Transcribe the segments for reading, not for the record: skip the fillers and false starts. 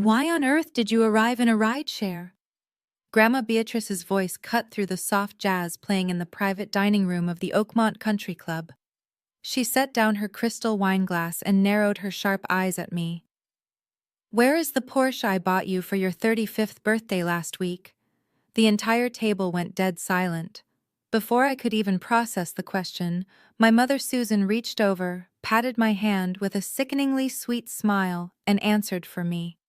Why on earth did you arrive in a rideshare? Grandma Beatrice's voice cut through the soft jazz playing in the private dining room of the Oakmont Country Club. She set down her crystal wine glass and narrowed her sharp eyes at me. Where is the Porsche I bought you for your 35th birthday last week? The entire table went dead silent. Before I could even process the question, my mother Susan reached over, patted my hand with a sickeningly sweet smile, and answered for me.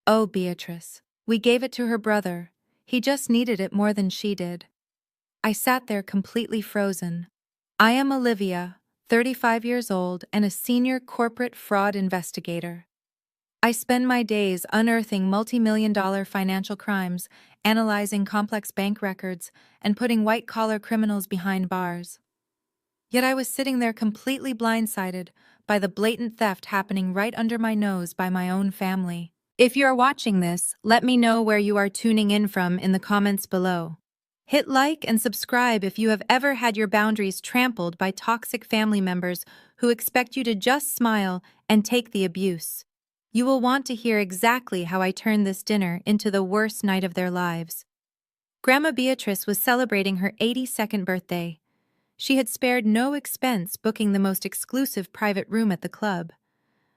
Oh, Beatrice, we gave it to her brother. He just needed it more than she did. I sat there completely frozen. I am Olivia, 35 years old and a senior corporate fraud investigator. I spend my days unearthing multi-million-dollar financial crimes, analyzing complex bank records, and putting white-collar criminals behind bars. Yet I was sitting there completely blindsided by the blatant theft happening right under my nose by my own family. If you are watching this, let me know where you are tuning in from in the comments below. Hit like and subscribe if you have ever had your boundaries trampled by toxic family members who expect you to just smile and take the abuse. You will want to hear exactly how I turned this dinner into the worst night of their lives. Grandma Beatrice was celebrating her 82nd birthday. She had spared no expense booking the most exclusive private room at the club.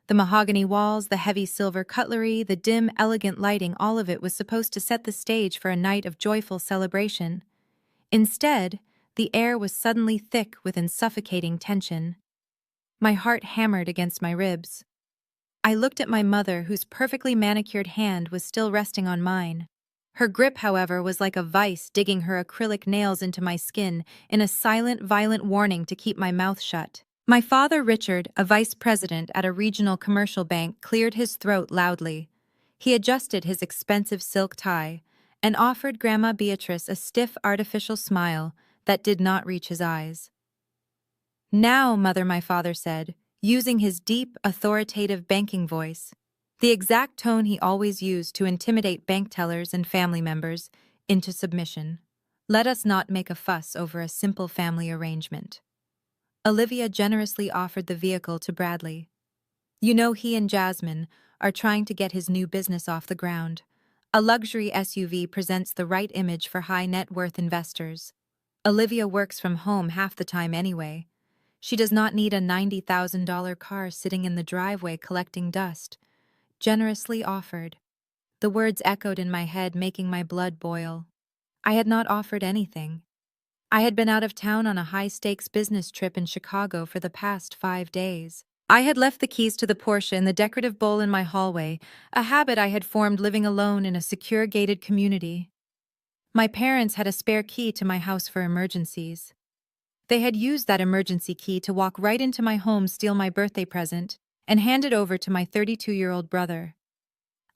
The mahogany walls, the heavy silver cutlery, the dim, elegant lighting, all of it was supposed to set the stage for a night of joyful celebration. Instead, the air was suddenly thick with suffocating tension. My heart hammered against my ribs. I looked at my mother, whose perfectly manicured hand was still resting on mine. Her grip, however, was like a vice digging her acrylic nails into my skin in a silent, violent warning to keep my mouth shut. My father, Richard, a vice president at a regional commercial bank, cleared his throat loudly. He adjusted his expensive silk tie and offered Grandma Beatrice a stiff, artificial smile that did not reach his eyes. Now, Mother, my father said, using his deep, authoritative banking voice, the exact tone he always used to intimidate bank tellers and family members into submission. Let us not make a fuss over a simple family arrangement. Olivia generously offered the vehicle to Bradley. You know, he and Jasmine are trying to get his new business off the ground. A luxury SUV presents the right image for high-net-worth investors. Olivia works from home half the time anyway. She does not need a $90,000 car sitting in the driveway collecting dust. Generously offered. The words echoed in my head, making my blood boil. I had not offered anything. I had been out of town on a high-stakes business trip in Chicago for the past 5 days. I had left the keys to the Porsche in the decorative bowl in my hallway, a habit I had formed living alone in a secure gated community. My parents had a spare key to my house for emergencies. They had used that emergency key to walk right into my home, steal my birthday present, and hand it over to my 32-year-old brother.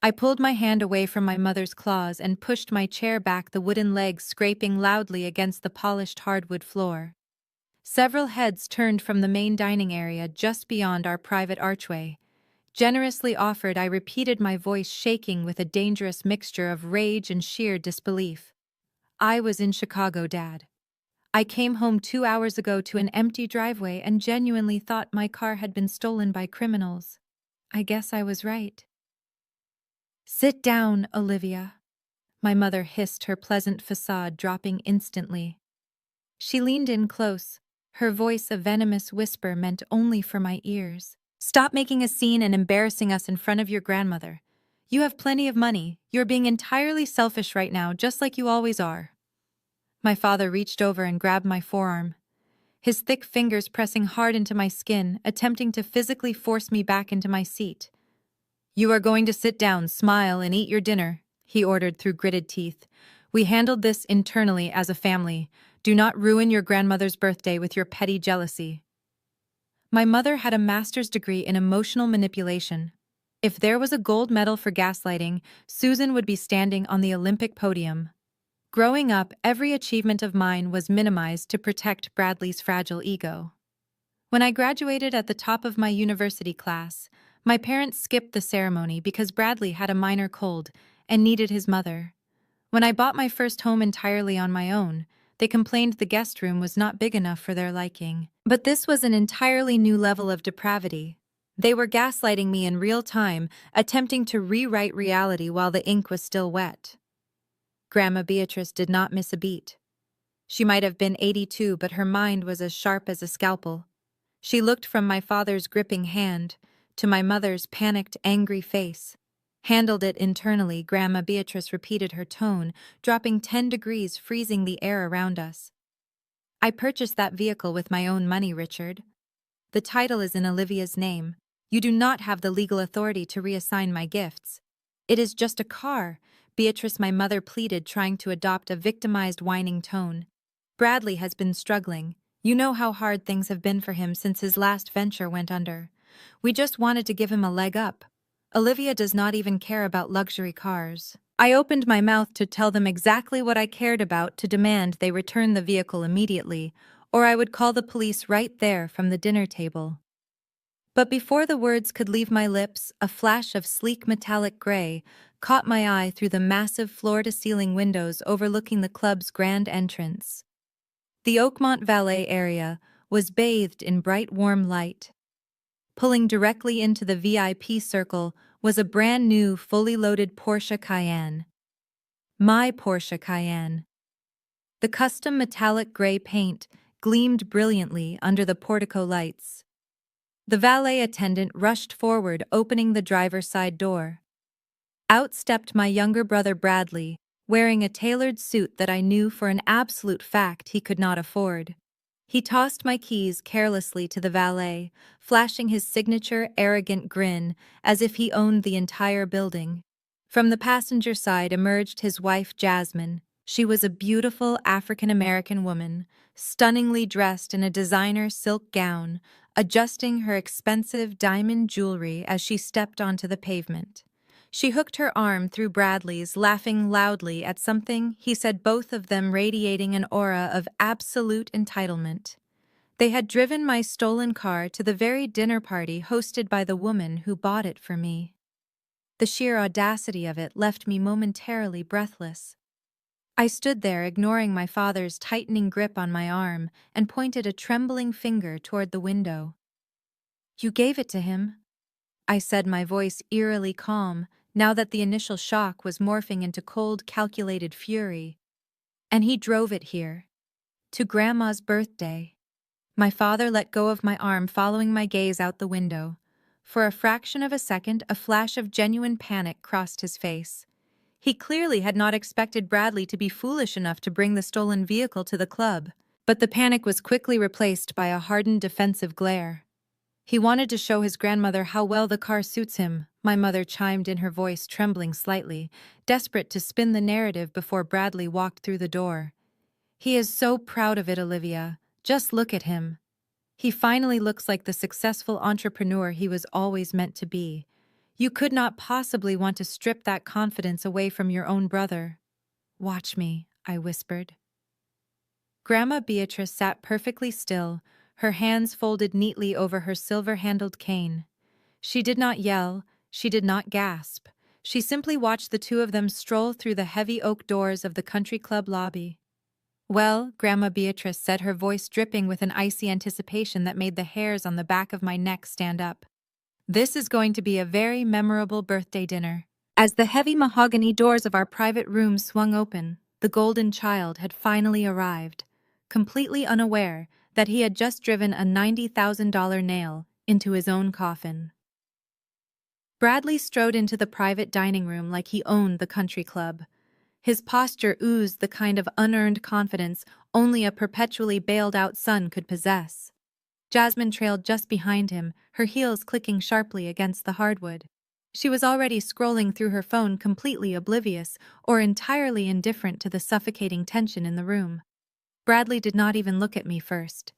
I pulled my hand away from my mother's claws and pushed my chair back, the wooden legs scraping loudly against the polished hardwood floor. Several heads turned from the main dining area just beyond our private archway. Generously offered, I repeated, my voice shaking with a dangerous mixture of rage and sheer disbelief. I was in Chicago, Dad. I came home 2 hours ago to an empty driveway and genuinely thought my car had been stolen by criminals. I guess I was right. Sit down, Olivia. My mother hissed, her pleasant facade dropping instantly. She leaned in close, her voice a venomous whisper meant only for my ears. Stop making a scene and embarrassing us in front of your grandmother. You have plenty of money. You're being entirely selfish right now, just like you always are. My father reached over and grabbed my forearm, his thick fingers pressing hard into my skin, attempting to physically force me back into my seat. You are going to sit down, smile, and eat your dinner, he ordered through gritted teeth. We handled this internally as a family. Do not ruin your grandmother's birthday with your petty jealousy. My mother had a master's degree in emotional manipulation. If there was a gold medal for gaslighting, Susan would be standing on the Olympic podium. Growing up, every achievement of mine was minimized to protect Bradley's fragile ego. When I graduated at the top of my university class, my parents skipped the ceremony because Bradley had a minor cold and needed his mother. When I bought my first home entirely on my own, they complained the guest room was not big enough for their liking. But this was an entirely new level of depravity. They were gaslighting me in real time, attempting to rewrite reality while the ink was still wet. Grandma Beatrice did not miss a beat. She might have been 82, but her mind was as sharp as a scalpel. She looked from my father's gripping hand to my mother's panicked, angry face. Handled it internally, Grandma Beatrice repeated her tone, dropping 10 degrees, freezing the air around us. I purchased that vehicle with my own money, Richard. The title is in Olivia's name. You do not have the legal authority to reassign my gifts. It is just a car, Beatrice, my mother pleaded, trying to adopt a victimized, whining tone. Bradley has been struggling. You know how hard things have been for him since his last venture went under. We just wanted to give him a leg up. Olivia does not even care about luxury cars. I opened my mouth to tell them exactly what I cared about, to demand they return the vehicle immediately, or I would call the police right there from the dinner table. But before the words could leave my lips, a flash of sleek metallic gray caught my eye through the massive floor-to-ceiling windows overlooking the club's grand entrance. The Oakmont Valet area was bathed in bright, warm light. Pulling directly into the VIP circle was a brand-new, fully loaded Porsche Cayenne. My Porsche Cayenne. The custom metallic gray paint gleamed brilliantly under the portico lights. The valet attendant rushed forward, opening the driver's side door. Out stepped my younger brother Bradley, wearing a tailored suit that I knew for an absolute fact he could not afford. He tossed my keys carelessly to the valet, flashing his signature arrogant grin as if he owned the entire building. From the passenger side emerged his wife Jasmine. She was a beautiful African-American woman, stunningly dressed in a designer silk gown, adjusting her expensive diamond jewelry as she stepped onto the pavement. She hooked her arm through Bradley's, laughing loudly at something he said, both of them radiating an aura of absolute entitlement. They had driven my stolen car to the very dinner party hosted by the woman who bought it for me. The sheer audacity of it left me momentarily breathless. I stood there, ignoring my father's tightening grip on my arm, and pointed a trembling finger toward the window. "You gave it to him," I said, my voice eerily calm, now that the initial shock was morphing into cold, calculated fury. "And he drove it here. To Grandma's birthday." My father let go of my arm, following my gaze out the window. For a fraction of a second, a flash of genuine panic crossed his face. He clearly had not expected Bradley to be foolish enough to bring the stolen vehicle to the club. But the panic was quickly replaced by a hardened, defensive glare. "He wanted to show his grandmother how well the car suits him," my mother chimed in, her voice trembling slightly, desperate to spin the narrative before Bradley walked through the door. "He is so proud of it, Olivia. Just look at him. He finally looks like the successful entrepreneur he was always meant to be. You could not possibly want to strip that confidence away from your own brother." "Watch me," I whispered. Grandma Beatrice sat perfectly still, her hands folded neatly over her silver-handled cane. She did not yell, she did not gasp. She simply watched the two of them stroll through the heavy oak doors of the country club lobby. "Well," Grandma Beatrice said, her voice dripping with an icy anticipation that made the hairs on the back of my neck stand up, "this is going to be a very memorable birthday dinner." As the heavy mahogany doors of our private room swung open, the golden child had finally arrived, completely unaware that he had just driven a $90,000 nail into his own coffin. Bradley strode into the private dining room like he owned the country club. His posture oozed the kind of unearned confidence only a perpetually bailed-out son could possess. Jasmine trailed just behind him, her heels clicking sharply against the hardwood. She was already scrolling through her phone, completely oblivious or entirely indifferent to the suffocating tension in the room. Bradley did not even look at me first.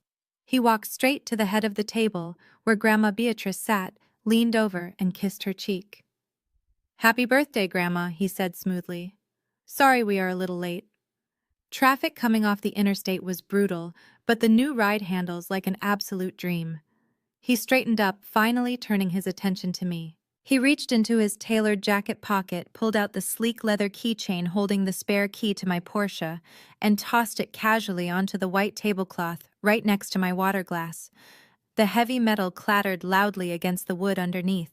He walked straight to the head of the table, where Grandma Beatrice sat, leaned over and kissed her cheek. "Happy birthday, Grandma," he said smoothly. "Sorry we are a little late." Traffic coming off the interstate was brutal, but the new ride handles like an absolute dream. He straightened up, finally turning his attention to me. He reached into his tailored jacket pocket, pulled out the sleek leather keychain holding the spare key to my Porsche, and tossed it casually onto the white tablecloth right next to my water glass. The heavy metal clattered loudly against the wood underneath.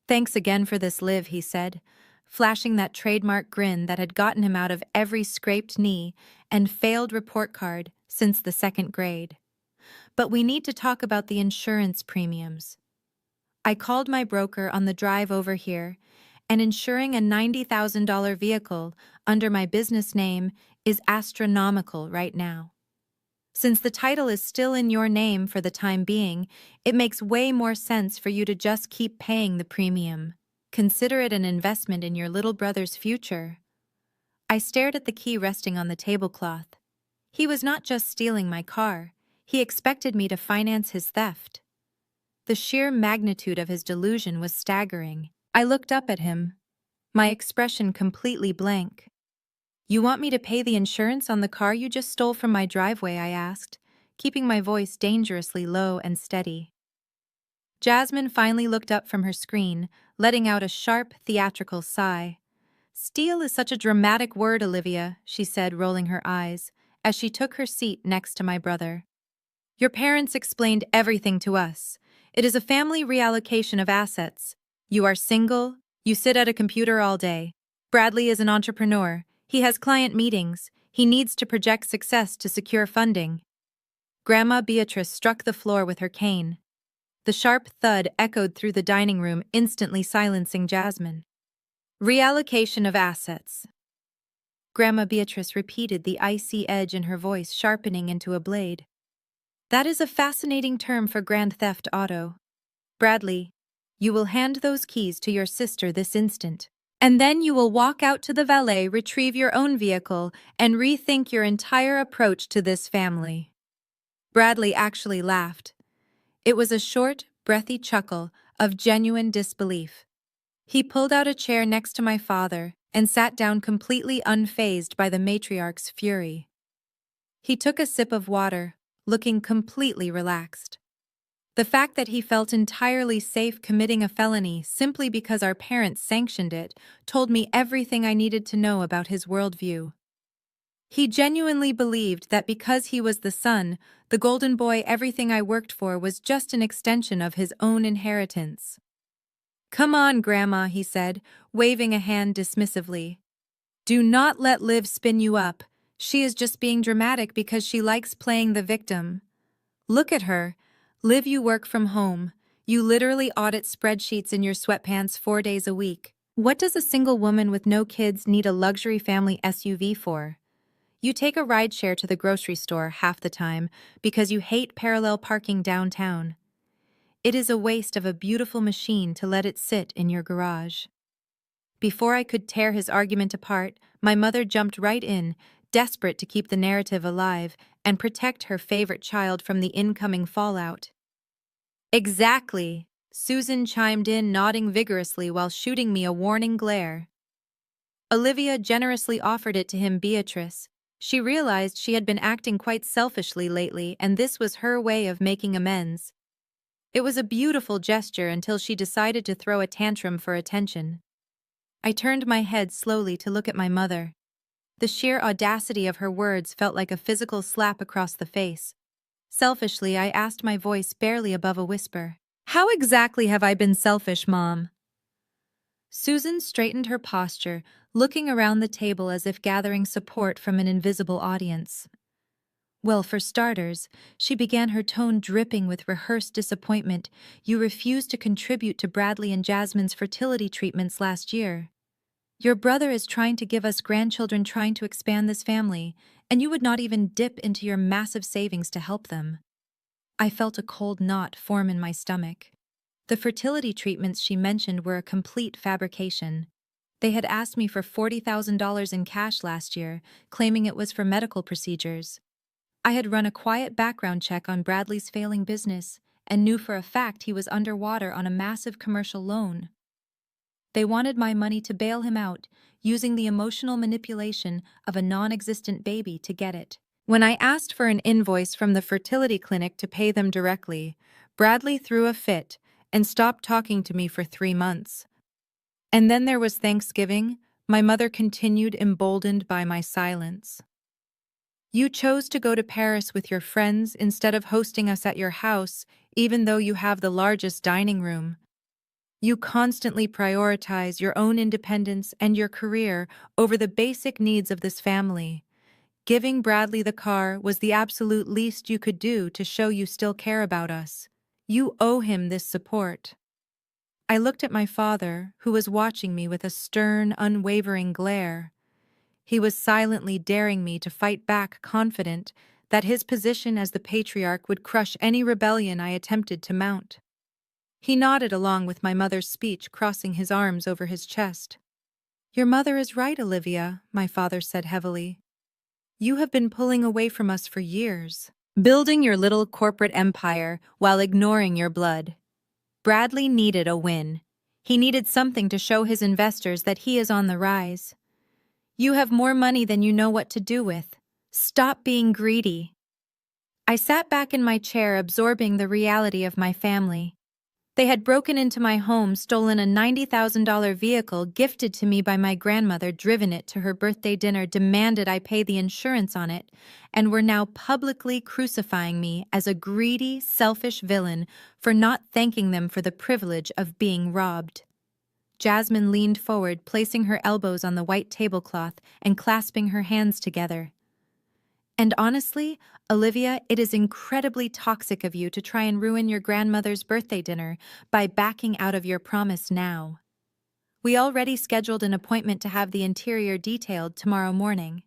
"Thanks again for this, Liv," he said, flashing that trademark grin that had gotten him out of every scraped knee and failed report card since the second grade. "But we need to talk about the insurance premiums." I called my broker on the drive over here, and insuring a $90,000 vehicle under my business name is astronomical right now. Since the title is still in your name for the time being, it makes way more sense for you to just keep paying the premium. Consider it an investment in your little brother's future. I stared at the key resting on the tablecloth. He was not just stealing my car, he expected me to finance his theft. The sheer magnitude of his delusion was staggering. I looked up at him, my expression completely blank. "You want me to pay the insurance on the car you just stole from my driveway?" I asked, keeping my voice dangerously low and steady. Jasmine finally looked up from her screen, letting out a sharp, theatrical sigh. "Steal is such a dramatic word, Olivia," she said, rolling her eyes, as she took her seat next to my brother. "Your parents explained everything to us. It is a family reallocation of assets. You are single, you sit at a computer all day. Bradley is an entrepreneur. He has client meetings. He needs to project success to secure funding." Grandma Beatrice struck the floor with her cane. The sharp thud echoed through the dining room, instantly silencing Jasmine. "Reallocation of assets." Grandma Beatrice repeated, the icy edge in her voice sharpening into a blade. "That is a fascinating term for grand theft auto. Bradley, you will hand those keys to your sister this instant. And then you will walk out to the valet, retrieve your own vehicle, and rethink your entire approach to this family." Bradley actually laughed. It was a short, breathy chuckle of genuine disbelief. He pulled out a chair next to my father and sat down completely unfazed by the matriarch's fury. He took a sip of water, looking completely relaxed. The fact that he felt entirely safe committing a felony simply because our parents sanctioned it told me everything I needed to know about his worldview. He genuinely believed that because he was the son, the golden boy everything I worked for was just an extension of his own inheritance. "Come on, Grandma," he said, waving a hand dismissively. "Do not let Liv spin you up. She is just being dramatic because she likes playing the victim. Look at her. Liv, you work from home. You literally audit spreadsheets in your sweatpants 4 days a week. What does a single woman with no kids need a luxury family SUV for? You take a rideshare to the grocery store half the time because you hate parallel parking downtown. It is a waste of a beautiful machine to let it sit in your garage." Before I could tear his argument apart, my mother jumped right in, desperate to keep the narrative alive and protect her favorite child from the incoming fallout. "Exactly," Susan chimed in, nodding vigorously while shooting me a warning glare. Olivia generously offered it to him, Beatrice. She realized she had been acting quite selfishly lately, and this was her way of making amends. It was a beautiful gesture until she decided to throw a tantrum for attention. I turned my head slowly to look at my mother. The sheer audacity of her words felt like a physical slap across the face. Selfishly, I asked, my voice barely above a whisper, "How exactly have I been selfish, Mom?" Susan straightened her posture, looking around the table as if gathering support from an invisible audience. "Well, for starters," she began, her tone dripping with rehearsed disappointment, "you refused to contribute to Bradley and Jasmine's fertility treatments last year. Your brother is trying to give us grandchildren, trying to expand this family, and you would not even dip into your massive savings to help them." I felt a cold knot form in my stomach. The fertility treatments she mentioned were a complete fabrication. They had asked me for $40,000 in cash last year, claiming it was for medical procedures. I had run a quiet background check on Bradley's failing business and knew for a fact he was underwater on a massive commercial loan. They wanted my money to bail him out, using the emotional manipulation of a non-existent baby to get it. When I asked for an invoice from the fertility clinic to pay them directly, Bradley threw a fit and stopped talking to me for 3 months. And then there was Thanksgiving, my mother continued, emboldened by my silence. You chose to go to Paris with your friends instead of hosting us at your house, even though you have the largest dining room. You constantly prioritize your own independence and your career over the basic needs of this family. Giving Bradley the car was the absolute least you could do to show you still care about us. You owe him this support. I looked at my father, who was watching me with a stern, unwavering glare. He was silently daring me to fight back, confident that his position as the patriarch would crush any rebellion I attempted to mount. He nodded along with my mother's speech, crossing his arms over his chest. "Your mother is right, Olivia," my father said heavily. "You have been pulling away from us for years, building your little corporate empire while ignoring your blood. Bradley needed a win. He needed something to show his investors that he is on the rise. You have more money than you know what to do with. Stop being greedy." I sat back in my chair, absorbing the reality of my family. They had broken into my home, stolen a $90,000 vehicle gifted to me by my grandmother, driven it to her birthday dinner, demanded I pay the insurance on it, and were now publicly crucifying me as a greedy, selfish villain for not thanking them for the privilege of being robbed. Jasmine leaned forward, placing her elbows on the white tablecloth and clasping her hands together. "And honestly, Olivia, it is incredibly toxic of you to try and ruin your grandmother's birthday dinner by backing out of your promise now. We already scheduled an appointment to have the interior detailed tomorrow morning.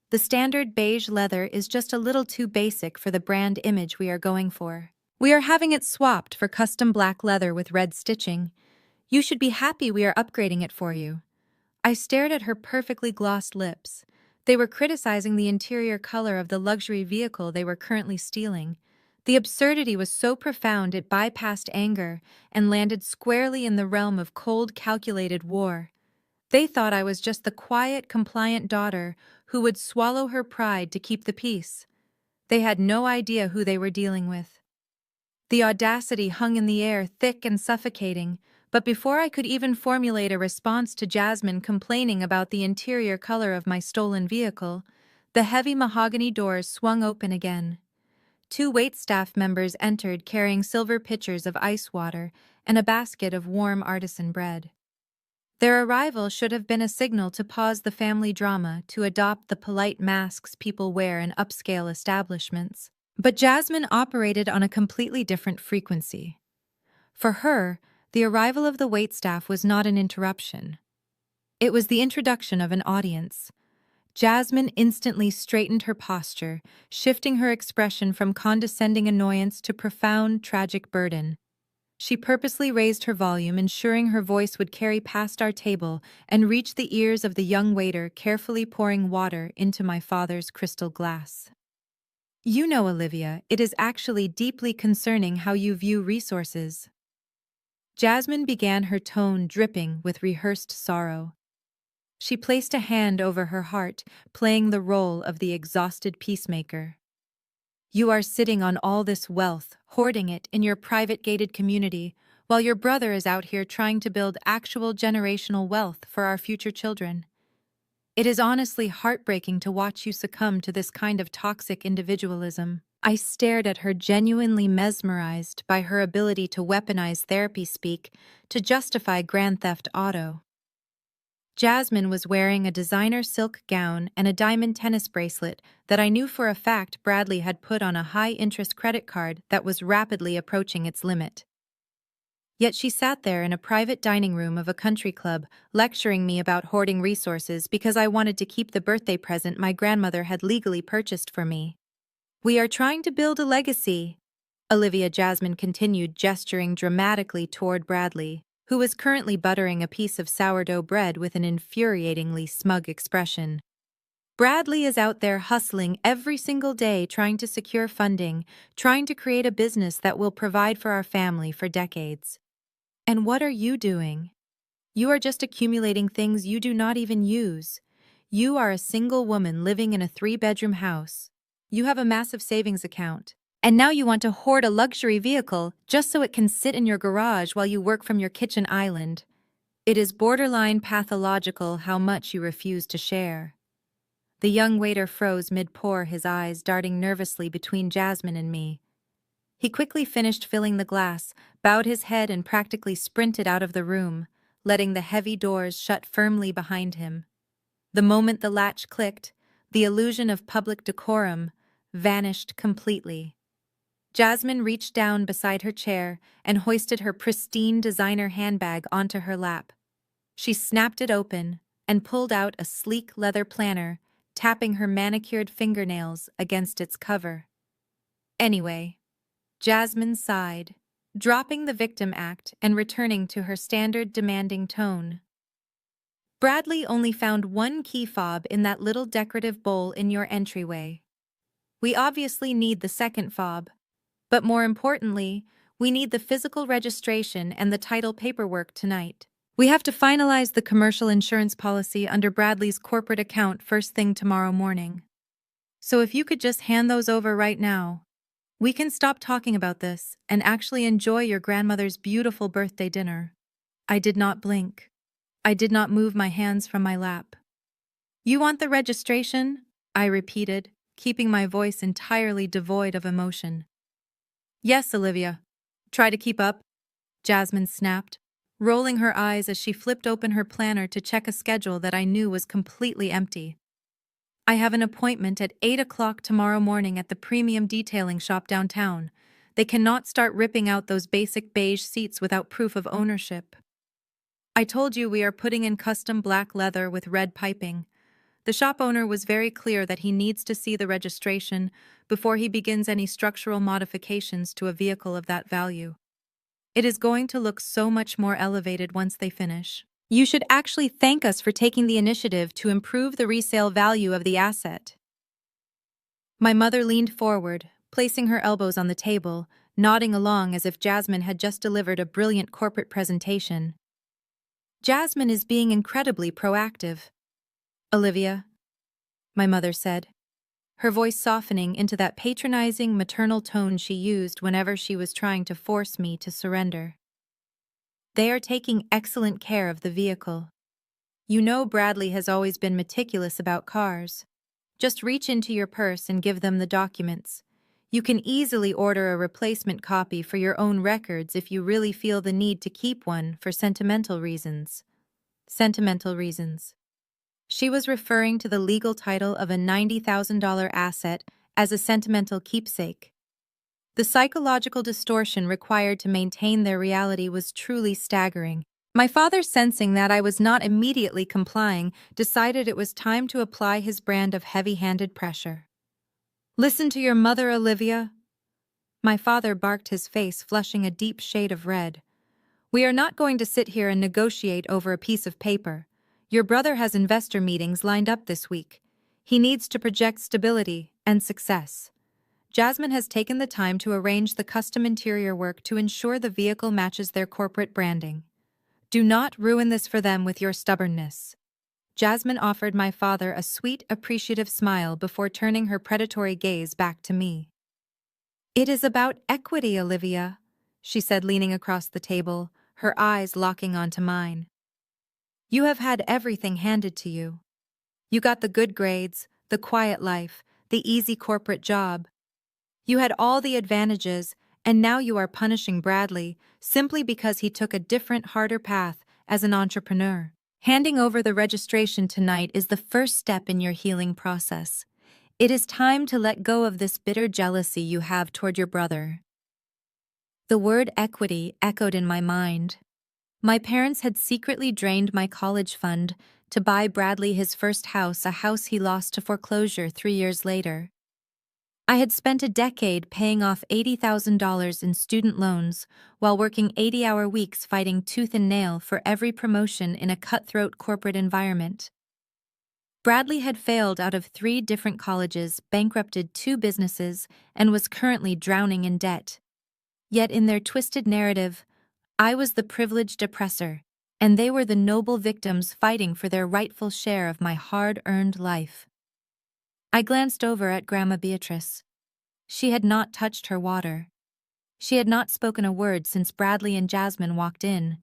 The standard beige leather is just a little too basic for the brand image we are going for. We are having it swapped for custom black leather with red stitching. You should be happy we are upgrading it for you." I stared at her perfectly glossed lips. They were criticizing the interior color of the luxury vehicle they were currently stealing. The absurdity was so profound it bypassed anger and landed squarely in the realm of cold, calculated war. They thought I was just the quiet, compliant daughter who would swallow her pride to keep the peace. They had no idea who they were dealing with. The audacity hung in the air, thick and suffocating, but before I could even formulate a response to Jasmine complaining about the interior color of my stolen vehicle, the heavy mahogany doors swung open again. 2 waitstaff members entered carrying silver pitchers of ice water and a basket of warm artisan bread. Their arrival should have been a signal to pause the family drama, to adopt the polite masks people wear in upscale establishments. But Jasmine operated on a completely different frequency. For her, the arrival of the waitstaff was not an interruption. It was the introduction of an audience. Jasmine instantly straightened her posture, shifting her expression from condescending annoyance to profound, tragic burden. She purposely raised her volume, ensuring her voice would carry past our table and reach the ears of the young waiter, carefully pouring water into my father's crystal glass. "You know, Olivia, it is actually deeply concerning how you view resources." Jasmine began, her tone dripping with rehearsed sorrow. She placed a hand over her heart, playing the role of the exhausted peacemaker. "You are sitting on all this wealth, hoarding it in your private gated community, while your brother is out here trying to build actual generational wealth for our future children. It is honestly heartbreaking to watch you succumb to this kind of toxic individualism." I stared at her, genuinely mesmerized by her ability to weaponize therapy speak to justify Grand Theft Auto. Jasmine was wearing a designer silk gown and a diamond tennis bracelet that I knew for a fact Bradley had put on a high-interest credit card that was rapidly approaching its limit. Yet she sat there in a private dining room of a country club, lecturing me about hoarding resources because I wanted to keep the birthday present my grandmother had legally purchased for me. "We are trying to build a legacy," Olivia Jasmine continued, gesturing dramatically toward Bradley, who was currently buttering a piece of sourdough bread with an infuriatingly smug expression. "Bradley is out there hustling every single day, trying to secure funding, trying to create a business that will provide for our family for decades. And what are you doing? You are just accumulating things you do not even use. You are a single woman living in a 3-bedroom house. You have a massive savings account. And now you want to hoard a luxury vehicle just so it can sit in your garage while you work from your kitchen island. It is borderline pathological how much you refuse to share." The young waiter froze mid-pour, his eyes darting nervously between Jasmine and me. He quickly finished filling the glass, bowed his head and practically sprinted out of the room, letting the heavy doors shut firmly behind him. The moment the latch clicked, the illusion of public decorum vanished completely. Jasmine reached down beside her chair and hoisted her pristine designer handbag onto her lap. She snapped it open and pulled out a sleek leather planner, tapping her manicured fingernails against its cover. Anyway, Jasmine sighed, dropping the victim act and returning to her standard demanding tone. Bradley only found one key fob in that little decorative bowl in your entryway. We obviously need the second fob, but more importantly, we need the physical registration and the title paperwork tonight. We have to finalize the commercial insurance policy under Bradley's corporate account first thing tomorrow morning. So if you could just hand those over right now, we can stop talking about this and actually enjoy your grandmother's beautiful birthday dinner. I did not blink. I did not move my hands from my lap. You want the registration? I repeated, keeping my voice entirely devoid of emotion. Yes, Olivia. Try to keep up, Jasmine snapped, rolling her eyes as she flipped open her planner to check a schedule that I knew was completely empty. I have an appointment at 8 o'clock tomorrow morning at the premium detailing shop downtown. They cannot start ripping out those basic beige seats without proof of ownership. I told you we are putting in custom black leather with red piping. The shop owner was very clear that he needs to see the registration before he begins any structural modifications to a vehicle of that value. It is going to look so much more elevated once they finish. You should actually thank us for taking the initiative to improve the resale value of the asset. My mother leaned forward, placing her elbows on the table, nodding along as if Jasmine had just delivered a brilliant corporate presentation. Jasmine is being incredibly proactive. Olivia, my mother said, her voice softening into that patronizing maternal tone she used whenever she was trying to force me to surrender. They are taking excellent care of the vehicle. You know Bradley has always been meticulous about cars. Just reach into your purse and give them the documents. You can easily order a replacement copy for your own records if you really feel the need to keep one for sentimental reasons. Sentimental reasons. She was referring to the legal title of a $90,000 asset as a sentimental keepsake. The psychological distortion required to maintain their reality was truly staggering. My father, sensing that I was not immediately complying, decided it was time to apply his brand of heavy-handed pressure. Listen to your mother, Olivia. My father barked, his face flushing a deep shade of red. We are not going to sit here and negotiate over a piece of paper. Your brother has investor meetings lined up this week. He needs to project stability and success. Jasmine has taken the time to arrange the custom interior work to ensure the vehicle matches their corporate branding. Do not ruin this for them with your stubbornness. Jasmine offered my father a sweet, appreciative smile before turning her predatory gaze back to me. It is about equity, Olivia, she said, leaning across the table, her eyes locking onto mine. You have had everything handed to you. You got the good grades, the quiet life, the easy corporate job. You had all the advantages, and now you are punishing Bradley simply because he took a different, harder path as an entrepreneur. Handing over the registration tonight is the first step in your healing process. It is time to let go of this bitter jealousy you have toward your brother. The word equity echoed in my mind. My parents had secretly drained my college fund to buy Bradley his first house, a house he lost to foreclosure 3 years later. I had spent a decade paying off $80,000 in student loans while working 80-hour weeks fighting tooth and nail for every promotion in a cutthroat corporate environment. Bradley had failed out of 3 different colleges, bankrupted 2 businesses, and was currently drowning in debt. Yet in their twisted narrative, I was the privileged oppressor, and they were the noble victims fighting for their rightful share of my hard-earned life. I glanced over at Grandma Beatrice. She had not touched her water. She had not spoken a word since Bradley and Jasmine walked in.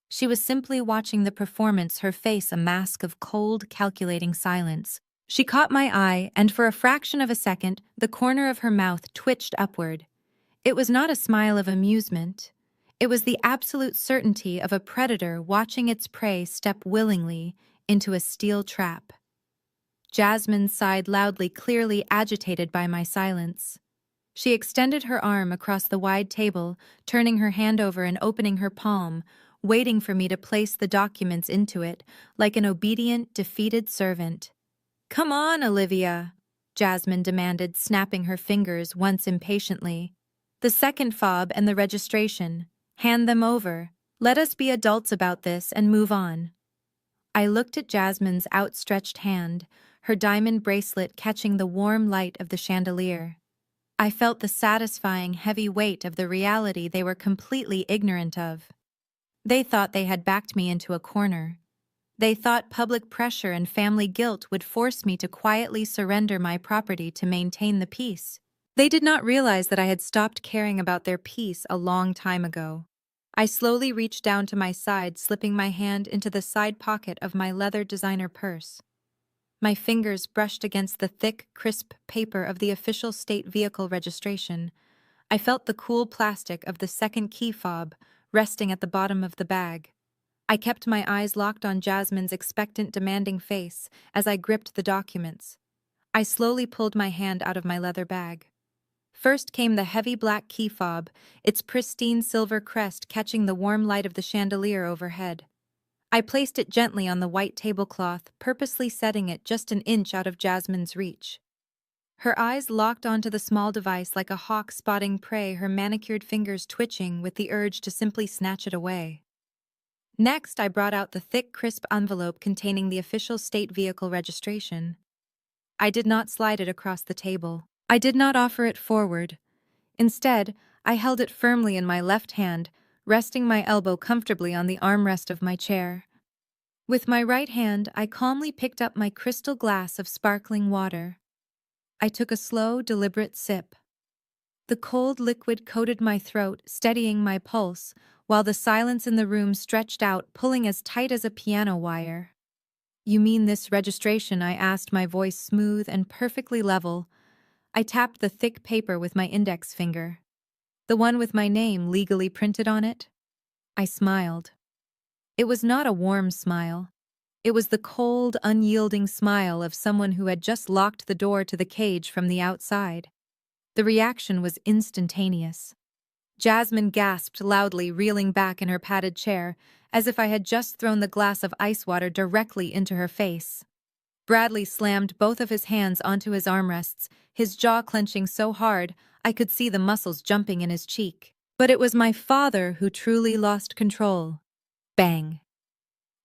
She was simply watching the performance, her face a mask of cold, calculating silence. She caught my eye, and for a fraction of a second, the corner of her mouth twitched upward. It was not a smile of amusement. It was the absolute certainty of a predator watching its prey step willingly into a steel trap. Jasmine sighed loudly, clearly agitated by my silence. She extended her arm across the wide table, turning her hand over and opening her palm, waiting for me to place the documents into it, like an obedient, defeated servant. "Come on, Olivia," Jasmine demanded, snapping her fingers once impatiently. "The second fob and the registration. Hand them over. Let us be adults about this and move on." I looked at Jasmine's outstretched hand, her diamond bracelet catching the warm light of the chandelier. I felt the satisfying heavy weight of the reality they were completely ignorant of. They thought they had backed me into a corner. They thought public pressure and family guilt would force me to quietly surrender my property to maintain the peace. They did not realize that I had stopped caring about their peace a long time ago. I slowly reached down to my side, slipping my hand into the side pocket of my leather designer purse. My fingers brushed against the thick, crisp paper of the official state vehicle registration. I felt the cool plastic of the second key fob resting at the bottom of the bag. I kept my eyes locked on Jasmine's expectant, demanding face as I gripped the documents. I slowly pulled my hand out of my leather bag. First came the heavy black key fob, its pristine silver crest catching the warm light of the chandelier overhead. I placed it gently on the white tablecloth, purposely setting it just an inch out of Jasmine's reach. Her eyes locked onto the small device like a hawk spotting prey, her manicured fingers twitching with the urge to simply snatch it away. Next, I brought out the thick, crisp envelope containing the official state vehicle registration. I did not slide it across the table. I did not offer it forward. Instead, I held it firmly in my left hand, resting my elbow comfortably on the armrest of my chair. With my right hand, I calmly picked up my crystal glass of sparkling water. I took a slow, deliberate sip. The cold liquid coated my throat, steadying my pulse, while the silence in the room stretched out, pulling as tight as a piano wire. "You mean this registration?" I asked, my voice smooth and perfectly level. I tapped the thick paper with my index finger. "The one with my name legally printed on it?" I smiled. It was not a warm smile. It was the cold, unyielding smile of someone who had just locked the door to the cage from the outside. The reaction was instantaneous. Jasmine gasped loudly, reeling back in her padded chair, as if I had just thrown the glass of ice water directly into her face. Bradley slammed both of his hands onto his armrests, his jaw clenching so hard I could see the muscles jumping in his cheek. But it was my father who truly lost control. Bang!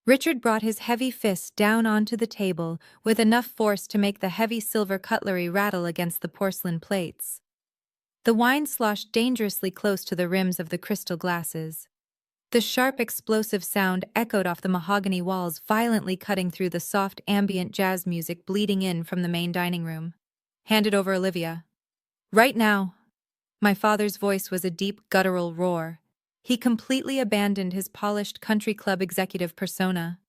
Richard brought his heavy fist down onto the table with enough force to make the heavy silver cutlery rattle against the porcelain plates. The wine sloshed dangerously close to the rims of the crystal glasses. The sharp, explosive sound echoed off the mahogany walls, violently cutting through the soft, ambient jazz music bleeding in from the main dining room. "Hand it over, Olivia." "Right now." My father's voice was a deep, guttural roar. He completely abandoned his polished country club executive persona.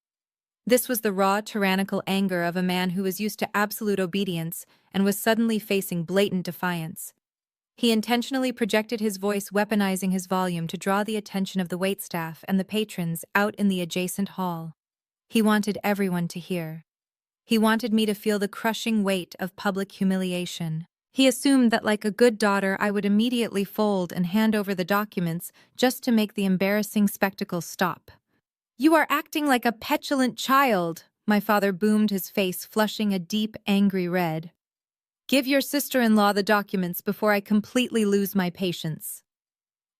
This was the raw, tyrannical anger of a man who was used to absolute obedience and was suddenly facing blatant defiance. He intentionally projected his voice, weaponizing his volume to draw the attention of the waitstaff and the patrons out in the adjacent hall. He wanted everyone to hear. He wanted me to feel the crushing weight of public humiliation. He assumed that, like a good daughter, I would immediately fold and hand over the documents just to make the embarrassing spectacle stop. "You are acting like a petulant child," my father boomed, his face flushing a deep, angry red. "Give your sister-in-law the documents before I completely lose my patience."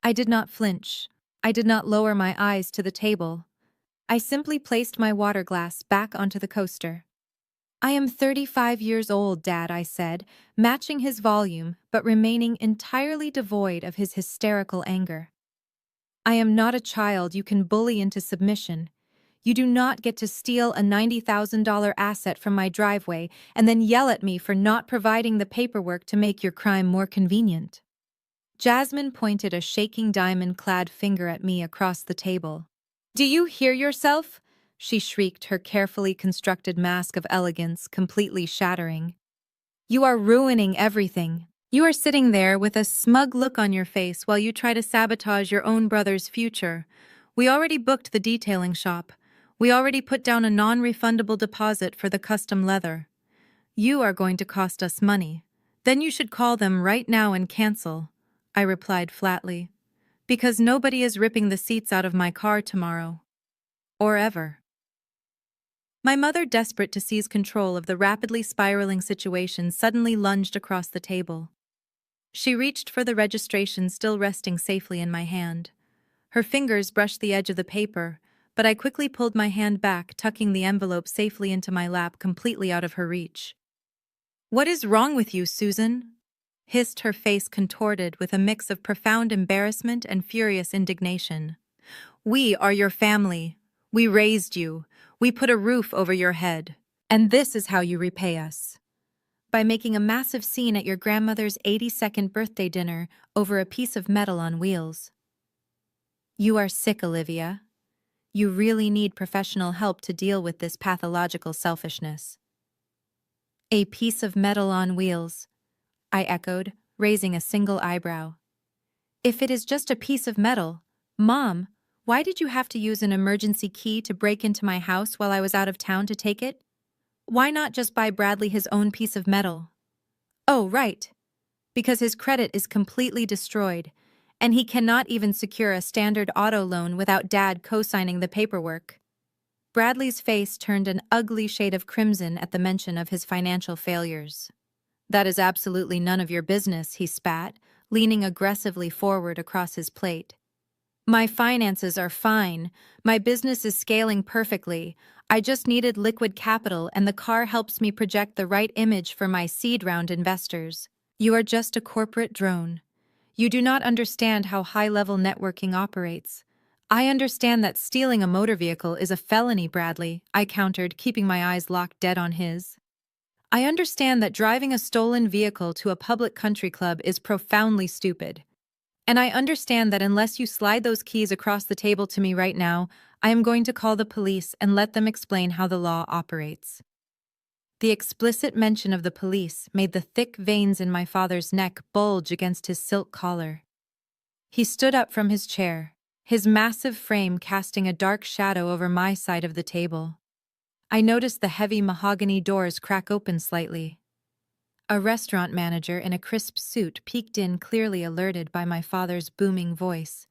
I did not flinch. I did not lower my eyes to the table. I simply placed my water glass back onto the coaster. "I am 35 years old, Dad," I said, matching his volume but remaining entirely devoid of his hysterical anger. "I am not a child you can bully into submission. You do not get to steal a $90,000 asset from my driveway and then yell at me for not providing the paperwork to make your crime more convenient." Jasmine pointed a shaking diamond-clad finger at me across the table. "Do you hear yourself? she shrieked, her carefully constructed mask of elegance completely shattering. "You are ruining everything. You are sitting there with a smug look on your face while you try to sabotage your own brother's future. We already booked the detailing shop. We already put down a non-refundable deposit for the custom leather. You are going to cost us money. Then you should call them right now and cancel," I replied flatly. "Because nobody is ripping the seats out of my car tomorrow. Or ever." My mother, desperate to seize control of the rapidly spiraling situation, suddenly lunged across the table. She reached for the registration still resting safely in my hand. Her fingers brushed the edge of the paper, but I quickly pulled my hand back, tucking the envelope safely into my lap, completely out of her reach. "What is wrong with you, Susan?" hissed, her face contorted with a mix of profound embarrassment and furious indignation. "We are your family. We raised you. We put a roof over your head. And this is how you repay us. By making a massive scene at your grandmother's 82nd birthday dinner over a piece of metal on wheels." "You are sick, Olivia. You really need professional help to deal with this pathological selfishness." "A piece of metal on wheels," I echoed, raising a single eyebrow. "If it is just a piece of metal, Mom, why did you have to use an emergency key to break into my house while I was out of town to take it? Why not just buy Bradley his own piece of metal?" "Oh, right. Because his credit is completely destroyed, and he cannot even secure a standard auto loan without Dad co-signing the paperwork." Bradley's face turned an ugly shade of crimson at the mention of his financial failures. "That is absolutely none of your business," he spat, leaning aggressively forward across his plate. "My finances are fine. My business is scaling perfectly. I just needed liquid capital, and the car helps me project the right image for my seed round investors. You are just a corporate drone. You do not understand how high-level networking operates." "I understand that stealing a motor vehicle is a felony, Bradley," I countered, keeping my eyes locked dead on his. "I understand that driving a stolen vehicle to a public country club is profoundly stupid. And I understand that unless you slide those keys across the table to me right now, I am going to call the police and let them explain how the law operates." The explicit mention of the police made the thick veins in my father's neck bulge against his silk collar. He stood up from his chair, his massive frame casting a dark shadow over my side of the table. I noticed the heavy mahogany doors crack open slightly. A restaurant manager in a crisp suit peeked in, clearly alerted by my father's booming voice.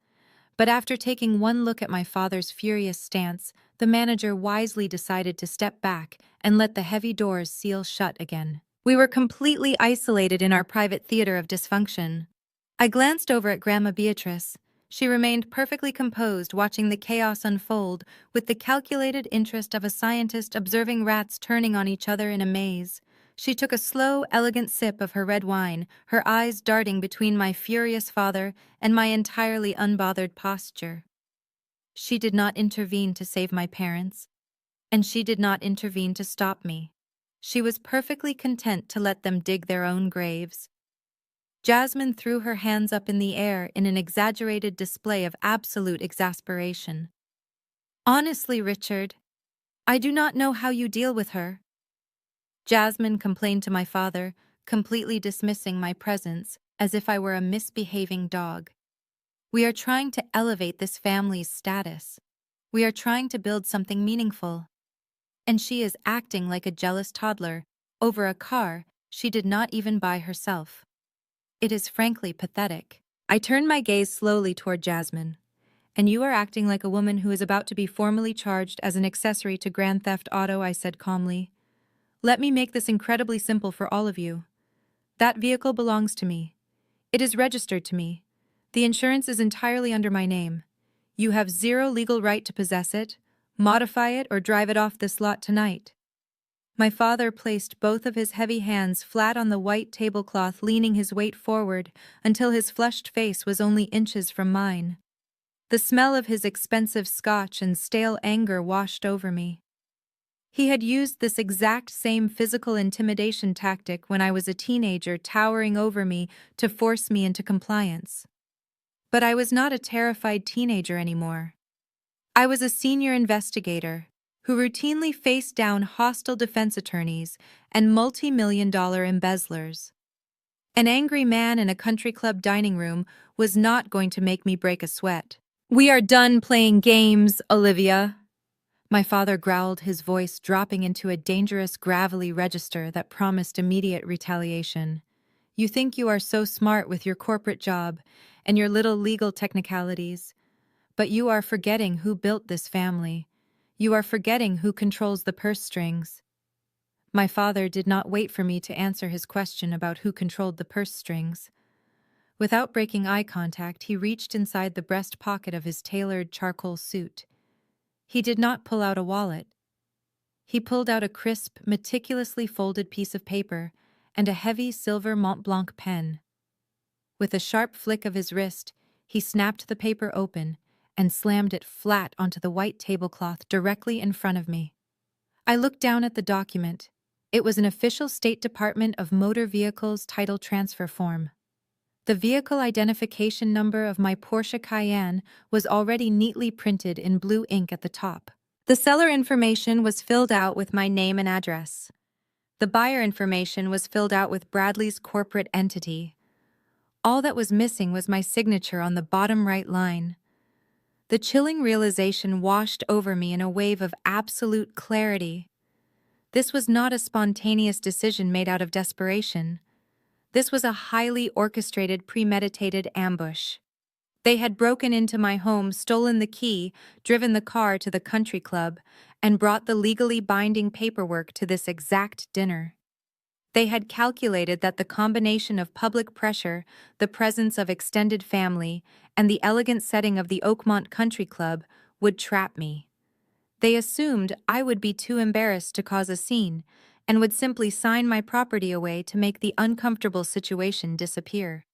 But after taking one look at my father's furious stance, the manager wisely decided to step back and let the heavy doors seal shut again. We were completely isolated in our private theater of dysfunction. I glanced over at Grandma Beatrice. She remained perfectly composed, watching the chaos unfold with the calculated interest of a scientist observing rats turning on each other in a maze. She took a slow, elegant sip of her red wine, her eyes darting between my furious father and my entirely unbothered posture. She did not intervene to save my parents, and she did not intervene to stop me. She was perfectly content to let them dig their own graves. Jasmine threw her hands up in the air in an exaggerated display of absolute exasperation. "Honestly, Richard, I do not know how you deal with her," Jasmine complained to my father, completely dismissing my presence as if I were a misbehaving dog. "We are trying to elevate this family's status. We are trying to build something meaningful. And she is acting like a jealous toddler over a car she did not even buy herself. It is frankly pathetic." I turned my gaze slowly toward Jasmine. "And you are acting like a woman who is about to be formally charged as an accessory to Grand Theft Auto," I said calmly. "Let me make this incredibly simple for all of you. That vehicle belongs to me. It is registered to me. The insurance is entirely under my name. You have zero legal right to possess it, modify it, or drive it off this lot tonight." My father placed both of his heavy hands flat on the white tablecloth, leaning his weight forward until his flushed face was only inches from mine. The smell of his expensive scotch and stale anger washed over me. He had used this exact same physical intimidation tactic when I was a teenager, towering over me to force me into compliance. But I was not a terrified teenager anymore. I was a senior investigator who routinely faced down hostile defense attorneys and multi-million-dollar embezzlers. An angry man in a country club dining room was not going to make me break a sweat. "We are done playing games, Olivia," my father growled, his voice dropping into a dangerous gravelly register that promised immediate retaliation. "You think you are so smart with your corporate job and your little legal technicalities, but you are forgetting who built this family. You are forgetting who controls the purse strings." My father did not wait for me to answer his question about who controlled the purse strings. Without breaking eye contact, he reached inside the breast pocket of his tailored charcoal suit. He did not pull out a wallet. He pulled out a crisp, meticulously folded piece of paper and a heavy silver Mont Blanc pen. With a sharp flick of his wrist, he snapped the paper open and slammed it flat onto the white tablecloth directly in front of me. I looked down at the document. It was an official State Department of Motor Vehicles title transfer form. The vehicle identification number of my Porsche Cayenne was already neatly printed in blue ink at the top. The seller information was filled out with my name and address. The buyer information was filled out with Bradley's corporate entity. All that was missing was my signature on the bottom right line. The chilling realization washed over me in a wave of absolute clarity. This was not a spontaneous decision made out of desperation. This was a highly orchestrated, premeditated ambush. They had broken into my home, stolen the key, driven the car to the country club, and brought the legally binding paperwork to this exact dinner. They had calculated that the combination of public pressure, the presence of extended family, and the elegant setting of the Oakmont Country Club would trap me. They assumed I would be too embarrassed to cause a scene and would simply sign my property away to make the uncomfortable situation disappear.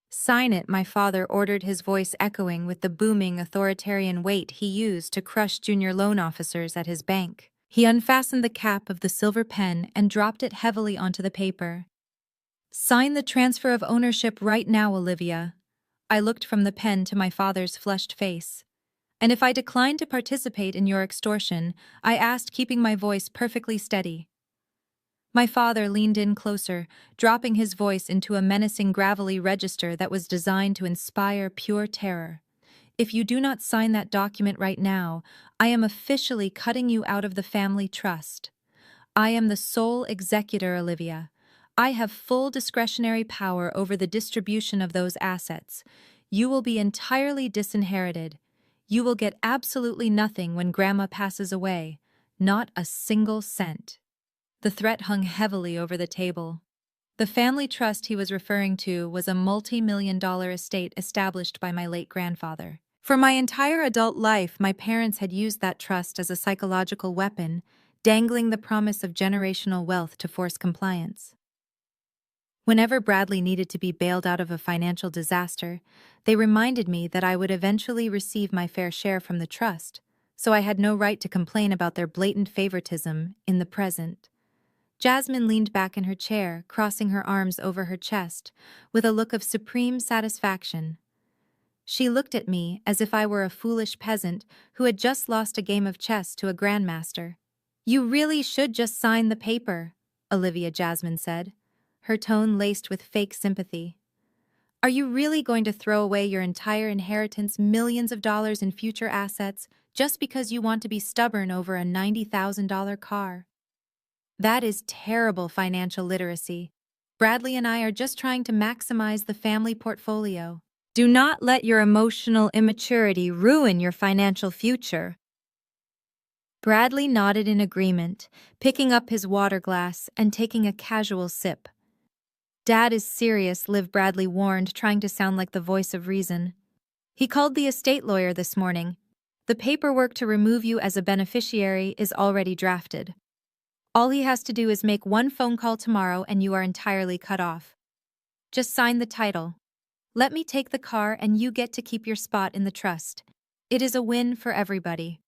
"Sign it," my father ordered, his voice echoing with the booming authoritarian weight he used to crush junior loan officers at his bank. He unfastened the cap of the silver pen and dropped it heavily onto the paper. "Sign the transfer of ownership right now, Olivia." I looked from the pen to my father's flushed face. "And if I decline to participate in your extortion," I asked, keeping my voice perfectly steady. My father leaned in closer, dropping his voice into a menacing gravelly register that was designed to inspire pure terror. "If you do not sign that document right now, I am officially cutting you out of the family trust. I am the sole executor, Olivia. I have full discretionary power over the distribution of those assets. You will be entirely disinherited. You will get absolutely nothing when Grandma passes away, not a single cent." The threat hung heavily over the table. The family trust he was referring to was a multi-million-dollar estate established by my late grandfather. For my entire adult life, my parents had used that trust as a psychological weapon, dangling the promise of generational wealth to force compliance. Whenever Bradley needed to be bailed out of a financial disaster, they reminded me that I would eventually receive my fair share from the trust, so I had no right to complain about their blatant favoritism in the present. Jasmine leaned back in her chair, crossing her arms over her chest, with a look of supreme satisfaction. She looked at me as if I were a foolish peasant who had just lost a game of chess to a grandmaster. "You really should just sign the paper," Olivia Jasmine said, her tone laced with fake sympathy. "Are you really going to throw away your entire inheritance, millions of dollars in future assets, just because you want to be stubborn over a $90,000 car? That is terrible financial literacy. Bradley and I are just trying to maximize the family portfolio. Do not let your emotional immaturity ruin your financial future." Bradley nodded in agreement, picking up his water glass and taking a casual sip. "Dad is serious," Liv Bradley warned, trying to sound like the voice of reason. "He called the estate lawyer this morning. The paperwork to remove you as a beneficiary is already drafted. All he has to do is make one phone call tomorrow and you are entirely cut off. Just sign the title. Let me take the car and you get to keep your spot in the trust. It is a win for everybody.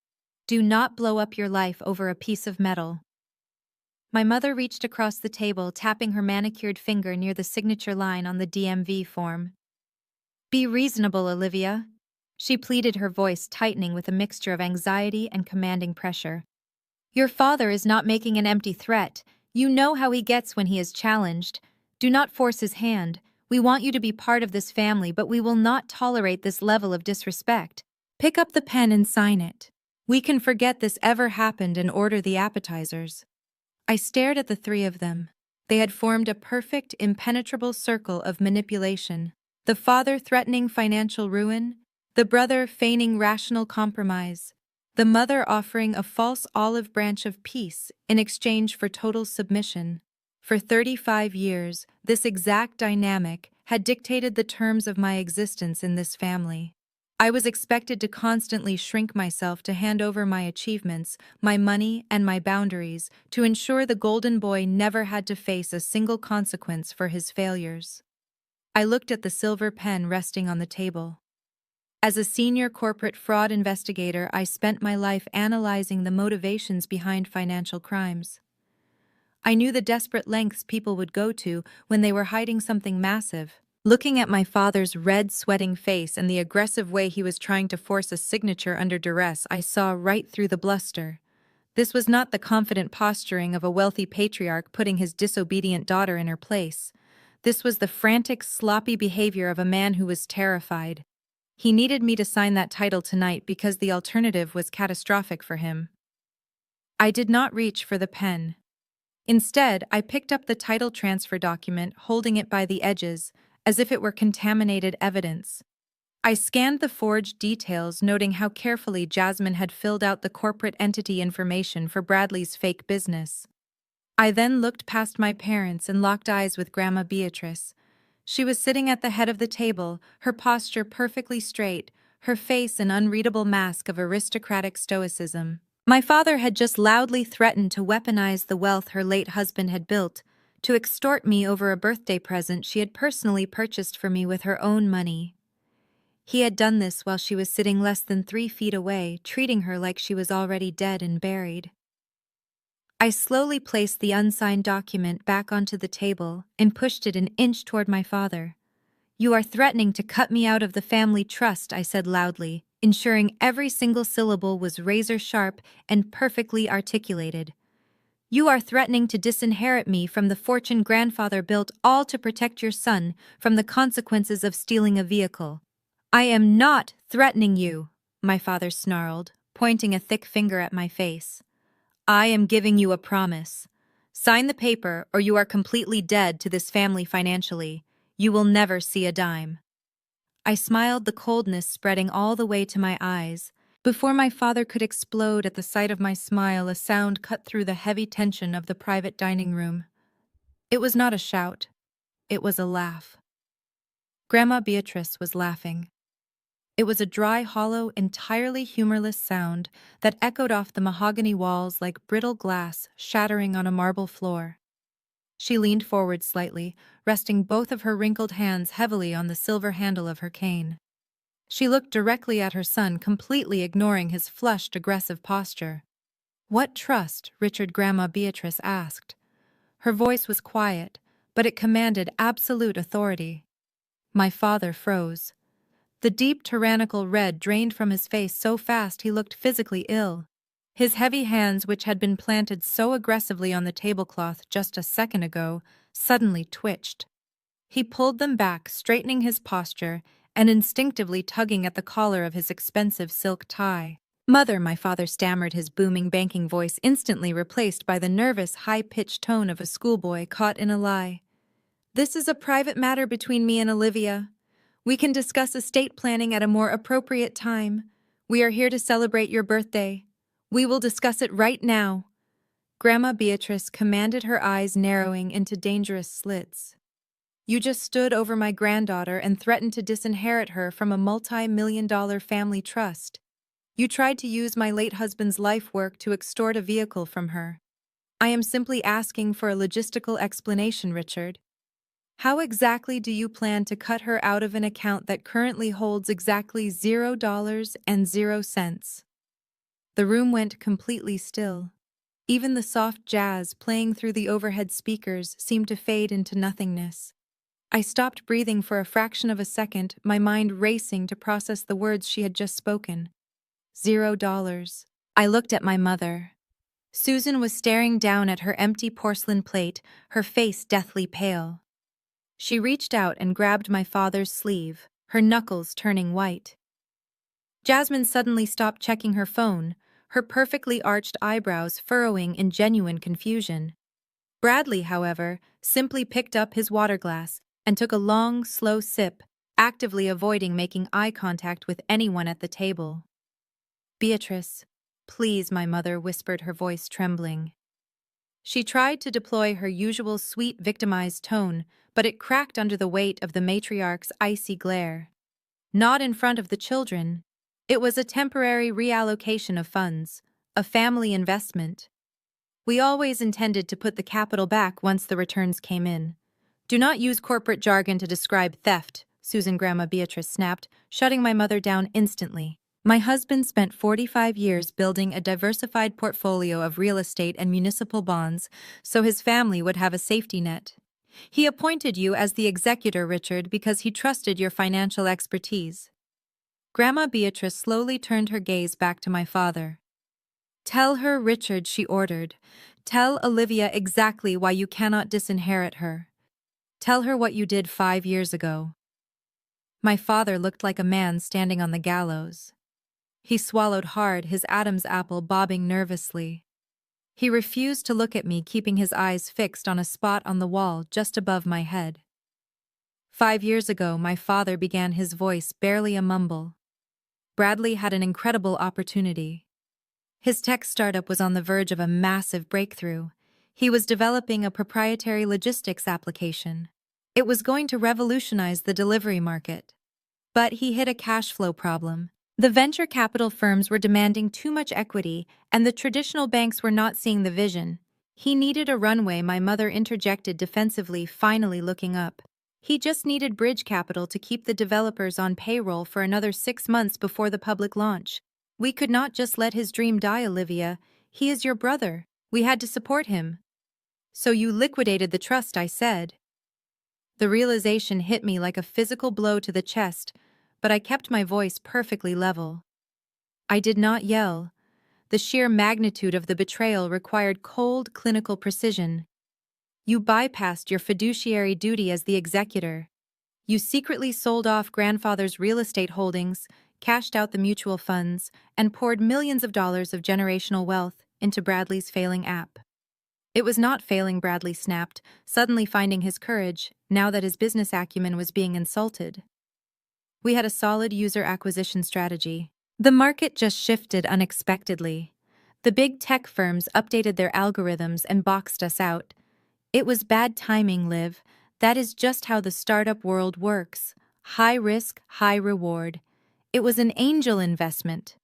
Do not blow up your life over a piece of metal." My mother reached across the table, tapping her manicured finger near the signature line on the DMV form. "Be reasonable, Olivia," she pleaded, her voice tightening with a mixture of anxiety and commanding pressure. Your father is not making an empty threat. You know how he gets when he is challenged. Do not force his hand. We want you to be part of this family, but we will not tolerate this level of disrespect. Pick up the pen and sign it. We can forget this ever happened and order the appetizers. I stared at the three of them. They had formed a perfect, impenetrable circle of manipulation. The father threatening financial ruin, the brother feigning rational compromise, the mother offering a false olive branch of peace in exchange for total submission. For 35 years, this exact dynamic had dictated the terms of my existence in this family. I was expected to constantly shrink myself to hand over my achievements, my money, and my boundaries to ensure the golden boy never had to face a single consequence for his failures. I looked at the silver pen resting on the table. As a senior corporate fraud investigator, I spent my life analyzing the motivations behind financial crimes. I knew the desperate lengths people would go to when they were hiding something massive. Looking at my father's red, sweating face and the aggressive way he was trying to force a signature under duress, I saw right through the bluster. This was not the confident posturing of a wealthy patriarch putting his disobedient daughter in her place. This was the frantic, sloppy behavior of a man who was terrified. He needed me to sign that title tonight because the alternative was catastrophic for him. I did not reach for the pen. Instead, I picked up the title transfer document, holding it by the edges, as if it were contaminated evidence. I scanned the forged details, noting how carefully Jasmine had filled out the corporate entity information for Bradley's fake business. I then looked past my parents and locked eyes with Grandma Beatrice. She was sitting at the head of the table, her posture perfectly straight, her face an unreadable mask of aristocratic stoicism. My father had just loudly threatened to weaponize the wealth her late husband had built, to extort me over a birthday present she had personally purchased for me with her own money. He had done this while she was sitting less than 3 feet away, treating her like she was already dead and buried. I slowly placed the unsigned document back onto the table and pushed it an inch toward my father. "You are threatening to cut me out of the family trust," I said loudly, ensuring every single syllable was razor-sharp and perfectly articulated. "You are threatening to disinherit me from the fortune grandfather built, all to protect your son from the consequences of stealing a vehicle." "I am not threatening you," my father snarled, pointing a thick finger at my face. "I am giving you a promise. Sign the paper or you are completely dead to this family financially. You will never see a dime." I smiled, the coldness spreading all the way to my eyes. Before my father could explode at the sight of my smile, a sound cut through the heavy tension of the private dining room. It was not a shout. It was a laugh. Grandma Beatrice was laughing. It was a dry, hollow, entirely humorless sound that echoed off the mahogany walls like brittle glass shattering on a marble floor. She leaned forward slightly, resting both of her wrinkled hands heavily on the silver handle of her cane. She looked directly at her son, completely ignoring his flushed, aggressive posture. "What trust?" Richard, Grandma Beatrice asked. Her voice was quiet, but it commanded absolute authority. My father froze. The deep, tyrannical red drained from his face so fast he looked physically ill. His heavy hands, which had been planted so aggressively on the tablecloth just a second ago, suddenly twitched. He pulled them back, straightening his posture and instinctively tugging at the collar of his expensive silk tie. "Mother," my father stammered, his booming banking voice instantly replaced by the nervous, high-pitched tone of a schoolboy caught in a lie. "This is a private matter between me and Olivia. We can discuss estate planning at a more appropriate time. We are here to celebrate your birthday. We will discuss it right now." Grandma Beatrice commanded, her eyes narrowing into dangerous slits. "You just stood over my granddaughter and threatened to disinherit her from a multi-million-dollar family trust. You tried to use my late husband's life work to extort a vehicle from her. I am simply asking for a logistical explanation, Richard. How exactly do you plan to cut her out of an account that currently holds exactly $0.00?" The room went completely still. Even the soft jazz playing through the overhead speakers seemed to fade into nothingness. I stopped breathing for a fraction of a second, my mind racing to process the words she had just spoken. $0. I looked at my mother. Susan was staring down at her empty porcelain plate, her face deathly pale. She reached out and grabbed my father's sleeve, her knuckles turning white. Jasmine suddenly stopped checking her phone, her perfectly arched eyebrows furrowing in genuine confusion. Bradley, however, simply picked up his water glass and took a long, slow sip, actively avoiding making eye contact with anyone at the table. "Beatrice, please," my mother whispered, her voice trembling. She tried to deploy her usual sweet, victimized tone, but it cracked under the weight of the matriarch's icy glare. Not in front of the children. It was a temporary reallocation of funds, a family investment. We always intended to put the capital back once the returns came in. "Do not use corporate jargon to describe theft," Susan Grandma Beatrice snapped, shutting my mother down instantly. "My husband spent 45 years building a diversified portfolio of real estate and municipal bonds so his family would have a safety net. He appointed you as the executor, Richard, because he trusted your financial expertise." Grandma Beatrice slowly turned her gaze back to my father. "Tell her, Richard," she ordered. "Tell Olivia exactly why you cannot disinherit her. Tell her what you did 5 years ago." My father looked like a man standing on the gallows. He swallowed hard, his Adam's apple bobbing nervously. He refused to look at me, keeping his eyes fixed on a spot on the wall just above my head. "5 years ago," my father began, his voice barely a mumble. "Bradley had an incredible opportunity. His tech startup was on the verge of a massive breakthrough. He was developing a proprietary logistics application. It was going to revolutionize the delivery market. But he hit a cash flow problem. The venture capital firms were demanding too much equity, and the traditional banks were not seeing the vision. He needed a runway," my mother interjected defensively, finally looking up. "He just needed bridge capital to keep the developers on payroll for another 6 months before the public launch. We could not just let his dream die, Olivia. He is your brother. We had to support him." "So you liquidated the trust," I said. The realization hit me like a physical blow to the chest, but I kept my voice perfectly level. I did not yell. The sheer magnitude of the betrayal required cold, clinical precision. "You bypassed your fiduciary duty as the executor. You secretly sold off grandfather's real estate holdings, cashed out the mutual funds, and poured millions of dollars of generational wealth into Bradley's failing app." "It was not failing," Bradley snapped, suddenly finding his courage, now that his business acumen was being insulted. "We had a solid user acquisition strategy. The market just shifted unexpectedly. The big tech firms updated their algorithms and boxed us out. It was bad timing, Liv. That is just how the startup world works. High risk, high reward. It was an angel investment."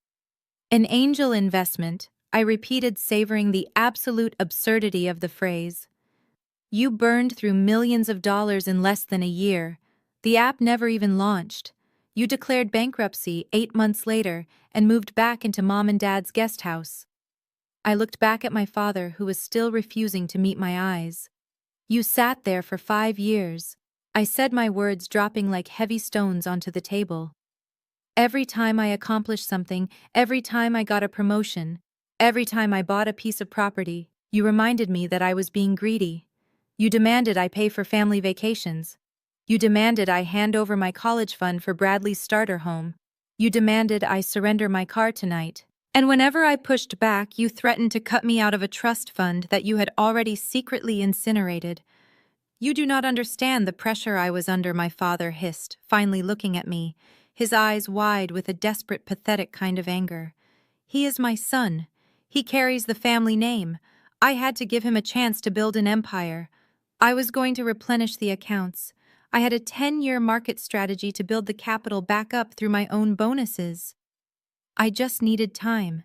"An angel investment," I repeated, savoring the absolute absurdity of the phrase. "You burned through millions of dollars in less than a year. The app never even launched. You declared bankruptcy 8 months later and moved back into Mom and Dad's guest house." I looked back at my father, who was still refusing to meet my eyes. "You sat there for 5 years. I said, my words dropping like heavy stones onto the table. "Every time I accomplished something, every time I got a promotion, every time I bought a piece of property, you reminded me that I was being greedy. You demanded I pay for family vacations. You demanded I hand over my college fund for Bradley's starter home. You demanded I surrender my car tonight. And whenever I pushed back, you threatened to cut me out of a trust fund that you had already secretly incinerated. You do not understand the pressure I was under," my father hissed, finally looking at me, his eyes wide with a desperate, pathetic kind of anger. "He is my son. He carries the family name. I had to give him a chance to build an empire. I was going to replenish the accounts. I had a 10-year market strategy to build the capital back up through my own bonuses. I just needed time."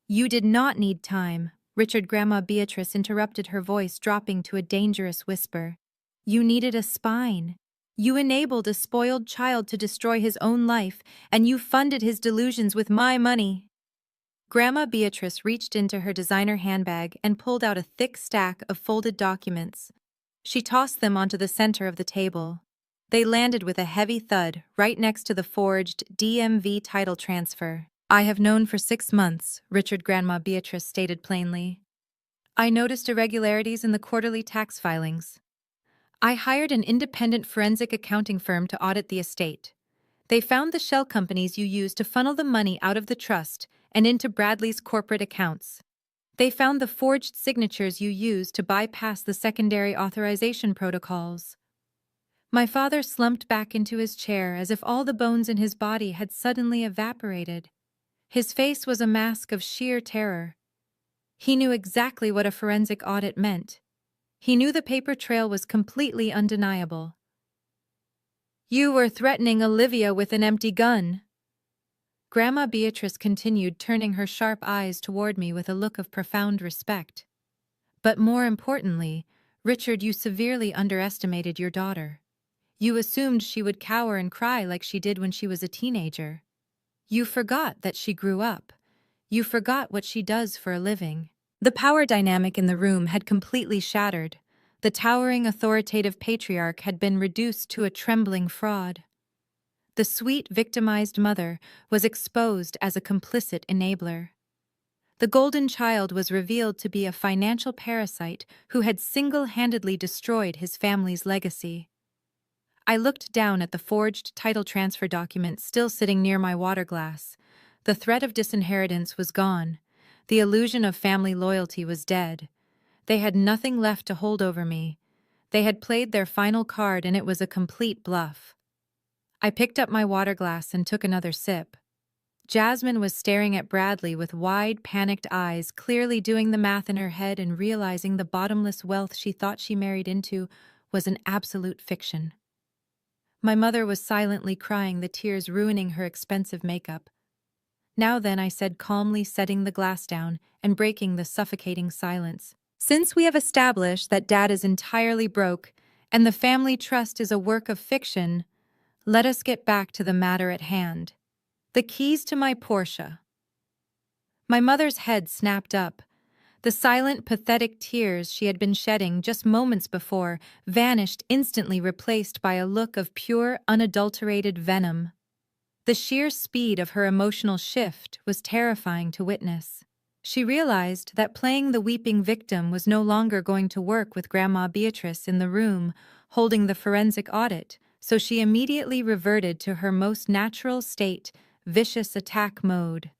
"You did not need time," Richard. Grandma Beatrice interrupted, her voice dropping to a dangerous whisper. "You needed a spine. You enabled a spoiled child to destroy his own life, and you funded his delusions with my money." Grandma Beatrice reached into her designer handbag and pulled out a thick stack of folded documents. She tossed them onto the center of the table. They landed with a heavy thud right next to the forged DMV title transfer. "I have known for 6 months," Richard. Grandma Beatrice stated plainly. I noticed irregularities in the quarterly tax filings. I hired an independent forensic accounting firm to audit the estate. They found the shell companies you used to funnel the money out of the trust and into Bradley's corporate accounts. They found the forged signatures you used to bypass the secondary authorization protocols. My father slumped back into his chair as if all the bones in his body had suddenly evaporated. His face was a mask of sheer terror. He knew exactly what a forensic audit meant. He knew the paper trail was completely undeniable. "You were threatening Olivia with an empty gun." Grandma Beatrice continued, turning her sharp eyes toward me with a look of profound respect. "But more importantly, Richard, you severely underestimated your daughter. You assumed she would cower and cry like she did when she was a teenager. You forgot that she grew up. You forgot what she does for a living." The power dynamic in the room had completely shattered. The towering authoritative patriarch had been reduced to a trembling fraud. The sweet, victimized mother was exposed as a complicit enabler. The golden child was revealed to be a financial parasite who had single-handedly destroyed his family's legacy. I looked down at the forged title transfer document still sitting near my water glass. The threat of disinheritance was gone. The illusion of family loyalty was dead. They had nothing left to hold over me. They had played their final card, and it was a complete bluff. I picked up my water glass and took another sip. Jasmine was staring at Bradley with wide, panicked eyes, clearly doing the math in her head and realizing the bottomless wealth she thought she married into was an absolute fiction. My mother was silently crying, the tears ruining her expensive makeup. "Now then," I said calmly, setting the glass down and breaking the suffocating silence. "Since we have established that Dad is entirely broke and the family trust is a work of fiction, let us get back to the matter at hand. The keys to my Porsche." My mother's head snapped up. The silent, pathetic tears she had been shedding just moments before vanished instantly, replaced by a look of pure, unadulterated venom. The sheer speed of her emotional shift was terrifying to witness. She realized that playing the weeping victim was no longer going to work with Grandma Beatrice in the room, holding the forensic audit, so she immediately reverted to her most natural state, vicious attack mode.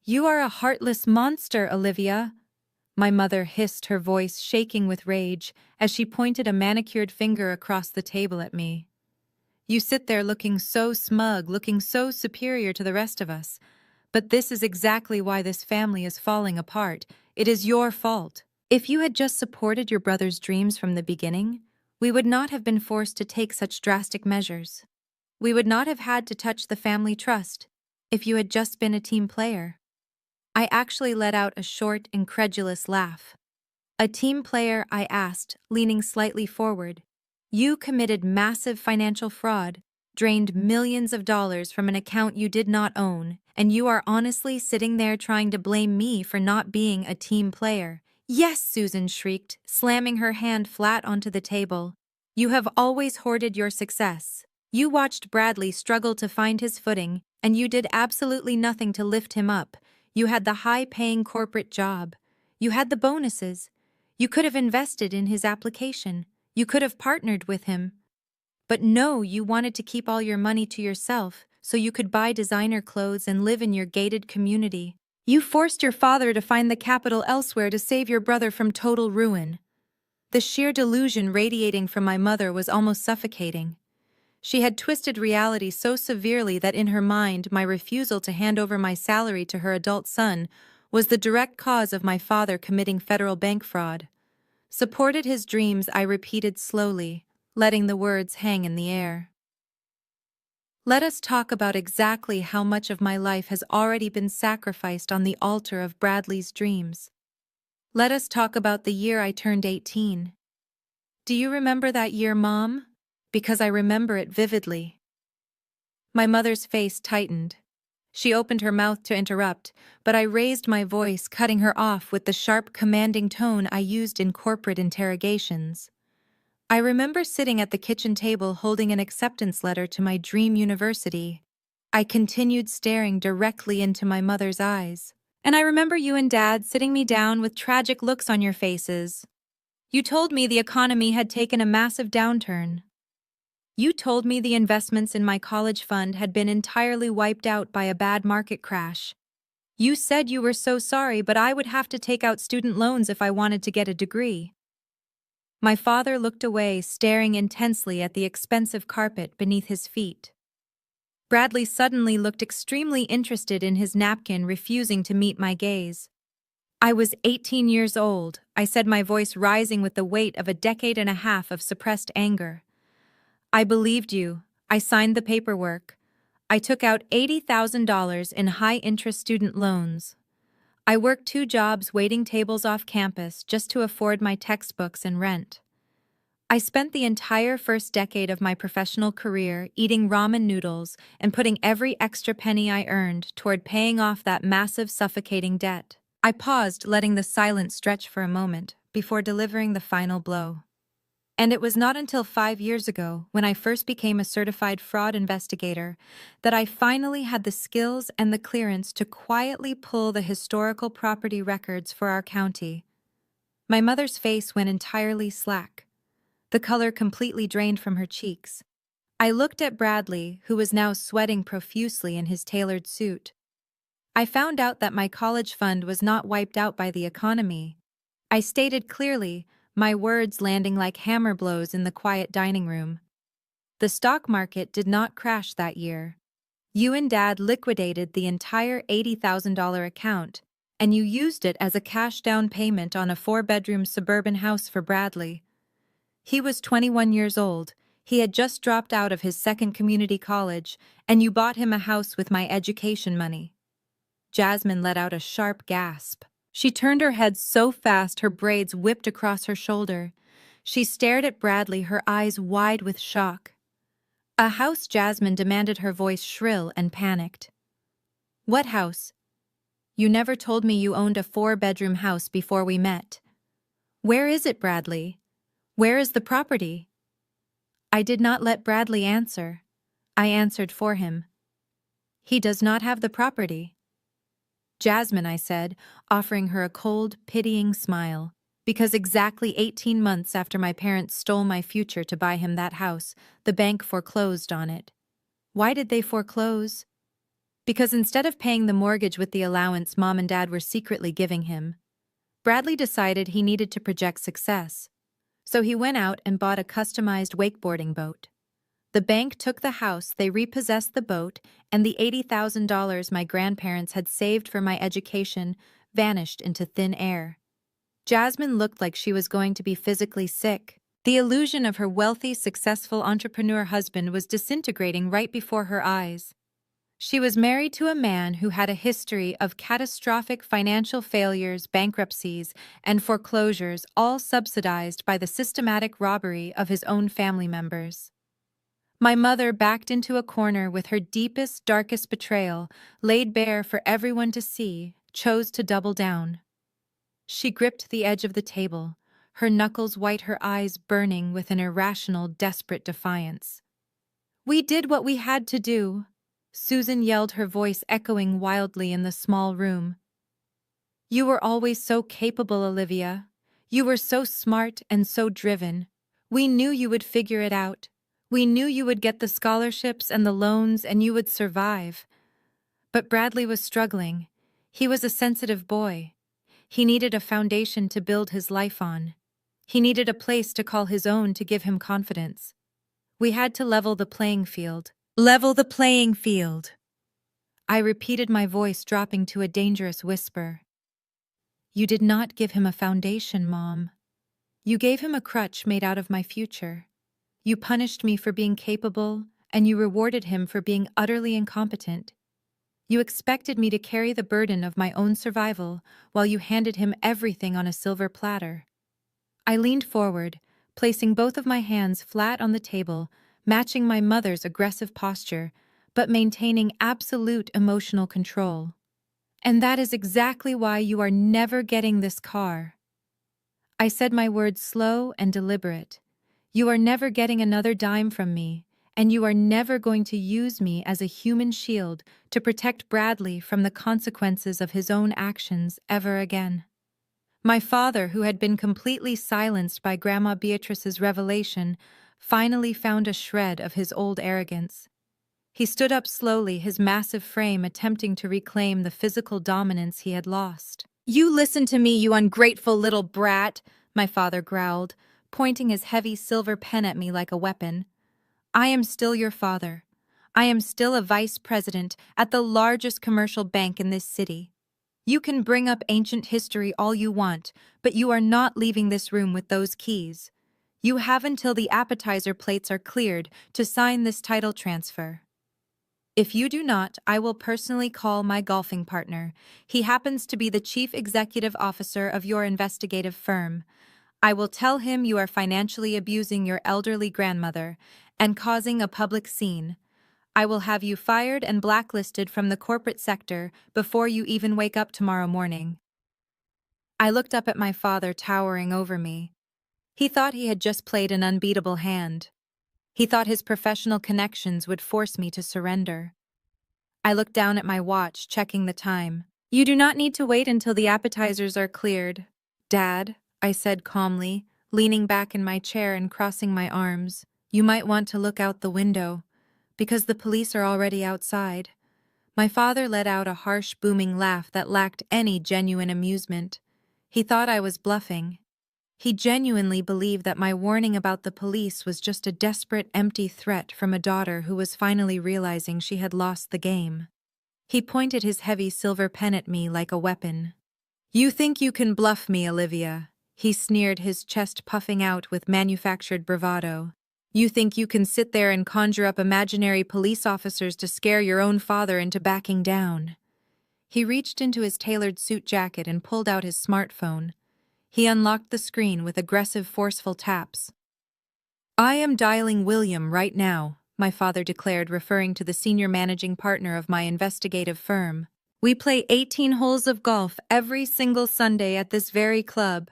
"You are a heartless monster, Olivia," my mother hissed, her voice shaking with rage as she pointed a manicured finger across the table at me. "You sit there looking so smug, looking so superior to the rest of us. But this is exactly why this family is falling apart. It is your fault. If you had just supported your brother's dreams from the beginning, we would not have been forced to take such drastic measures. We would not have had to touch the family trust if you had just been a team player." I actually let out a short, incredulous laugh. "A team player?" I asked, leaning slightly forward. "You committed massive financial fraud, drained millions of dollars from an account you did not own, and you are honestly sitting there trying to blame me for not being a team player." "Yes," Susan shrieked, slamming her hand flat onto the table. "You have always hoarded your success. You watched Bradley struggle to find his footing, and you did absolutely nothing to lift him up. You had the high-paying corporate job. You had the bonuses. You could have invested in his application. You could have partnered with him. But no, you wanted to keep all your money to yourself so you could buy designer clothes and live in your gated community. You forced your father to find the capital elsewhere to save your brother from total ruin." The sheer delusion radiating from my mother was almost suffocating. She had twisted reality so severely that in her mind, my refusal to hand over my salary to her adult son was the direct cause of my father committing federal bank fraud. "Supported his dreams," I repeated slowly, letting the words hang in the air. "Let us talk about exactly how much of my life has already been sacrificed on the altar of Bradley's dreams. Let us talk about the year I turned 18. Do you remember that year, Mom? Because I remember it vividly." My mother's face tightened. She opened her mouth to interrupt, but I raised my voice, cutting her off with the sharp, commanding tone I used in corporate interrogations. "I remember sitting at the kitchen table holding an acceptance letter to my dream university." I continued, staring directly into my mother's eyes. And I remember you and Dad sitting me down with tragic looks on your faces. You told me the economy had taken a massive downturn. You told me the investments in my college fund had been entirely wiped out by a bad market crash. You said you were so sorry, but I would have to take out student loans if I wanted to get a degree. My father looked away, staring intensely at the expensive carpet beneath his feet. Bradley suddenly looked extremely interested in his napkin, refusing to meet my gaze. I was 18 years old, I said, my voice rising with the weight of a decade and a half of suppressed anger. I believed you. I signed the paperwork. I took out $80,000 in high-interest student loans. I worked 2 jobs waiting tables off campus just to afford my textbooks and rent. I spent the entire first decade of my professional career eating ramen noodles and putting every extra penny I earned toward paying off that massive, suffocating debt. I paused, letting the silence stretch for a moment before delivering the final blow. And it was not until 5 years ago, when I first became a certified fraud investigator, that I finally had the skills and the clearance to quietly pull the historical property records for our county. My mother's face went entirely slack. The color completely drained from her cheeks. I looked at Bradley, who was now sweating profusely in his tailored suit. I found out that my college fund was not wiped out by the economy. I stated clearly, my words landing like hammer blows in the quiet dining room. The stock market did not crash that year. You and Dad liquidated the entire $80,000 account, and you used it as a cash down payment on a 4-bedroom suburban house for Bradley. He was 21 years old. He had just dropped out of his second community college, and you bought him a house with my education money. Jasmine let out a sharp gasp. She turned her head so fast her braids whipped across her shoulder. She stared at Bradley, her eyes wide with shock. "A house?" Jasmine demanded, her voice shrill and panicked. "What house? You never told me you owned a 4-bedroom house before we met. Where is it, Bradley? Where is the property?" I did not let Bradley answer. I answered for him. "He does not have the property." "Jasmine," I said, offering her a cold, pitying smile, because exactly 18 months after my parents stole my future to buy him that house, the bank foreclosed on it. Why did they foreclose? Because instead of paying the mortgage with the allowance Mom and Dad were secretly giving him, Bradley decided he needed to project success. So he went out and bought a customized wakeboarding boat. The bank took the house, they repossessed the boat, and the $80,000 my grandparents had saved for my education vanished into thin air. Jasmine looked like she was going to be physically sick. The illusion of her wealthy, successful entrepreneur husband was disintegrating right before her eyes. She was married to a man who had a history of catastrophic financial failures, bankruptcies, and foreclosures, all subsidized by the systematic robbery of his own family members. My mother, backed into a corner with her deepest, darkest betrayal laid bare for everyone to see, chose to double down. She gripped the edge of the table, her knuckles white, her eyes burning with an irrational, desperate defiance. "We did what we had to do," Susan yelled, her voice echoing wildly in the small room. "You were always so capable, Olivia. You were so smart and so driven. We knew you would figure it out. We knew you would get the scholarships and the loans and you would survive." But Bradley was struggling. He was a sensitive boy. He needed a foundation to build his life on. He needed a place to call his own to give him confidence. We had to level the playing field. Level the playing field. I repeated, my voice dropping to a dangerous whisper. "You did not give him a foundation, Mom. You gave him a crutch made out of my future. You punished me for being capable, and you rewarded him for being utterly incompetent. You expected me to carry the burden of my own survival while you handed him everything on a silver platter." I leaned forward, placing both of my hands flat on the table, matching my mother's aggressive posture, but maintaining absolute emotional control. "And that is exactly why you are never getting this car." I said, my words slow and deliberate. "You are never getting another dime from me, and you are never going to use me as a human shield to protect Bradley from the consequences of his own actions ever again. My father, who had been completely silenced by Grandma Beatrice's revelation, finally found a shred of his old arrogance. He stood up slowly, his massive frame attempting to reclaim the physical dominance he had lost. "You listen to me, you ungrateful little brat," my father growled, pointing his heavy silver pen at me like a weapon. "I am still your father. I am still a vice president at the largest commercial bank in this city. You can bring up ancient history all you want, but you are not leaving this room with those keys. You have until the appetizer plates are cleared to sign this title transfer. If you do not, I will personally call my golfing partner. He happens to be the chief executive officer of your investigative firm. I will tell him you are financially abusing your elderly grandmother and causing a public scene. I will have you fired and blacklisted from the corporate sector before you even wake up tomorrow morning." I looked up at my father towering over me. He thought he had just played an unbeatable hand. He thought his professional connections would force me to surrender. I looked down at my watch, checking the time. "You do not need to wait until the appetizers are cleared, Dad," I said calmly, leaning back in my chair and crossing my arms. "You might want to look out the window, because the police are already outside." My father let out a harsh, booming laugh that lacked any genuine amusement. He thought I was bluffing. He genuinely believed that my warning about the police was just a desperate, empty threat from a daughter who was finally realizing she had lost the game. He pointed his heavy silver pen at me like a weapon. "You think you can bluff me, Olivia," he sneered, his chest puffing out with manufactured bravado. "You think you can sit there and conjure up imaginary police officers to scare your own father into backing down." He reached into his tailored suit jacket and pulled out his smartphone. He unlocked the screen with aggressive, forceful taps. "I am dialing William right now," my father declared, referring to the senior managing partner of my investigative firm. "We play 18 holes of golf every single Sunday at this very club.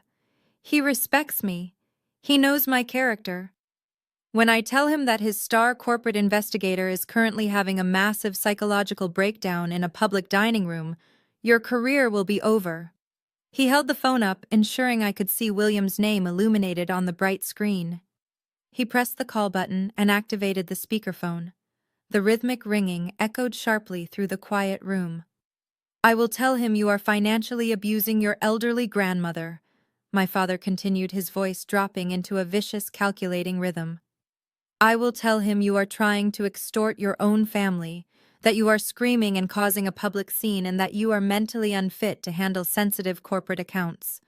He respects me. He knows my character. When I tell him that his star corporate investigator is currently having a massive psychological breakdown in a public dining room, your career will be over." He held the phone up, ensuring I could see William's name illuminated on the bright screen. He pressed the call button and activated the speakerphone. The rhythmic ringing echoed sharply through the quiet room. "I will tell him you are financially abusing your elderly grandmother," my father continued, his voice dropping into a vicious, calculating rhythm. "I will tell him you are trying to extort your own family, that you are screaming and causing a public scene, and that you are mentally unfit to handle sensitive corporate accounts.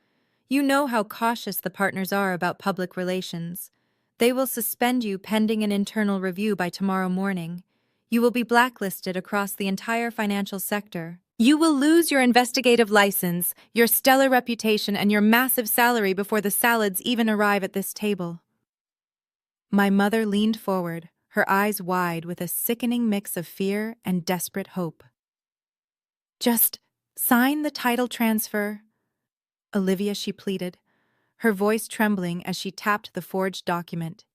You know how cautious the partners are about public relations. They will suspend you pending an internal review by tomorrow morning. You will be blacklisted across the entire financial sector. You will lose your investigative license, your stellar reputation, and your massive salary before the salads even arrive at this table." My mother leaned forward, her eyes wide with a sickening mix of fear and desperate hope. "Just sign the title transfer, Olivia," she pleaded, her voice trembling as she tapped the forged document.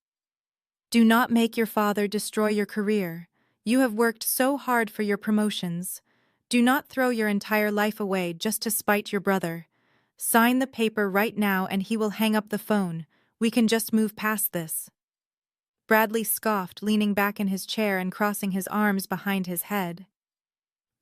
"Do not make your father destroy your career. You have worked so hard for your promotions. Do not throw your entire life away just to spite your brother. Sign the paper right now and he will hang up the phone. We can just move past this." Bradley scoffed, leaning back in his chair and crossing his arms behind his head.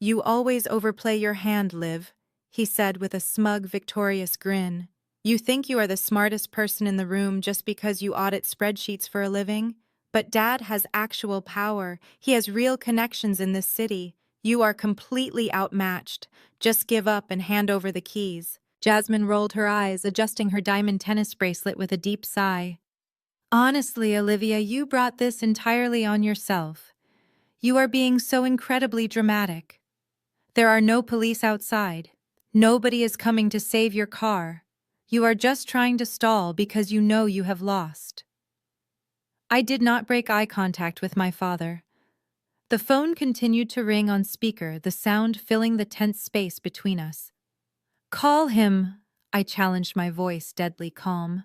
"You always overplay your hand, Liv," he said with a smug, victorious grin. "You think you are the smartest person in the room just because you audit spreadsheets for a living? But Dad has actual power. He has real connections in this city. You are completely outmatched. Just give up and hand over the keys." Jasmine rolled her eyes, adjusting her diamond tennis bracelet with a deep sigh. "Honestly, Olivia, you brought this entirely on yourself. You are being so incredibly dramatic. There are no police outside. Nobody is coming to save your car. You are just trying to stall because you know you have lost." I did not break eye contact with my father. The phone continued to ring on speaker, the sound filling the tense space between us. "Call him," I challenged, my voice deadly calm.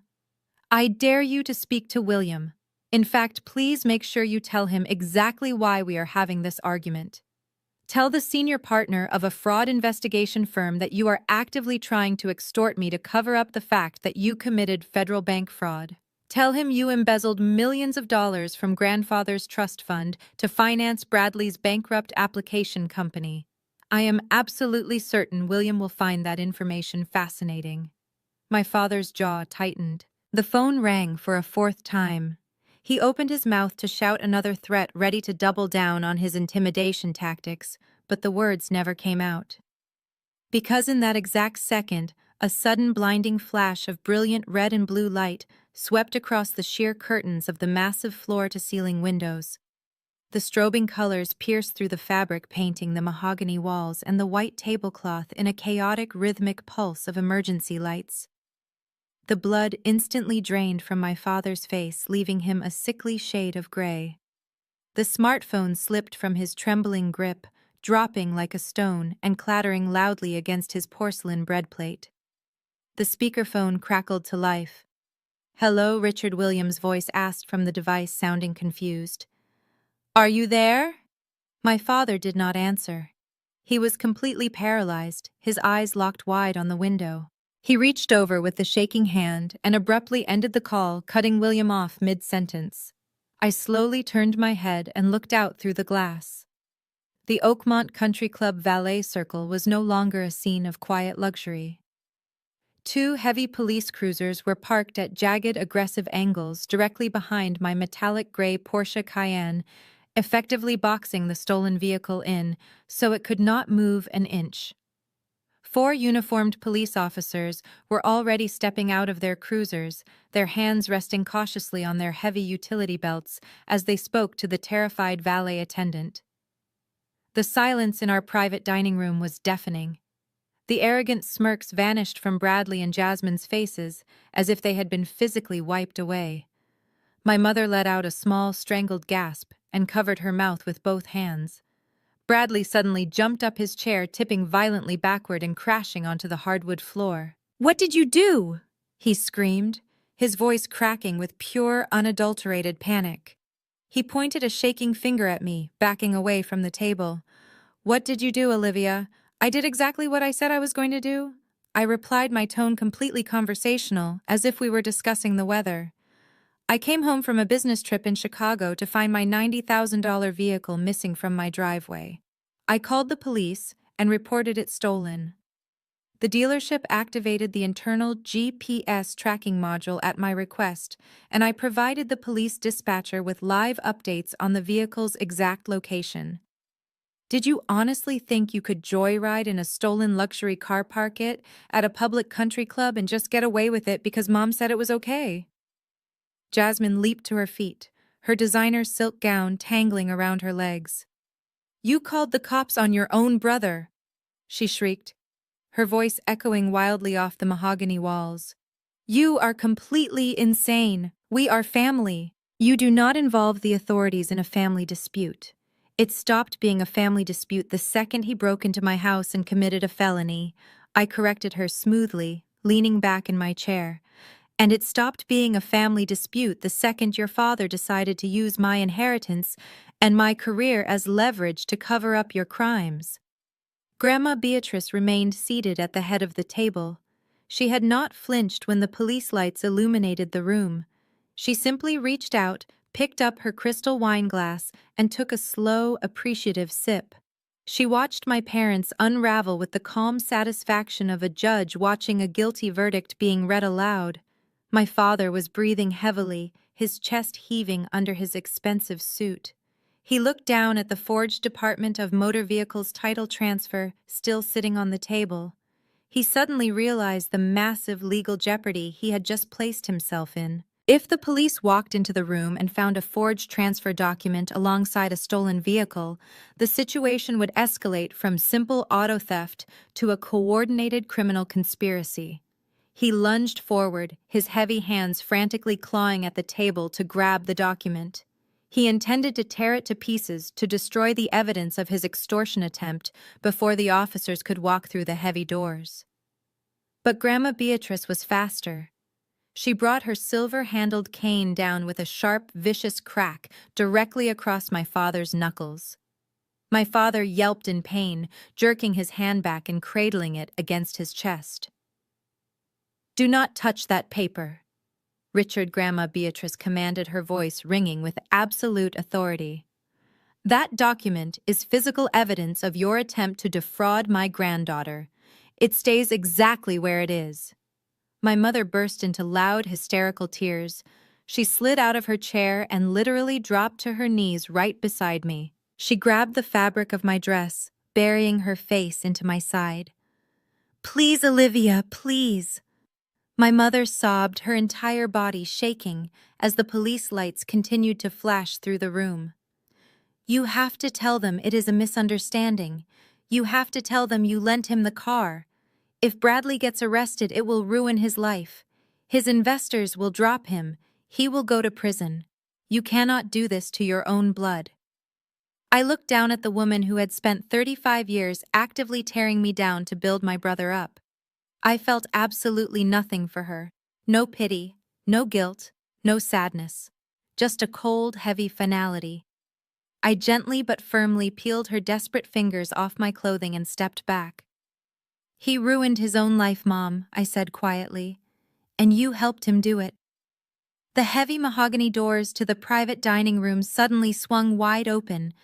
"I dare you to speak to William. In fact, please make sure you tell him exactly why we are having this argument. Tell the senior partner of a fraud investigation firm that you are actively trying to extort me to cover up the fact that you committed federal bank fraud. Tell him you embezzled millions of dollars from grandfather's trust fund to finance Bradley's bankrupt application company. I am absolutely certain William will find that information fascinating. My father's jaw tightened. The phone rang for a fourth time. He opened his mouth to shout another threat, ready to double down on his intimidation tactics, but the words never came out. Because in that exact second, a sudden blinding flash of brilliant red and blue light swept across the sheer curtains of the massive floor-to-ceiling windows. The strobing colors pierced through the fabric painting the mahogany walls and the white tablecloth in a chaotic, rhythmic pulse of emergency lights. The blood instantly drained from my father's face, leaving him a sickly shade of gray. The smartphone slipped from his trembling grip, dropping like a stone and clattering loudly against his porcelain breadplate. The speakerphone crackled to life. "Hello," Richard Williams' voice asked from the device, sounding confused. "Are you there?" My father did not answer. He was completely paralyzed, his eyes locked wide on the window. He reached over with the shaking hand and abruptly ended the call, cutting William off mid-sentence. I slowly turned my head and looked out through the glass. The Oakmont Country Club valet circle was no longer a scene of quiet luxury. Two heavy police cruisers were parked at jagged, aggressive angles directly behind my metallic gray Porsche Cayenne, effectively boxing the stolen vehicle in so it could not move an inch. 4 uniformed police officers were already stepping out of their cruisers, their hands resting cautiously on their heavy utility belts as they spoke to the terrified valet attendant. The silence in our private dining room was deafening. The arrogant smirks vanished from Bradley and Jasmine's faces as if they had been physically wiped away. My mother let out a small, strangled gasp and covered her mouth with both hands. Bradley suddenly jumped up his chair, tipping violently backward and crashing onto the hardwood floor. "What did you do?" he screamed, his voice cracking with pure, unadulterated panic. He pointed a shaking finger at me, backing away from the table. "What did you do, Olivia?" "I did exactly what I said I was going to do," I replied, my tone completely conversational, as if we were discussing the weather. "I came home from a business trip in Chicago to find my $90,000 vehicle missing from my driveway. I called the police and reported it stolen. The dealership activated the internal GPS tracking module at my request, and I provided the police dispatcher with live updates on the vehicle's exact location. Did you honestly think you could joyride in a stolen luxury car park it at a public country club and just get away with it because Mom said it was okay?" Jasmine leaped to her feet, her designer silk gown tangling around her legs. "You called the cops on your own brother," she shrieked, her voice echoing wildly off the mahogany walls. "You are completely insane. We are family. You do not involve the authorities in a family dispute. It stopped being a family dispute the second he broke into my house and committed a felony," I corrected her smoothly, leaning back in my chair. "And it stopped being a family dispute the second your father decided to use my inheritance and my career as leverage to cover up your crimes." Grandma Beatrice remained seated at the head of the table. She had not flinched when the police lights illuminated the room. She simply reached out, picked up her crystal wine glass, and took a slow, appreciative sip. She watched my parents unravel with the calm satisfaction of a judge watching a guilty verdict being read aloud. My father was breathing heavily, his chest heaving under his expensive suit. He looked down at the Forge Department of Motor Vehicles title transfer still sitting on the table. He suddenly realized the massive legal jeopardy he had just placed himself in. If the police walked into the room and found a forged transfer document alongside a stolen vehicle, the situation would escalate from simple auto theft to a coordinated criminal conspiracy. He lunged forward, his heavy hands frantically clawing at the table to grab the document. He intended to tear it to pieces to destroy the evidence of his extortion attempt before the officers could walk through the heavy doors. But Grandma Beatrice was faster. She brought her silver-handled cane down with a sharp, vicious crack directly across my father's knuckles. My father yelped in pain, jerking his hand back and cradling it against his chest. "Do not touch that paper," Grandma Beatrice commanded, her voice ringing with absolute authority. "That document is physical evidence of your attempt to defraud my granddaughter. It stays exactly where it is." My mother burst into loud, hysterical tears. She slid out of her chair and literally dropped to her knees right beside me. She grabbed the fabric of my dress, burying her face into my side. "Please, Olivia, please." My mother sobbed, her entire body shaking as the police lights continued to flash through the room. "You have to tell them it is a misunderstanding. You have to tell them you lent him the car. If Bradley gets arrested, it will ruin his life. His investors will drop him. He will go to prison. You cannot do this to your own blood." I looked down at the woman who had spent 35 years actively tearing me down to build my brother up. I felt absolutely nothing for her. No pity, no guilt, no sadness. Just a cold, heavy finality. I gently but firmly peeled her desperate fingers off my clothing and stepped back. "He ruined his own life, Mom," I said quietly, "and you helped him do it." The heavy mahogany doors to the private dining room suddenly swung wide open.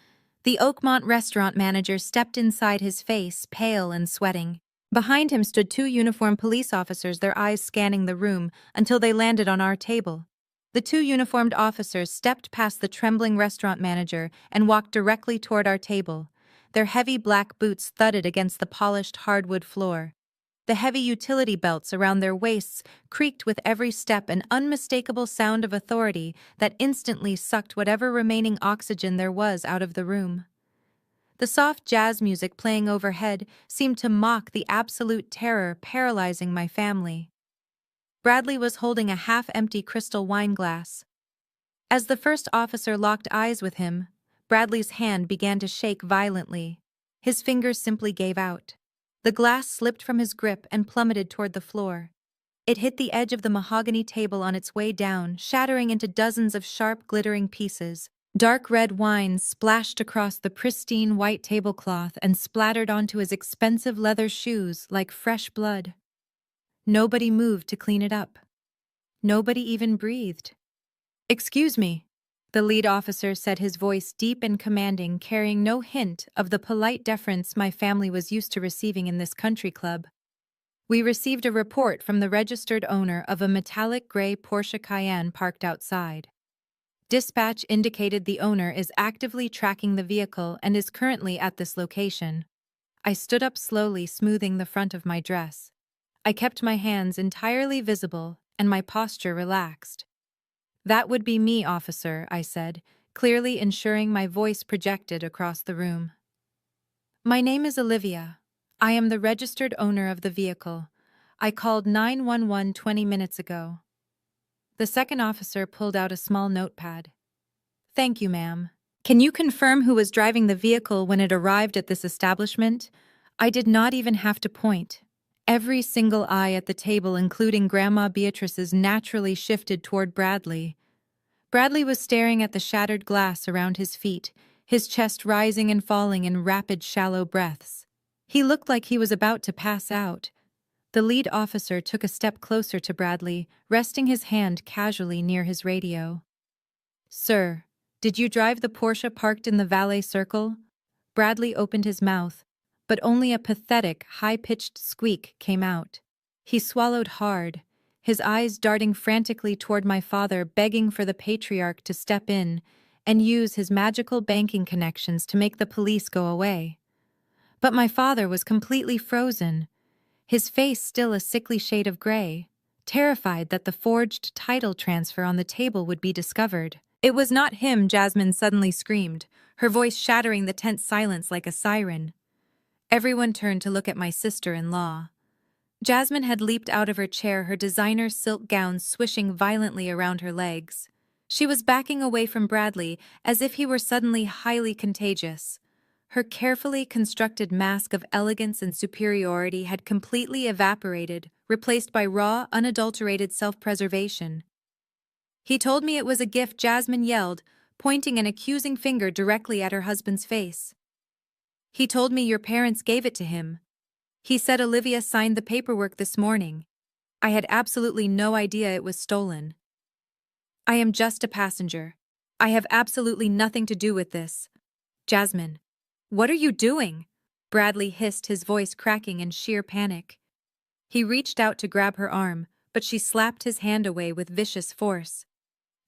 The Oakmont restaurant manager stepped inside, his face pale and sweating. Behind him stood two uniformed police officers, their eyes scanning the room until they landed on our table. The two uniformed officers stepped past the trembling restaurant manager and walked directly toward our table. Their heavy black boots thudded against the polished hardwood floor. The heavy utility belts around their waists creaked with every step, an unmistakable sound of authority that instantly sucked whatever remaining oxygen there was out of the room. The soft jazz music playing overhead seemed to mock the absolute terror paralyzing my family. Bradley was holding a half-empty crystal wine glass. As the first officer locked eyes with him, Bradley's hand began to shake violently. His fingers simply gave out. The glass slipped from his grip and plummeted toward the floor. It hit the edge of the mahogany table on its way down, shattering into dozens of sharp, glittering pieces. Dark red wine splashed across the pristine white tablecloth and splattered onto his expensive leather shoes like fresh blood. Nobody moved to clean it up. Nobody even breathed. "Excuse me," the lead officer said, his voice deep and commanding, carrying no hint of the polite deference my family was used to receiving in this country club. "We received a report from the registered owner of a metallic gray Porsche Cayenne parked outside. Dispatch indicated the owner is actively tracking the vehicle and is currently at this location." I stood up slowly, smoothing the front of my dress. I kept my hands entirely visible and my posture relaxed. "That would be me, officer," I said, clearly ensuring my voice projected across the room. "My name is Olivia. I am the registered owner of the vehicle. I called 911 20 minutes ago." The second officer pulled out a small notepad. "Thank you, ma'am. Can you confirm who was driving the vehicle when it arrived at this establishment?" I did not even have to point. Every single eye at the table, including Grandma Beatrice's, naturally shifted toward Bradley. Bradley was staring at the shattered glass around his feet, his chest rising and falling in rapid, shallow breaths. He looked like he was about to pass out. The lead officer took a step closer to Bradley, resting his hand casually near his radio. "Sir, did you drive the Porsche parked in the valet circle?" Bradley opened his mouth, but only a pathetic, high-pitched squeak came out. He swallowed hard, his eyes darting frantically toward my father, begging for the patriarch to step in and use his magical banking connections to make the police go away. But my father was completely frozen, his face still a sickly shade of gray, terrified that the forged title transfer on the table would be discovered. "It was not him," Jasmine suddenly screamed, her voice shattering the tense silence like a siren. Everyone turned to look at my sister-in-law. Jasmine had leaped out of her chair, her designer silk gown swishing violently around her legs. She was backing away from Bradley as if he were suddenly highly contagious. Her carefully constructed mask of elegance and superiority had completely evaporated, replaced by raw, unadulterated self-preservation. "He told me it was a gift," Jasmine yelled, pointing an accusing finger directly at her husband's face. "He told me your parents gave it to him. He said Olivia signed the paperwork this morning. I had absolutely no idea it was stolen. I am just a passenger. I have absolutely nothing to do with this." "Jasmine, what are you doing?" Bradley hissed, his voice cracking in sheer panic. He reached out to grab her arm, but she slapped his hand away with vicious force.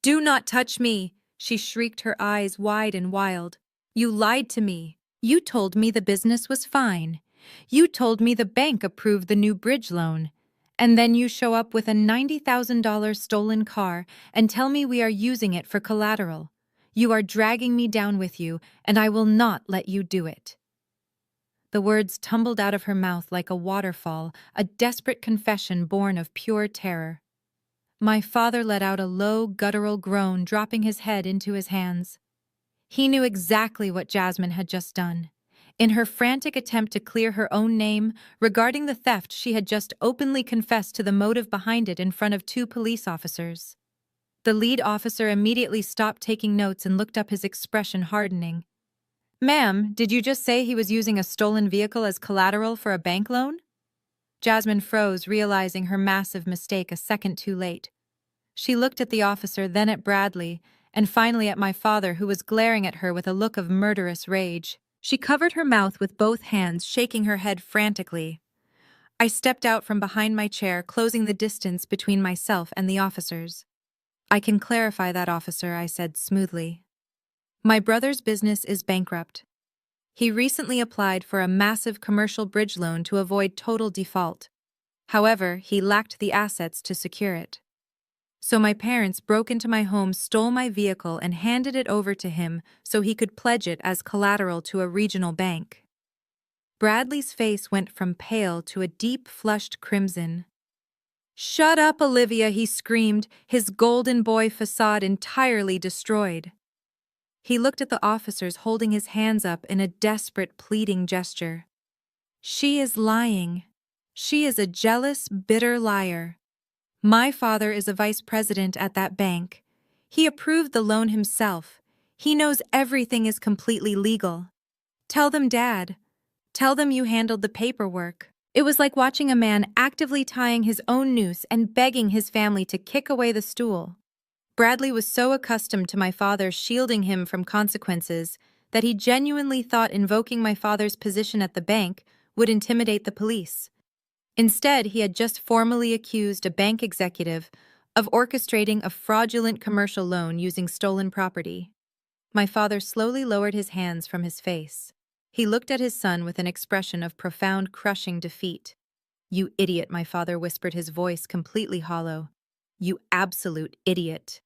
"Do not touch me!" she shrieked, her eyes wide and wild. "You lied to me. You told me the business was fine. You told me the bank approved the new bridge loan. And then you show up with a $90,000 stolen car and tell me we are using it for collateral. You are dragging me down with you, and I will not let you do it." The words tumbled out of her mouth like a waterfall, a desperate confession born of pure terror. My father let out a low, guttural groan, dropping his head into his hands. He knew exactly what Jasmine had just done. In her frantic attempt to clear her own name regarding the theft, she had just openly confessed to the motive behind it in front of 2 police officers. The lead officer immediately stopped taking notes and looked up, his expression hardening. "Ma'am, did you just say he was using a stolen vehicle as collateral for a bank loan?" Jasmine froze, realizing her massive mistake a second too late. She looked at the officer, then at Bradley, and finally at my father, who was glaring at her with a look of murderous rage. She covered her mouth with both hands, shaking her head frantically. I stepped out from behind my chair, closing the distance between myself and the officers. "I can clarify that, officer," I said smoothly. "My brother's business is bankrupt. He recently applied for a massive commercial bridge loan to avoid total default. However, he lacked the assets to secure it. So my parents broke into my home, stole my vehicle, and handed it over to him so he could pledge it as collateral to a regional bank." Bradley's face went from pale to a deep flushed crimson. "Shut up, Olivia," he screamed, his golden boy facade entirely destroyed. He looked at the officers, holding his hands up in a desperate, pleading gesture. "She is lying. She is a jealous, bitter liar. My father is a vice president at that bank. He approved the loan himself. He knows everything is completely legal. Tell them, Dad. Tell them you handled the paperwork." It was like watching a man actively tying his own noose and begging his family to kick away the stool. Bradley was so accustomed to my father shielding him from consequences that he genuinely thought invoking my father's position at the bank would intimidate the police. Instead, he had just formally accused a bank executive of orchestrating a fraudulent commercial loan using stolen property. My father slowly lowered his hands from his face. He looked at his son with an expression of profound, crushing defeat. "You idiot," my father whispered, his voice completely hollow. "You absolute idiot."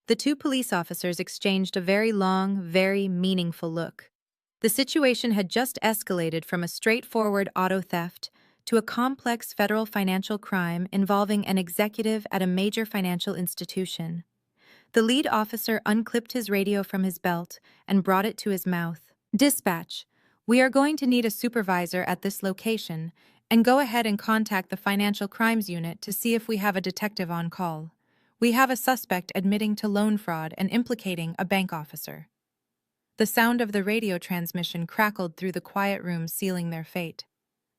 The 2 police officers exchanged a very long, very meaningful look. The situation had just escalated from a straightforward auto theft to a complex federal financial crime involving an executive at a major financial institution. The lead officer unclipped his radio from his belt and brought it to his mouth. "Dispatch, we are going to need a supervisor at this location, and go ahead and contact the Financial Crimes Unit to see if we have a detective on call. We have a suspect admitting to loan fraud and implicating a bank officer." The sound of the radio transmission crackled through the quiet room, sealing their fate.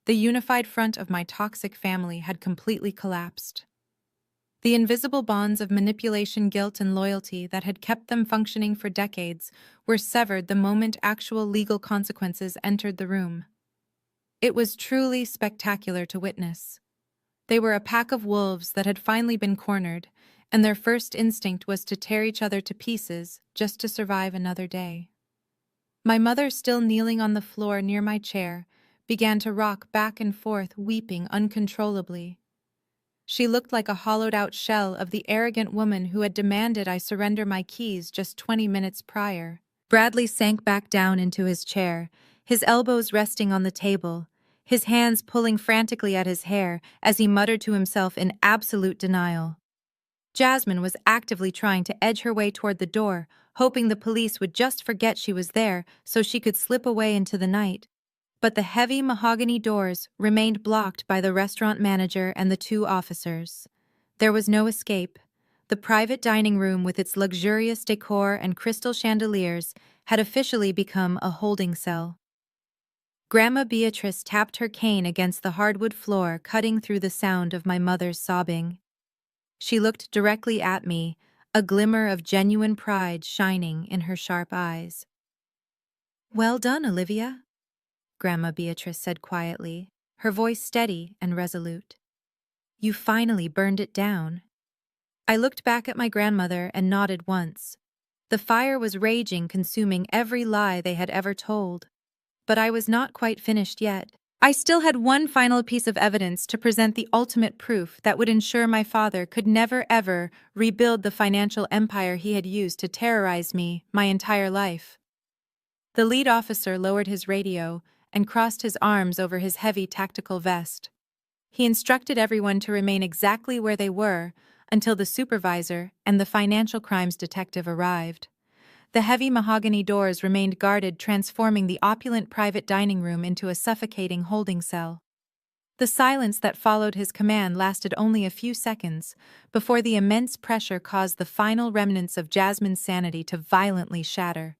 The unified front of my toxic family had completely collapsed. The invisible bonds of manipulation, guilt, and loyalty that had kept them functioning for decades were severed the moment actual legal consequences entered the room. It was truly spectacular to witness. They were a pack of wolves that had finally been cornered, and their first instinct was to tear each other to pieces just to survive another day. My mother, still kneeling on the floor near my chair, began to rock back and forth, weeping uncontrollably. She looked like a hollowed-out shell of the arrogant woman who had demanded I surrender my keys just 20 minutes prior. Bradley sank back down into his chair, his elbows resting on the table, his hands pulling frantically at his hair as he muttered to himself in absolute denial. Jasmine was actively trying to edge her way toward the door, hoping the police would just forget she was there so she could slip away into the night. But the heavy mahogany doors remained blocked by the restaurant manager and the two officers. There was no escape. The private dining room with its luxurious decor and crystal chandeliers had officially become a holding cell. Grandma Beatrice tapped her cane against the hardwood floor, cutting through the sound of my mother's sobbing. She looked directly at me, a glimmer of genuine pride shining in her sharp eyes. "Well done, Olivia," Grandma Beatrice said quietly, her voice steady and resolute. "You finally burned it down." I looked back at my grandmother and nodded once. The fire was raging, consuming every lie they had ever told. But I was not quite finished yet. I still had one final piece of evidence to present, the ultimate proof that would ensure my father could never ever rebuild the financial empire he had used to terrorize me my entire life. The lead officer lowered his radio and crossed his arms over his heavy tactical vest. He instructed everyone to remain exactly where they were until the supervisor and the financial crimes detective arrived. The heavy mahogany doors remained guarded, transforming the opulent private dining room into a suffocating holding cell. The silence that followed his command lasted only a few seconds before the immense pressure caused the final remnants of Jasmine's sanity to violently shatter.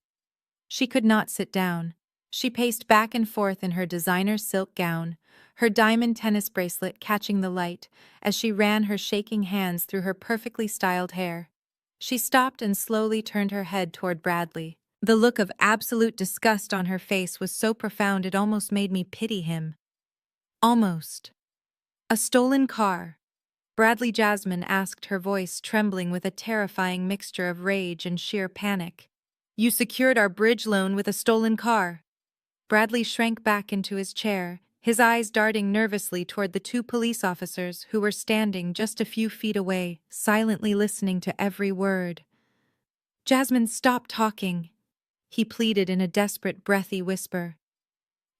She could not sit down. She paced back and forth in her designer silk gown, her diamond tennis bracelet catching the light as she ran her shaking hands through her perfectly styled hair. She stopped and slowly turned her head toward Bradley. The look of absolute disgust on her face was so profound it almost made me pity him. Almost. "A stolen car?" Bradley Jasmine asked, her voice trembling with a terrifying mixture of rage and sheer panic. "You secured our bridge loan with a stolen car?" Bradley shrank back into his chair, his eyes darting nervously toward the two police officers who were standing just a few feet away, silently listening to every word. "Jasmine, stop talking," he pleaded in a desperate, breathy whisper.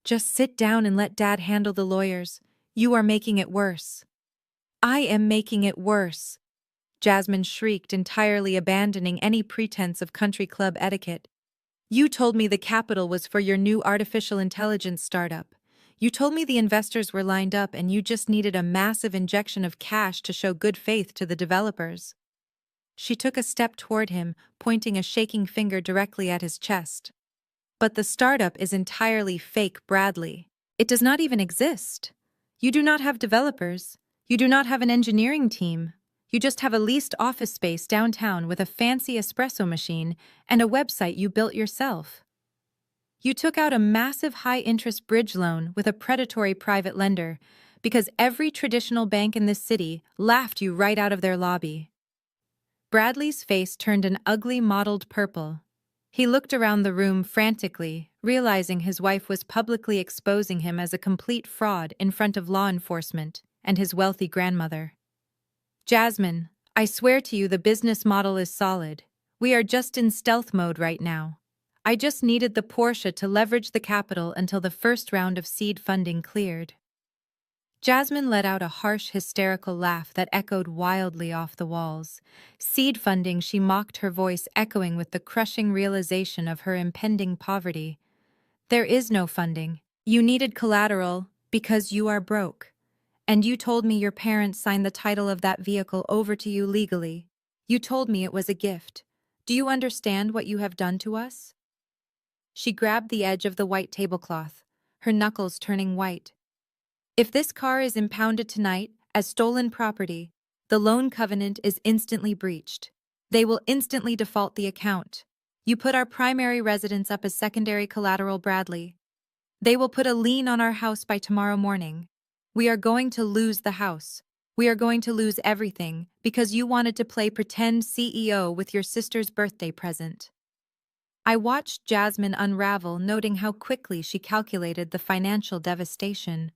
"Just sit down and let Dad handle the lawyers. You are making it worse." "I am making it worse," Jasmine shrieked, entirely abandoning any pretense of country club etiquette. "You told me the capital was for your new artificial intelligence startup. You told me the investors were lined up and you just needed a massive injection of cash to show good faith to the developers." She took a step toward him, pointing a shaking finger directly at his chest. "But the startup is entirely fake, Bradley. It does not even exist. You do not have developers. You do not have an engineering team. You just have a leased office space downtown with a fancy espresso machine and a website you built yourself. You took out a massive high-interest bridge loan with a predatory private lender because every traditional bank in this city laughed you right out of their lobby." Bradley's face turned an ugly mottled purple. He looked around the room frantically, realizing his wife was publicly exposing him as a complete fraud in front of law enforcement and his wealthy grandmother. "Jasmine, I swear to you the business model is solid. We are just in stealth mode right now. I just needed the Porsche to leverage the capital until the first round of seed funding cleared." Jasmine let out a harsh, hysterical laugh that echoed wildly off the walls. "Seed funding," she mocked, her voice echoing with the crushing realization of her impending poverty. "There is no funding. You needed collateral because you are broke. And you told me your parents signed the title of that vehicle over to you legally. You told me it was a gift. Do you understand what you have done to us?" She grabbed the edge of the white tablecloth, her knuckles turning white. "If this car is impounded tonight as stolen property, the loan covenant is instantly breached. They will instantly default the account. You put our primary residence up as secondary collateral, Bradley. They will put a lien on our house by tomorrow morning. We are going to lose the house. We are going to lose everything because you wanted to play pretend CEO with your sister's birthday present." I watched Jasmine unravel, noting how quickly she calculated the financial devastation.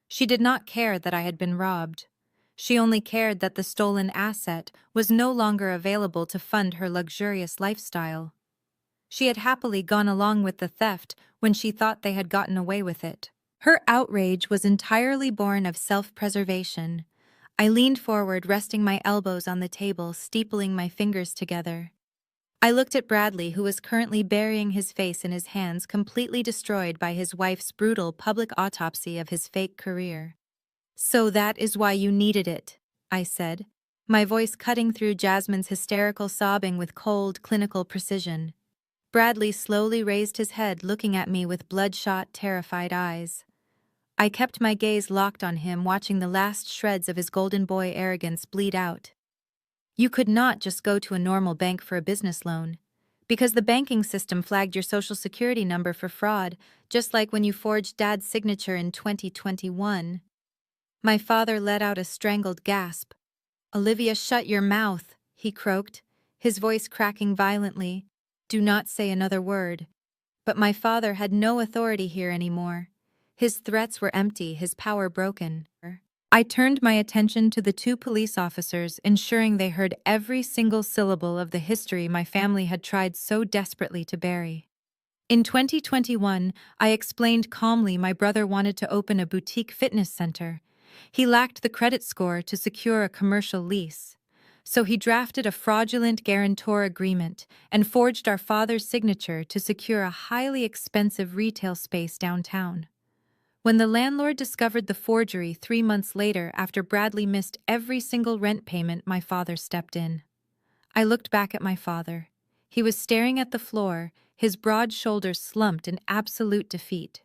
She did not care that I had been robbed. She only cared that the stolen asset was no longer available to fund her luxurious lifestyle. She had happily gone along with the theft when she thought they had gotten away with it. Her outrage was entirely born of self-preservation. I leaned forward, resting my elbows on the table, steepling my fingers together. I looked at Bradley, who was currently burying his face in his hands, completely destroyed by his wife's brutal public autopsy of his fake career. "So that is why you needed it," I said, my voice cutting through Jasmine's hysterical sobbing with cold, clinical precision. Bradley slowly raised his head, looking at me with bloodshot, terrified eyes. I kept my gaze locked on him, watching the last shreds of his golden boy arrogance bleed out. "You could not just go to a normal bank for a business loan, because the banking system flagged your social security number for fraud, just like when you forged Dad's signature in 2021. My father let out a strangled gasp. "Olivia, shut your mouth," he croaked, his voice cracking violently. "Do not say another word." But my father had no authority here anymore. His threats were empty, his power broken. I turned my attention to the two police officers, ensuring they heard every single syllable of the history my family had tried so desperately to bury. In 2021, I explained calmly my brother wanted to open a boutique fitness center. He lacked the credit score to secure a commercial lease. So he drafted a fraudulent guarantor agreement and forged our father's signature to secure a highly expensive retail space downtown. When the landlord discovered the forgery 3 months later, after Bradley missed every single rent payment, my father stepped in. I looked back at my father. He was staring at the floor, his broad shoulders slumped in absolute defeat.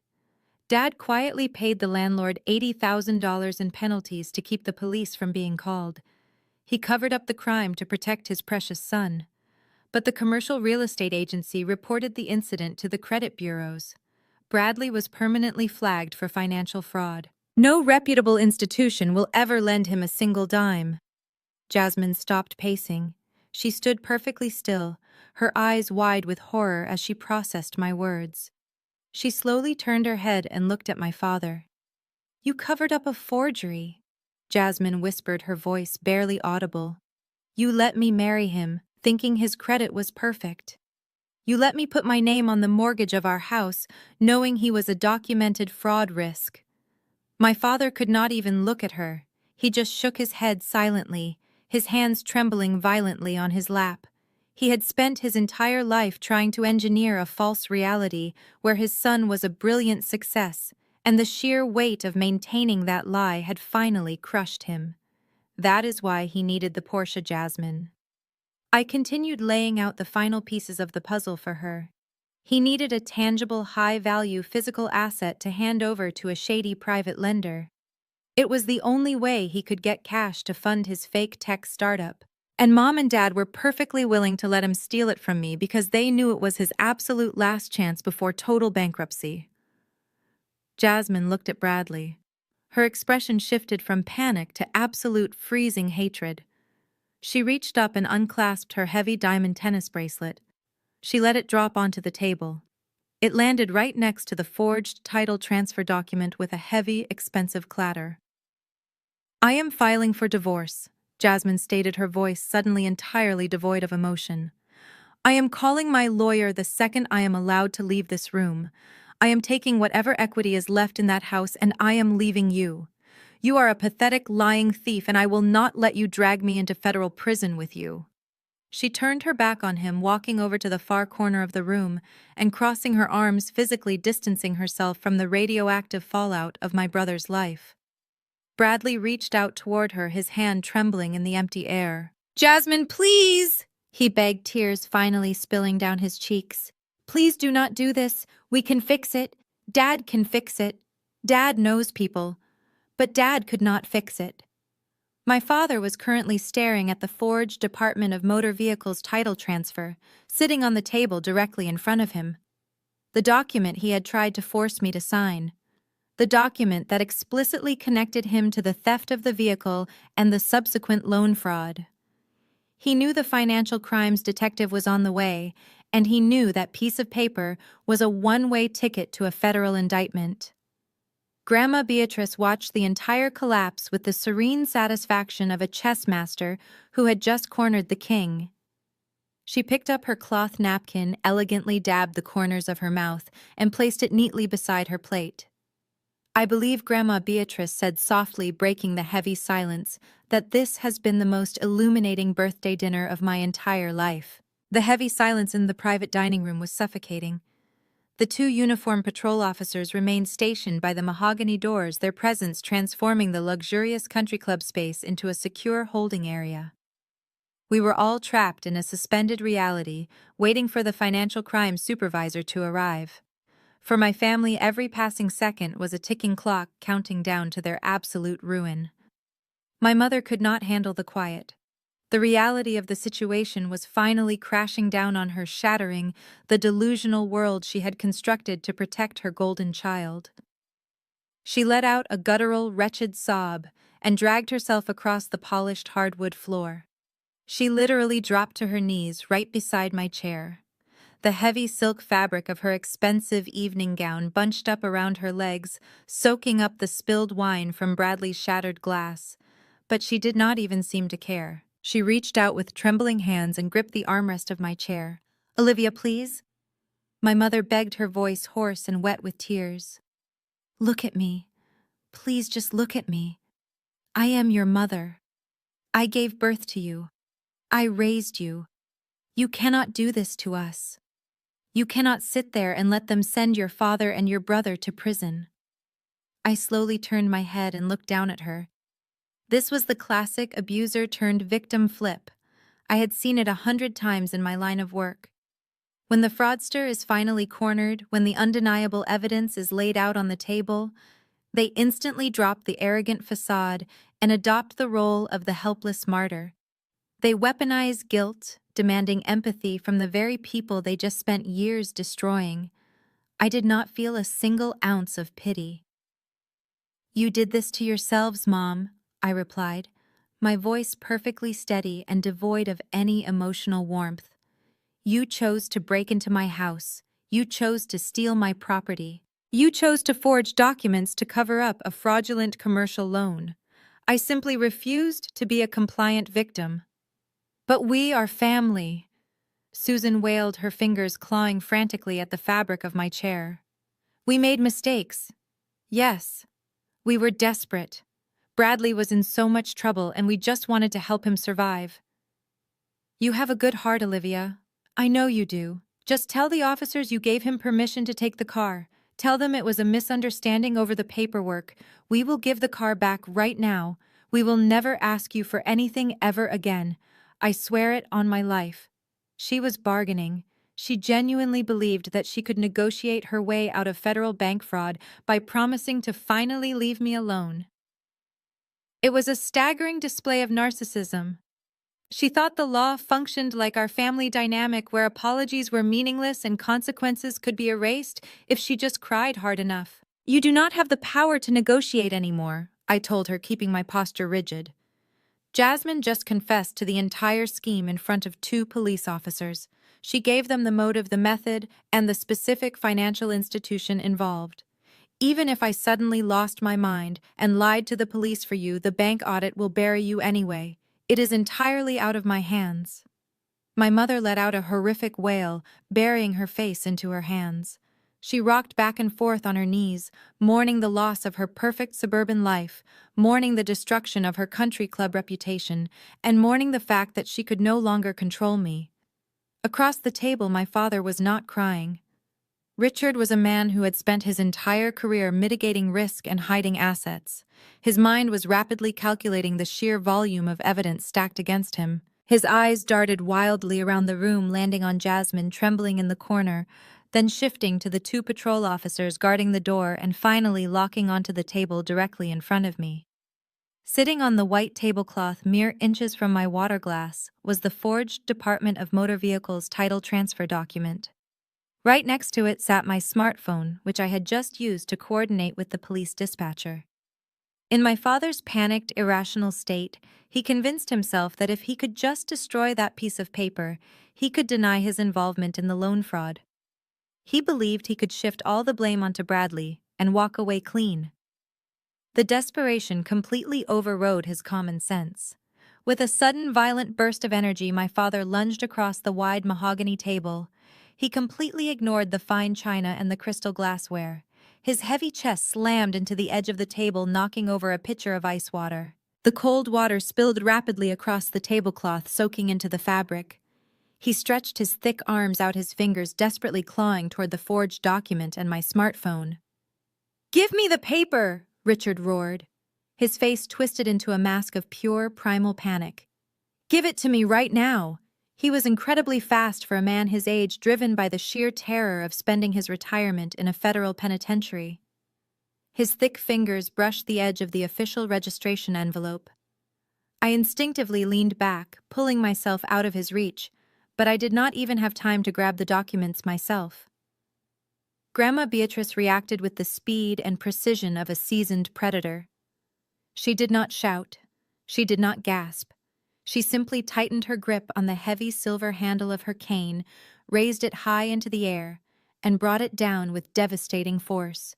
Dad quietly paid the landlord $80,000 in penalties to keep the police from being called. He covered up the crime to protect his precious son. But the commercial real estate agency reported the incident to the credit bureaus. Bradley was permanently flagged for financial fraud. No reputable institution will ever lend him a single dime. Jasmine stopped pacing. She stood perfectly still, her eyes wide with horror as she processed my words. She slowly turned her head and looked at my father. "You covered up a forgery," Jasmine whispered, her voice barely audible. "You let me marry him, thinking his credit was perfect. You let me put my name on the mortgage of our house, knowing he was a documented fraud risk." My father could not even look at her. He just shook his head silently, his hands trembling violently on his lap. He had spent his entire life trying to engineer a false reality where his son was a brilliant success, and the sheer weight of maintaining that lie had finally crushed him. That is why he needed the Porsche, Jasmine. I continued laying out the final pieces of the puzzle for her. He needed a tangible, high-value physical asset to hand over to a shady private lender. It was the only way he could get cash to fund his fake tech startup. And Mom and Dad were perfectly willing to let him steal it from me because they knew it was his absolute last chance before total bankruptcy. Jasmine looked at Bradley. Her expression shifted from panic to absolute freezing hatred. She reached up and unclasped her heavy diamond tennis bracelet. She let it drop onto the table. It landed right next to the forged title transfer document with a heavy, expensive clatter. "I am filing for divorce," Jasmine stated, her voice suddenly entirely devoid of emotion. "I am calling my lawyer the second I am allowed to leave this room. I am taking whatever equity is left in that house, and I am leaving you. You are a pathetic, lying thief, and I will not let you drag me into federal prison with you." She turned her back on him, walking over to the far corner of the room and crossing her arms, physically distancing herself from the radioactive fallout of my brother's life. Bradley reached out toward her, his hand trembling in the empty air. "Jasmine, please!" he begged, tears finally spilling down his cheeks. "Please do not do this. We can fix it. Dad can fix it. Dad knows people. But Dad could not fix it." My father was currently staring at the forged Department of Motor Vehicles title transfer, sitting on the table directly in front of him. The document he had tried to force me to sign. The document that explicitly connected him to the theft of the vehicle and the subsequent loan fraud. He knew the financial crimes detective was on the way, and he knew that piece of paper was a one-way ticket to a federal indictment. Grandma Beatrice watched the entire collapse with the serene satisfaction of a chess master who had just cornered the king. She picked up her cloth napkin, elegantly dabbed the corners of her mouth, and placed it neatly beside her plate. "I believe," Grandma Beatrice said softly, breaking the heavy silence, "that this has been the most illuminating birthday dinner of my entire life." The heavy silence in the private dining room was suffocating. The two uniformed patrol officers remained stationed by the mahogany doors, their presence transforming the luxurious country club space into a secure holding area. We were all trapped in a suspended reality, waiting for the financial crimes supervisor to arrive. For my family, every passing second was a ticking clock counting down to their absolute ruin. My mother could not handle the quiet. The reality of the situation was finally crashing down on her, shattering the delusional world she had constructed to protect her golden child. She let out a guttural, wretched sob and dragged herself across the polished hardwood floor. She literally dropped to her knees right beside my chair. The heavy silk fabric of her expensive evening gown bunched up around her legs, soaking up the spilled wine from Bradley's shattered glass. But she did not even seem to care. She reached out with trembling hands and gripped the armrest of my chair. "Olivia, please?" My mother begged, her voice hoarse and wet with tears. "Look at me. Please just look at me. I am your mother. I gave birth to you. I raised you. You cannot do this to us. You cannot sit there and let them send your father and your brother to prison." I slowly turned my head and looked down at her. This was the classic abuser-turned-victim flip. I had seen it 100 times in my line of work. When the fraudster is finally cornered, when the undeniable evidence is laid out on the table, they instantly drop the arrogant facade and adopt the role of the helpless martyr. They weaponize guilt, demanding empathy from the very people they just spent years destroying. I did not feel a single ounce of pity. "You did this to yourselves, Mom," I replied, my voice perfectly steady and devoid of any emotional warmth. "You chose to break into my house. You chose to steal my property. You chose to forge documents to cover up a fraudulent commercial loan. I simply refused to be a compliant victim." "But we are family," Susan wailed, her fingers clawing frantically at the fabric of my chair. "We made mistakes. Yes. We were desperate. Bradley was in so much trouble and we just wanted to help him survive." "You have a good heart, Olivia. I know you do. Just tell the officers you gave him permission to take the car. Tell them it was a misunderstanding over the paperwork. We will give the car back right now. We will never ask you for anything ever again. I swear it on my life." She was bargaining. She genuinely believed that she could negotiate her way out of federal bank fraud by promising to finally leave me alone. It was a staggering display of narcissism. She thought the law functioned like our family dynamic, where apologies were meaningless and consequences could be erased if she just cried hard enough. "You do not have the power to negotiate anymore," I told her, keeping my posture rigid. Jasmine just confessed to the entire scheme in front of 2 police officers. She gave them the motive, the method, and the specific financial institution involved. "Even if I suddenly lost my mind and lied to the police for you, the bank audit will bury you anyway. It is entirely out of my hands." My mother let out a horrific wail, burying her face into her hands. She rocked back and forth on her knees, mourning the loss of her perfect suburban life, mourning the destruction of her country club reputation, and mourning the fact that she could no longer control me. Across the table, my father was not crying. Richard was a man who had spent his entire career mitigating risk and hiding assets. His mind was rapidly calculating the sheer volume of evidence stacked against him. His eyes darted wildly around the room, landing on Jasmine trembling in the corner, then shifting to the 2 patrol officers guarding the door and finally locking onto the table directly in front of me. Sitting on the white tablecloth mere inches from my water glass was the forged Department of Motor Vehicles title transfer document. Right next to it sat my smartphone, which I had just used to coordinate with the police dispatcher. In my father's panicked, irrational state, he convinced himself that if he could just destroy that piece of paper, he could deny his involvement in the loan fraud. He believed he could shift all the blame onto Bradley and walk away clean. The desperation completely overrode his common sense. With a sudden, violent burst of energy, my father lunged across the wide mahogany table. He completely ignored the fine china and the crystal glassware. His heavy chest slammed into the edge of the table, knocking over a pitcher of ice water. The cold water spilled rapidly across the tablecloth, soaking into the fabric. He stretched his thick arms out, his fingers desperately clawing toward the forged document and my smartphone. "Give me the paper!" Richard roared. His face twisted into a mask of pure, primal panic. "Give it to me right now!" He was incredibly fast for a man his age, driven by the sheer terror of spending his retirement in a federal penitentiary. His thick fingers brushed the edge of the official registration envelope. I instinctively leaned back, pulling myself out of his reach, but I did not even have time to grab the documents myself. Grandma Beatrice reacted with the speed and precision of a seasoned predator. She did not shout. She did not gasp. She simply tightened her grip on the heavy silver handle of her cane, raised it high into the air, and brought it down with devastating force.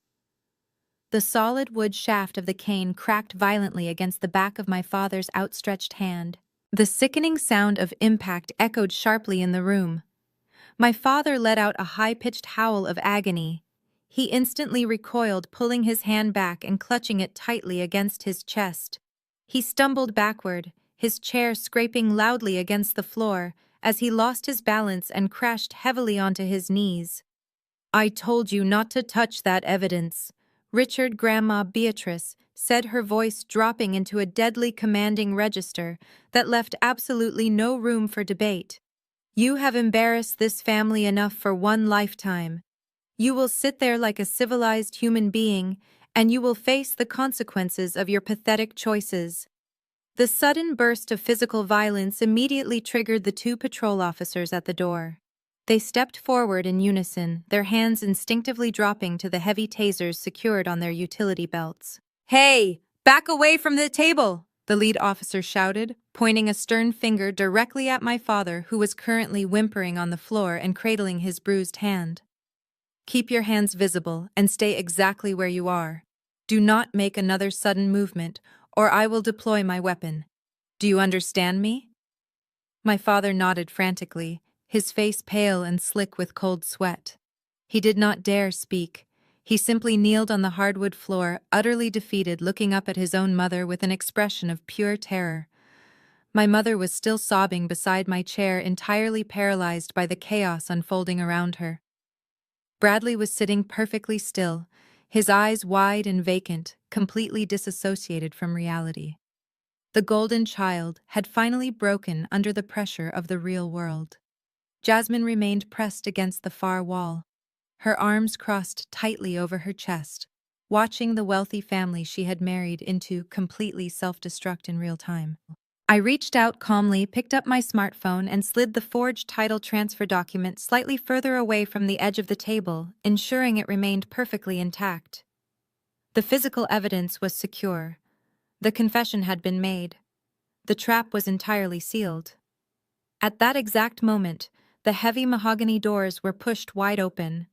The solid wood shaft of the cane cracked violently against the back of my father's outstretched hand. The sickening sound of impact echoed sharply in the room. My father let out a high-pitched howl of agony. He instantly recoiled, pulling his hand back and clutching it tightly against his chest. He stumbled backward, his chair scraping loudly against the floor as he lost his balance and crashed heavily onto his knees. "I told you not to touch that evidence," Richard Grandma Beatrice said, her voice dropping into a deadly commanding register that left absolutely no room for debate. "You have embarrassed this family enough for one lifetime. You will sit there like a civilized human being, and you will face the consequences of your pathetic choices." The sudden burst of physical violence immediately triggered the two patrol officers at the door. They stepped forward in unison, their hands instinctively dropping to the heavy tasers secured on their utility belts. "Hey, back away from the table!" the lead officer shouted, pointing a stern finger directly at my father, who was currently whimpering on the floor and cradling his bruised hand. "Keep your hands visible and stay exactly where you are. Do not make another sudden movement, or I will deploy my weapon. Do you understand me?" My father nodded frantically, his face pale and slick with cold sweat. He did not dare speak. He simply kneeled on the hardwood floor, utterly defeated, looking up at his own mother with an expression of pure terror. My mother was still sobbing beside my chair, entirely paralyzed by the chaos unfolding around her. Bradley was sitting perfectly still, his eyes wide and vacant, completely disassociated from reality. The golden child had finally broken under the pressure of the real world. Jasmine remained pressed against the far wall, her arms crossed tightly over her chest, watching the wealthy family she had married into completely self-destruct in real time. I reached out calmly, picked up my smartphone, and slid the forged title transfer document slightly further away from the edge of the table, ensuring it remained perfectly intact. The physical evidence was secure. The confession had been made. The trap was entirely sealed. At that exact moment, the heavy mahogany doors were pushed wide open.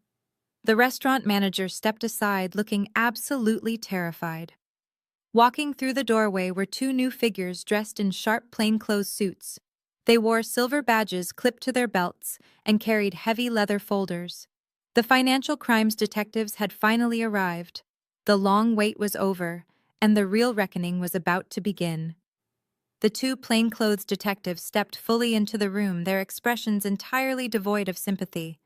The restaurant manager stepped aside, looking absolutely terrified. Walking through the doorway were two new figures dressed in sharp plainclothes suits. They wore silver badges clipped to their belts and carried heavy leather folders. The financial crimes detectives had finally arrived. The long wait was over, and the real reckoning was about to begin. The two plainclothes detectives stepped fully into the room, their expressions entirely devoid of sympathy.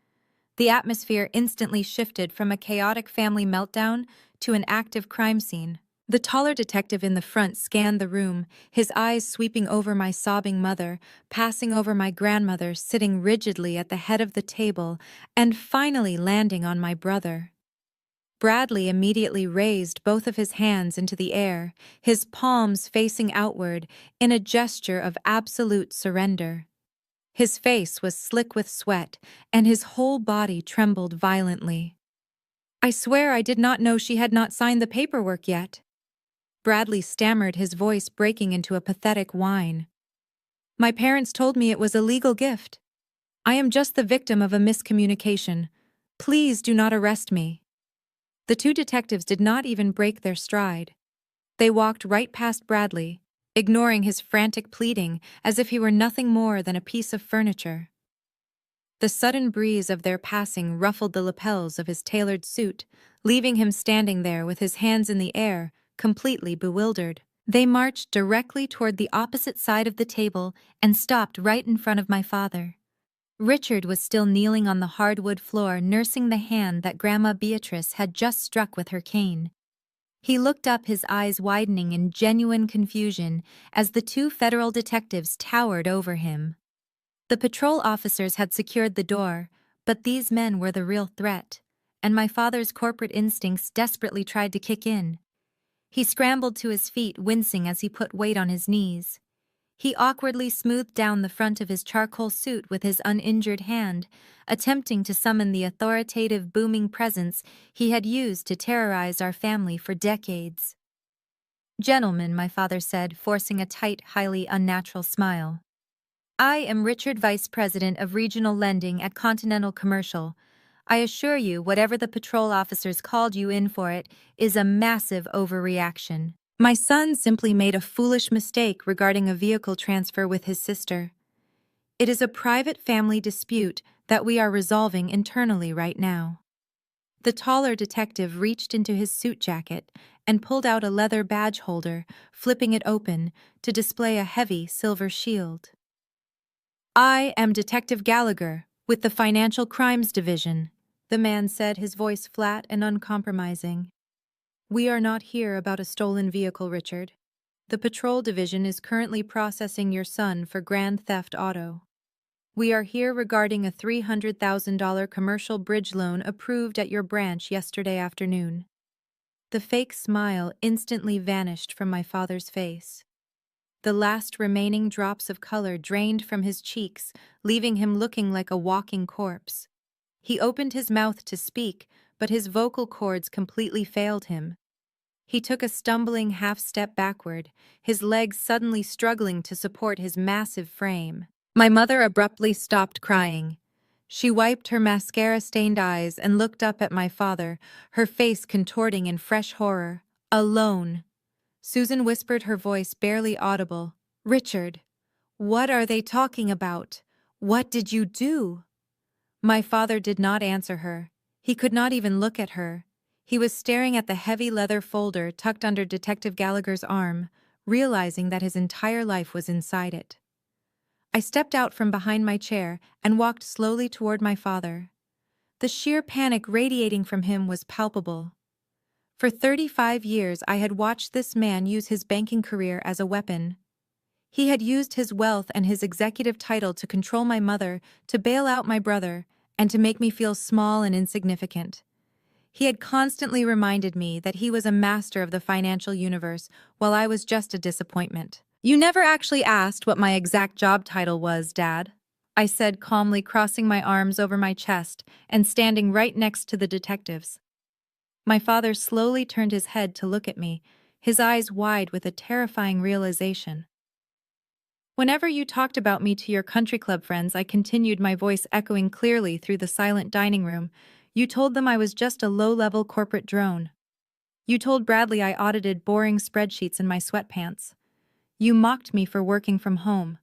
The atmosphere instantly shifted from a chaotic family meltdown to an active crime scene. The taller detective in the front scanned the room, his eyes sweeping over my sobbing mother, passing over my grandmother sitting rigidly at the head of the table, and finally landing on my brother. Bradley immediately raised both of his hands into the air, his palms facing outward in a gesture of absolute surrender. His face was slick with sweat, and his whole body trembled violently. "I swear I did not know she had not signed the paperwork yet." Bradley stammered, his voice breaking into a pathetic whine. "My parents told me it was a legal gift. I am just the victim of a miscommunication. Please do not arrest me." The two detectives did not even break their stride. They walked right past Bradley, ignoring his frantic pleading as if he were nothing more than a piece of furniture. The sudden breeze of their passing ruffled the lapels of his tailored suit, leaving him standing there with his hands in the air, completely bewildered. They marched directly toward the opposite side of the table and stopped right in front of my father. Richard was still kneeling on the hardwood floor nursing the hand that Grandma Beatrice had just struck with her cane. He looked up, his eyes widening in genuine confusion as the two federal detectives towered over him. The patrol officers had secured the door, but these men were the real threat, and my father's corporate instincts desperately tried to kick in. He scrambled to his feet, wincing as he put weight on his knees. He awkwardly smoothed down the front of his charcoal suit with his uninjured hand, attempting to summon the authoritative, booming presence he had used to terrorize our family for decades. "Gentlemen," my father said, forcing a tight, highly unnatural smile. "I am Richard, Vice President of Regional Lending at Continental Commercial. I assure you, whatever the patrol officers called you in for, it is a massive overreaction. My son simply made a foolish mistake regarding a vehicle transfer with his sister. It is a private family dispute that we are resolving internally right now." The taller detective reached into his suit jacket and pulled out a leather badge holder, flipping it open to display a heavy silver shield. "I am Detective Gallagher, with the Financial Crimes Division," the man said, his voice flat and uncompromising. "We are not here about a stolen vehicle, Richard. The patrol division is currently processing your son for grand theft auto. We are here regarding a $300,000 commercial bridge loan approved at your branch yesterday afternoon." The fake smile instantly vanished from my father's face. The last remaining drops of color drained from his cheeks, leaving him looking like a walking corpse. He opened his mouth to speak, but his vocal cords completely failed him. He took a stumbling half-step backward, his legs suddenly struggling to support his massive frame. My mother abruptly stopped crying. She wiped her mascara-stained eyes and looked up at my father, her face contorting in fresh horror. "Alone," Susan whispered, her voice barely audible. "Richard, what are they talking about? What did you do?" My father did not answer her. He could not even look at her. He was staring at the heavy leather folder tucked under Detective Gallagher's arm, realizing that his entire life was inside it. I stepped out from behind my chair and walked slowly toward my father. The sheer panic radiating from him was palpable. For 35 years I had watched this man use his banking career as a weapon. He had used his wealth and his executive title to control my mother, to bail out my brother, and to make me feel small and insignificant. He had constantly reminded me that he was a master of the financial universe, while I was just a disappointment. "You never actually asked what my exact job title was, Dad," I said calmly, crossing my arms over my chest and standing right next to the detectives. My father slowly turned his head to look at me, his eyes wide with a terrifying realization. "Whenever you talked about me to your country club friends," I continued, my voice echoing clearly through the silent dining room, "you told them I was just a low-level corporate drone. You told Bradley I audited boring spreadsheets in my sweatpants. You mocked me for working from home.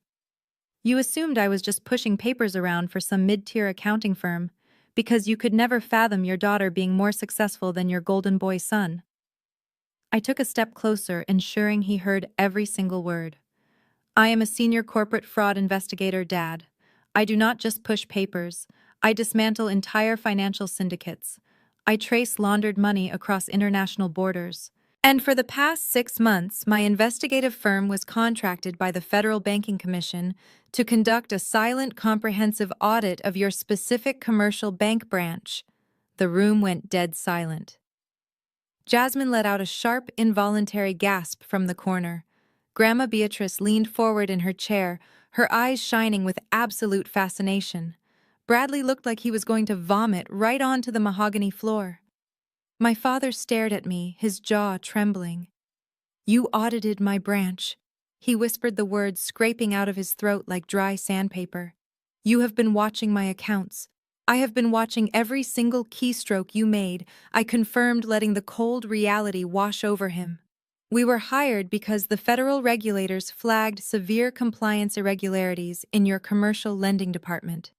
You assumed I was just pushing papers around for some mid-tier accounting firm, because you could never fathom your daughter being more successful than your golden boy son." I took a step closer, ensuring he heard every single word. "I am a senior corporate fraud investigator, Dad. I do not just push papers. I dismantle entire financial syndicates. I trace laundered money across international borders. And for the past 6 months, my investigative firm was contracted by the Federal Banking Commission to conduct a silent, comprehensive audit of your specific commercial bank branch." The room went dead silent. Jasmine let out a sharp, involuntary gasp from the corner. Grandma Beatrice leaned forward in her chair, her eyes shining with absolute fascination. Bradley looked like he was going to vomit right onto the mahogany floor. My father stared at me, his jaw trembling. "You audited my branch." He whispered the words scraping out of his throat like dry sandpaper. "You have been watching my accounts. I have been watching every single keystroke you made," I confirmed, letting the cold reality wash over him. "We were hired because the federal regulators flagged severe compliance irregularities in your commercial lending department.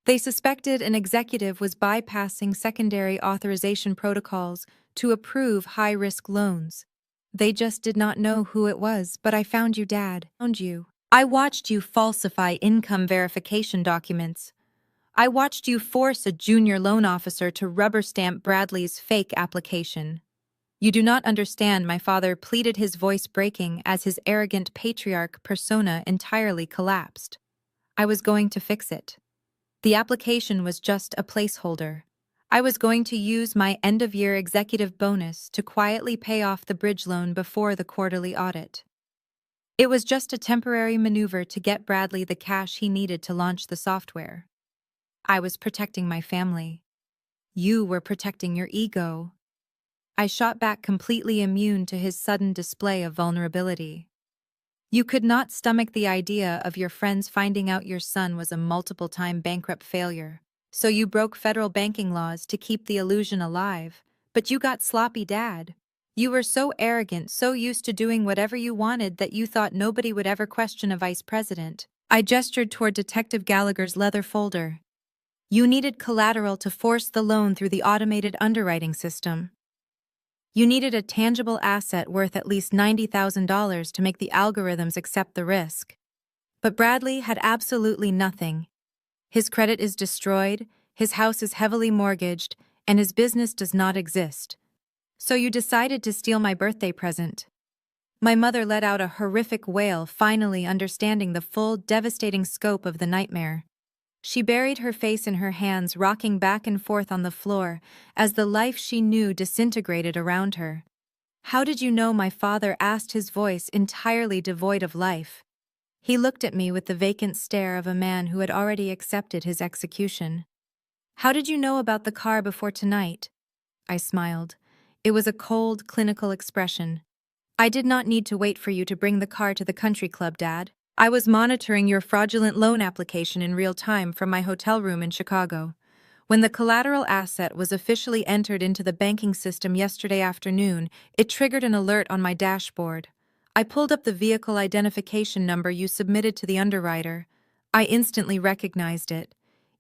They suspected an executive was bypassing secondary authorization protocols to approve high-risk loans. They just did not know who it was, but I found you, Dad. Found you. I watched you falsify income verification documents. I watched you force a junior loan officer to rubber stamp Bradley's fake application. You do not understand, my father pleaded, his voice breaking as his arrogant patriarch persona entirely collapsed. I was going to fix it. The application was just a placeholder. I was going to use my end-of-year executive bonus to quietly pay off the bridge loan before the quarterly audit. It was just a temporary maneuver to get Bradley the cash he needed to launch the software. I was protecting my family. You were protecting your ego. I shot back, completely immune to his sudden display of vulnerability. You could not stomach the idea of your friends finding out your son was a multiple-time bankrupt failure, so you broke federal banking laws to keep the illusion alive, but you got sloppy, Dad. You were so arrogant, so used to doing whatever you wanted that you thought nobody would ever question a vice president. I gestured toward Detective Gallagher's leather folder. You needed collateral to force the loan through the automated underwriting system. You needed a tangible asset worth at least $90,000 to make the algorithms accept the risk. But Bradley had absolutely nothing. His credit is destroyed, his house is heavily mortgaged, and his business does not exist. So you decided to steal my birthday present. My mother let out a horrific wail, finally understanding the full, devastating scope of the nightmare. She buried her face in her hands, rocking back and forth on the floor as the life she knew disintegrated around her. How did you know? My father asked, his voice entirely devoid of life. He looked at me with the vacant stare of a man who had already accepted his execution. How did you know about the car before tonight? I smiled. It was a cold, clinical expression. I did not need to wait for you to bring the car to the country club, Dad. I was monitoring your fraudulent loan application in real time from my hotel room in Chicago. When the collateral asset was officially entered into the banking system yesterday afternoon, it triggered an alert on my dashboard. I pulled up the vehicle identification number you submitted to the underwriter. I instantly recognized it.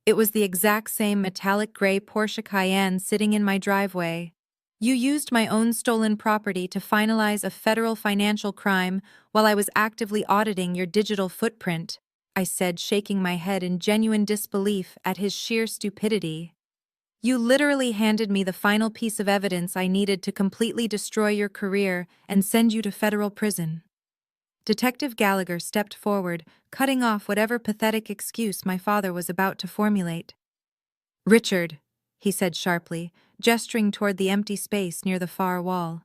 It was the exact same metallic gray Porsche Cayenne sitting in my driveway. You used my own stolen property to finalize a federal financial crime while I was actively auditing your digital footprint, I said, shaking my head in genuine disbelief at his sheer stupidity. You literally handed me the final piece of evidence I needed to completely destroy your career and send you to federal prison. Detective Gallagher stepped forward, cutting off whatever pathetic excuse my father was about to formulate. Richard, he said sharply, gesturing toward the empty space near the far wall.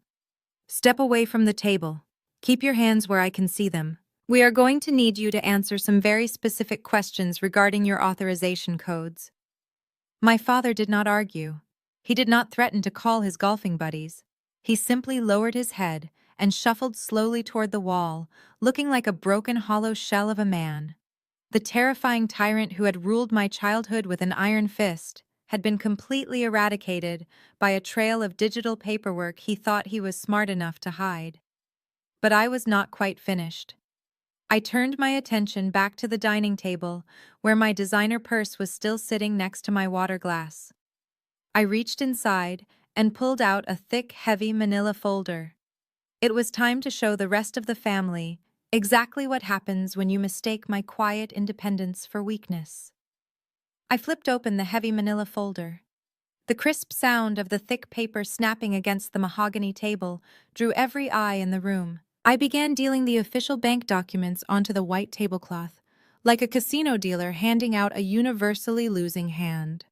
Step away from the table. Keep your hands where I can see them. We are going to need you to answer some very specific questions regarding your authorization codes. My father did not argue. He did not threaten to call his golfing buddies. He simply lowered his head and shuffled slowly toward the wall, looking like a broken, hollow shell of a man. The terrifying tyrant who had ruled my childhood with an iron fist had been completely eradicated by a trail of digital paperwork he thought he was smart enough to hide. But I was not quite finished. I turned my attention back to the dining table, where my designer purse was still sitting next to my water glass. I reached inside and pulled out a thick, heavy manila folder. It was time to show the rest of the family exactly what happens when you mistake my quiet independence for weakness. I flipped open the heavy manila folder. The crisp sound of the thick paper snapping against the mahogany table drew every eye in the room. I began dealing the official bank documents onto the white tablecloth, like a casino dealer handing out a universally losing hand.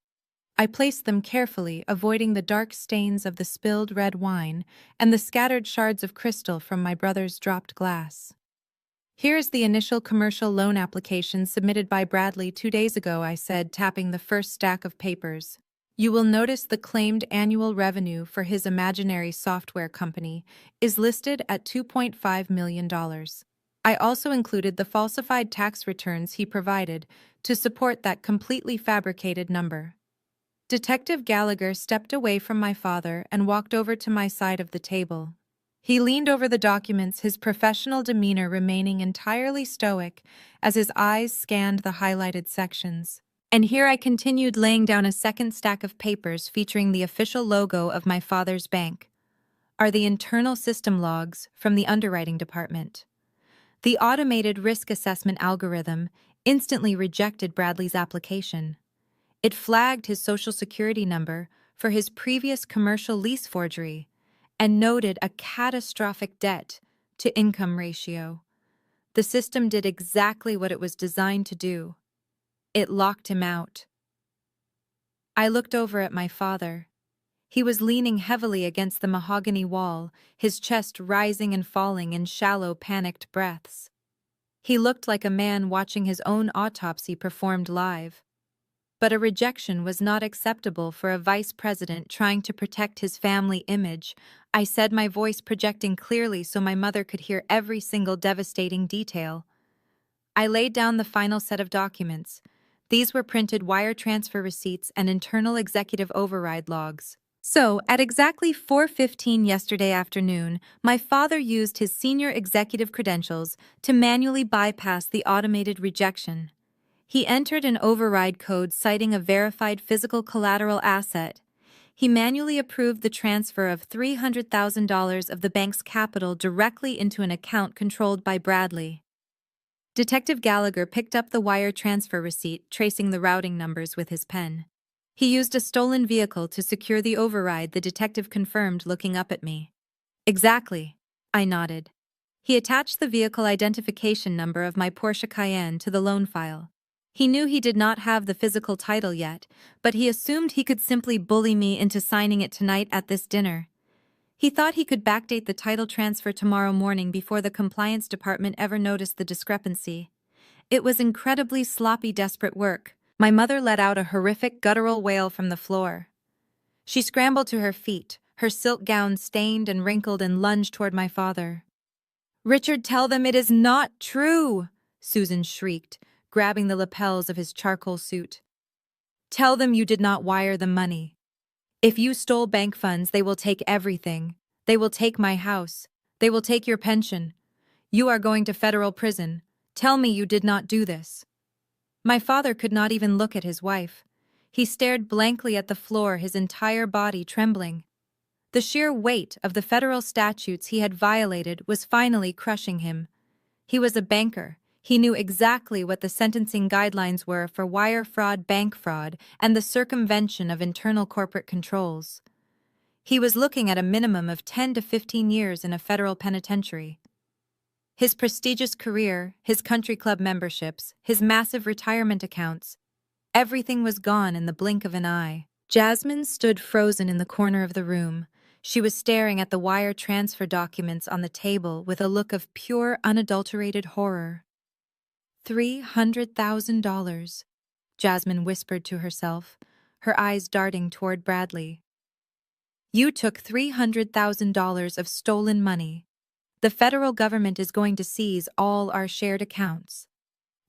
I placed them carefully, avoiding the dark stains of the spilled red wine and the scattered shards of crystal from my brother's dropped glass. Here is the initial commercial loan application submitted by Bradley 2 days ago, I said, tapping the first stack of papers. You will notice the claimed annual revenue for his imaginary software company is listed at $2.5 million. I also included the falsified tax returns he provided to support that completely fabricated number. Detective Gallagher stepped away from my father and walked over to my side of the table. He leaned over the documents, his professional demeanor remaining entirely stoic as his eyes scanned the highlighted sections. And here I continued, laying down a second stack of papers featuring the official logo of my father's bank. Are the internal system logs from the underwriting department. The automated risk assessment algorithm instantly rejected Bradley's application. It flagged his social security number for his previous commercial lease forgery and noted a catastrophic debt-to-income ratio. The system did exactly what it was designed to do. It locked him out. I looked over at my father. He was leaning heavily against the mahogany wall, his chest rising and falling in shallow, panicked breaths. He looked like a man watching his own autopsy performed live. But a rejection was not acceptable for a vice president trying to protect his family image. I said, my voice projecting clearly so my mother could hear every single devastating detail. I laid down the final set of documents. These were printed wire transfer receipts and internal executive override logs. So, at exactly 4:15 yesterday afternoon, my father used his senior executive credentials to manually bypass the automated rejection. He entered an override code citing a verified physical collateral asset. He manually approved the transfer of $300,000 of the bank's capital directly into an account controlled by Bradley. Detective Gallagher picked up the wire transfer receipt, tracing the routing numbers with his pen. He used a stolen vehicle to secure the override, the detective confirmed, looking up at me. Exactly, I nodded. He attached the vehicle identification number of my Porsche Cayenne to the loan file. He knew he did not have the physical title yet, but he assumed he could simply bully me into signing it tonight at this dinner. He thought he could backdate the title transfer tomorrow morning before the compliance department ever noticed the discrepancy. It was incredibly sloppy, desperate work. My mother let out a horrific guttural wail from the floor. She scrambled to her feet, her silk gown stained and wrinkled, and lunged toward my father. "Richard, tell them it is not true!" Susan shrieked, grabbing the lapels of his charcoal suit. "Tell them you did not wire the money. If you stole bank funds, they will take everything. They will take my house. They will take your pension. You are going to federal prison. Tell me you did not do this." My father could not even look at his wife. He stared blankly at the floor, his entire body trembling. The sheer weight of the federal statutes he had violated was finally crushing him. He was a banker. He knew exactly what the sentencing guidelines were for wire fraud, bank fraud, and the circumvention of internal corporate controls. He was looking at a minimum of 10 to 15 years in a federal penitentiary. His prestigious career, his country club memberships, his massive retirement accounts, everything was gone in the blink of an eye. Jasmine stood frozen in the corner of the room. She was staring at the wire transfer documents on the table with a look of pure, unadulterated horror. $300,000, Jasmine whispered to herself, her eyes darting toward Bradley. "You took $300,000 of stolen money. The federal government is going to seize all our shared accounts.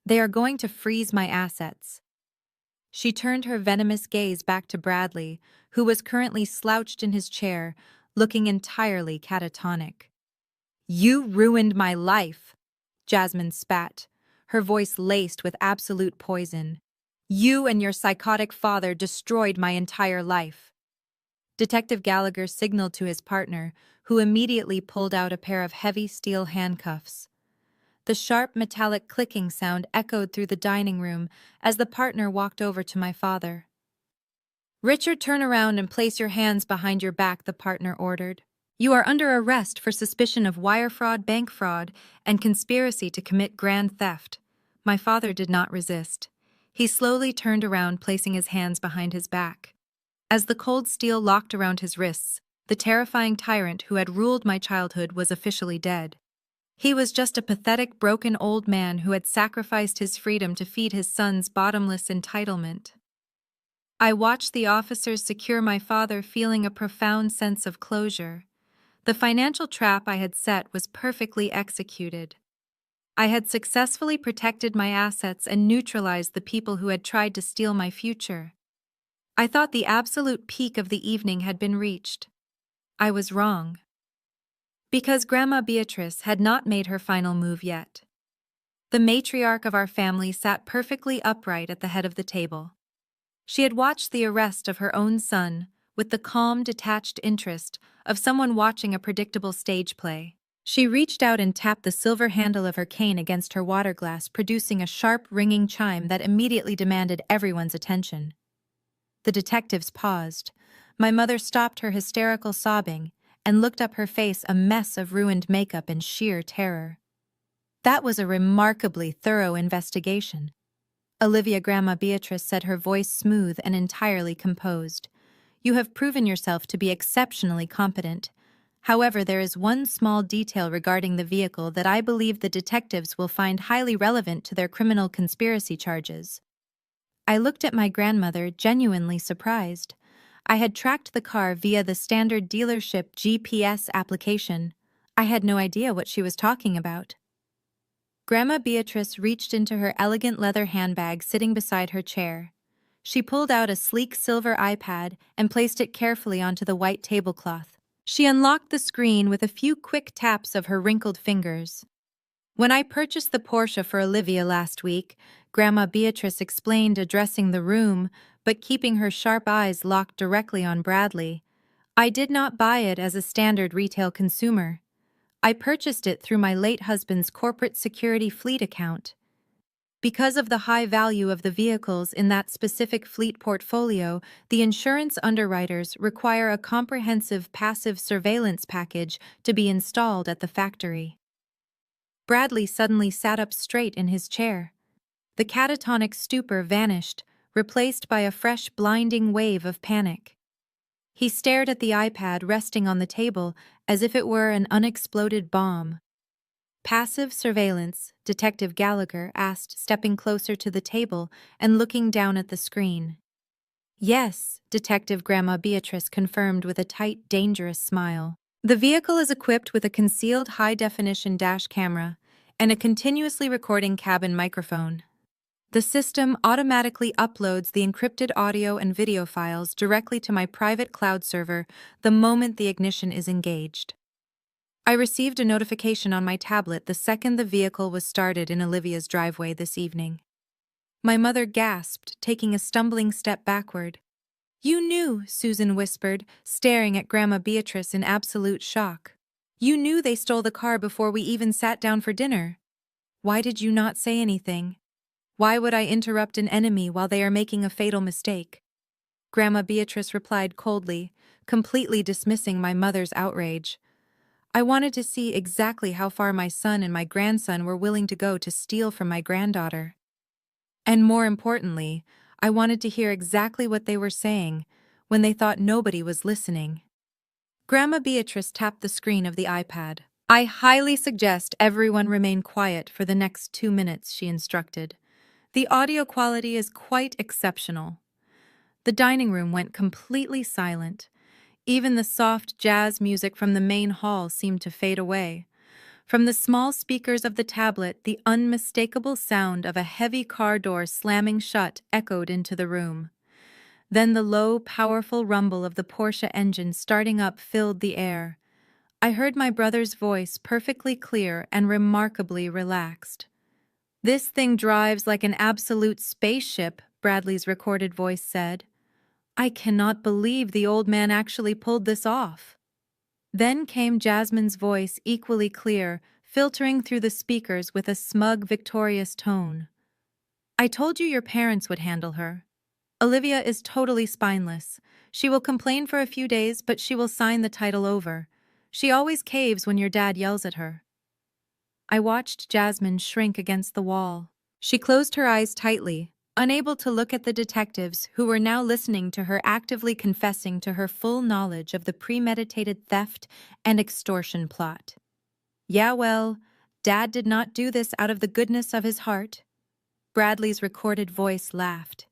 They are going to freeze my assets." She turned her venomous gaze back to Bradley, who was currently slouched in his chair, looking entirely catatonic. "You ruined my life," Jasmine spat, her voice laced with absolute poison. "You and your psychotic father destroyed my entire life." Detective Gallagher signaled to his partner, who immediately pulled out a pair of heavy steel handcuffs. The sharp metallic clicking sound echoed through the dining room as the partner walked over to my father. "Richard, turn around and place your hands behind your back," the partner ordered. "You are under arrest for suspicion of wire fraud, bank fraud, and conspiracy to commit grand theft." My father did not resist. He slowly turned around, placing his hands behind his back. As the cold steel locked around his wrists, the terrifying tyrant who had ruled my childhood was officially dead. He was just a pathetic, broken old man who had sacrificed his freedom to feed his son's bottomless entitlement. I watched the officers secure my father, feeling a profound sense of closure. The financial trap I had set was perfectly executed. I had successfully protected my assets and neutralized the people who had tried to steal my future. I thought the absolute peak of the evening had been reached. I was wrong. Because Grandma Beatrice had not made her final move yet. The matriarch of our family sat perfectly upright at the head of the table. She had watched the arrest of her own son with the calm, detached interest of someone watching a predictable stage play. She reached out and tapped the silver handle of her cane against her water glass, producing a sharp, ringing chime that immediately demanded everyone's attention. The detectives paused. My mother stopped her hysterical sobbing and looked up, her face a mess of ruined makeup in sheer terror. That was a remarkably thorough investigation. Olivia, Grandma Beatrice said, her voice smooth and entirely composed. You have proven yourself to be exceptionally competent. However, there is one small detail regarding the vehicle that I believe the detectives will find highly relevant to their criminal conspiracy charges. I looked at my grandmother, genuinely surprised. I had tracked the car via the standard dealership GPS application. I had no idea what she was talking about. Grandma Beatrice reached into her elegant leather handbag sitting beside her chair. She pulled out a sleek silver iPad and placed it carefully onto the white tablecloth. She unlocked the screen with a few quick taps of her wrinkled fingers. When I purchased the Porsche for Olivia last week, Grandma Beatrice explained, addressing the room, but keeping her sharp eyes locked directly on Bradley, I did not buy it as a standard retail consumer. I purchased it through my late husband's corporate security fleet account. Because of the high value of the vehicles in that specific fleet portfolio, the insurance underwriters require a comprehensive passive surveillance package to be installed at the factory. Bradley suddenly sat up straight in his chair. The catatonic stupor vanished, replaced by a fresh, blinding wave of panic. He stared at the iPad resting on the table as if it were an unexploded bomb. Passive surveillance, Detective Gallagher asked, stepping closer to the table and looking down at the screen. Yes, Detective Grandma Beatrice confirmed with a tight, dangerous smile. The vehicle is equipped with a concealed high-definition dash camera and a continuously recording cabin microphone. The system automatically uploads the encrypted audio and video files directly to my private cloud server the moment the ignition is engaged. I received a notification on my tablet the second the vehicle was started in Olivia's driveway this evening. My mother gasped, taking a stumbling step backward. You knew, Susan whispered, staring at Grandma Beatrice in absolute shock. You knew they stole the car before we even sat down for dinner. Why did you not say anything? Why would I interrupt an enemy while they are making a fatal mistake? Grandma Beatrice replied coldly, completely dismissing my mother's outrage. I wanted to see exactly how far my son and my grandson were willing to go to steal from my granddaughter. And more importantly, I wanted to hear exactly what they were saying when they thought nobody was listening. Grandma Beatrice tapped the screen of the iPad. I highly suggest everyone remain quiet for the next 2 minutes, she instructed. The audio quality is quite exceptional. The dining room went completely silent. Even the soft jazz music from the main hall seemed to fade away. From the small speakers of the tablet, the unmistakable sound of a heavy car door slamming shut echoed into the room. Then the low, powerful rumble of the Porsche engine starting up filled the air. I heard my brother's voice, perfectly clear and remarkably relaxed. This thing drives like an absolute spaceship, Bradley's recorded voice said. I cannot believe the old man actually pulled this off. Then came Jasmine's voice, equally clear, filtering through the speakers with a smug, victorious tone. I told you your parents would handle her. Olivia is totally spineless. She will complain for a few days, but she will sign the title over. She always caves when your dad yells at her. I watched Jasmine shrink against the wall. She closed her eyes tightly, unable to look at the detectives who were now listening to her actively confessing to her full knowledge of the premeditated theft and extortion plot. Yeah, well, Dad did not do this out of the goodness of his heart. Bradley's recorded voice laughed.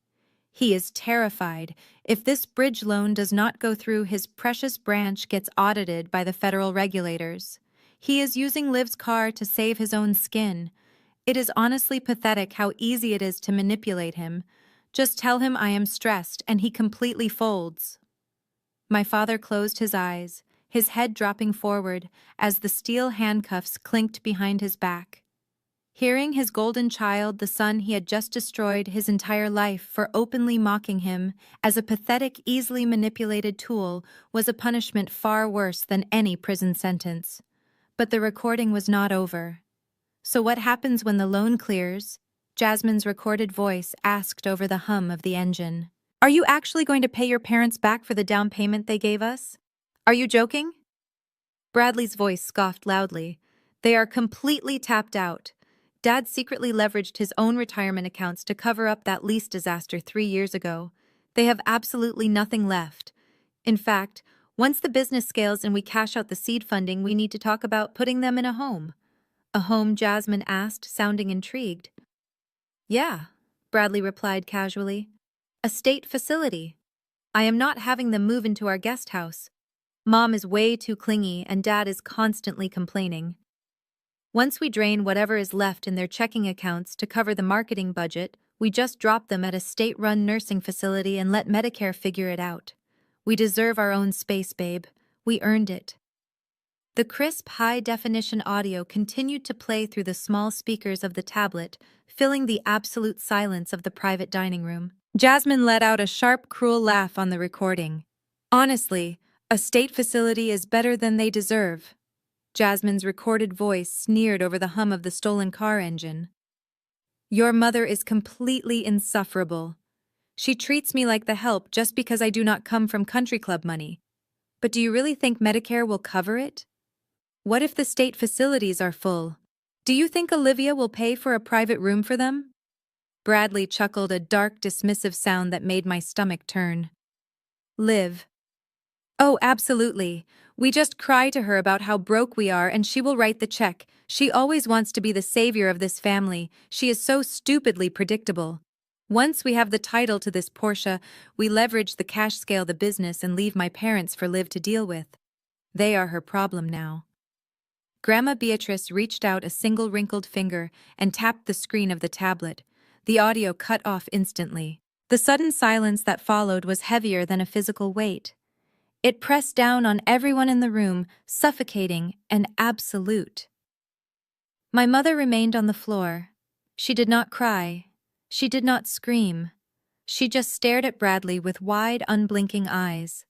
He is terrified. If this bridge loan does not go through, his precious branch gets audited by the federal regulators. He is using Liv's car to save his own skin. It is honestly pathetic how easy it is to manipulate him. Just tell him I am stressed and he completely folds. My father closed his eyes, his head dropping forward as the steel handcuffs clinked behind his back. Hearing his golden child, the son he had just destroyed his entire life for openly mocking him as a pathetic, easily manipulated tool was a punishment far worse than any prison sentence. But the recording was not over. So what happens when the loan clears? Jasmine's recorded voice asked over the hum of the engine. Are you actually going to pay your parents back for the down payment they gave us? Are you joking? Bradley's voice scoffed loudly. They are completely tapped out. Dad secretly leveraged his own retirement accounts to cover up that lease disaster 3 years ago. They have absolutely nothing left. In fact, once the business scales and we cash out the seed funding, we need to talk about putting them in a home. A home, Jasmine asked, sounding intrigued. Yeah, Bradley replied casually. A state facility. I am not having them move into our guest house. Mom is way too clingy and Dad is constantly complaining. Once we drain whatever is left in their checking accounts to cover the marketing budget, we just drop them at a state-run nursing facility and let Medicare figure it out. We deserve our own space, babe. We earned it. The crisp, high-definition audio continued to play through the small speakers of the tablet, filling the absolute silence of the private dining room. Jasmine let out a sharp, cruel laugh on the recording. Honestly, a state facility is better than they deserve. Jasmine's recorded voice sneered over the hum of the stolen car engine. Your mother is completely insufferable. She treats me like the help just because I do not come from country club money. But do you really think Medicare will cover it? What if the state facilities are full? Do you think Olivia will pay for a private room for them? Bradley chuckled, a dark, dismissive sound that made my stomach turn. Liv. Oh, absolutely. We just cry to her about how broke we are and she will write the check. She always wants to be the savior of this family. She is so stupidly predictable. Once we have the title to this Porsche, we leverage the cash, scale the business, and leave my parents for Liv to deal with. They are her problem now. Grandma Beatrice reached out a single wrinkled finger and tapped the screen of the tablet. The audio cut off instantly. The sudden silence that followed was heavier than a physical weight. It pressed down on everyone in the room, suffocating and absolute. My mother remained on the floor. She did not cry. She did not scream. She just stared at Bradley with wide, unblinking eyes.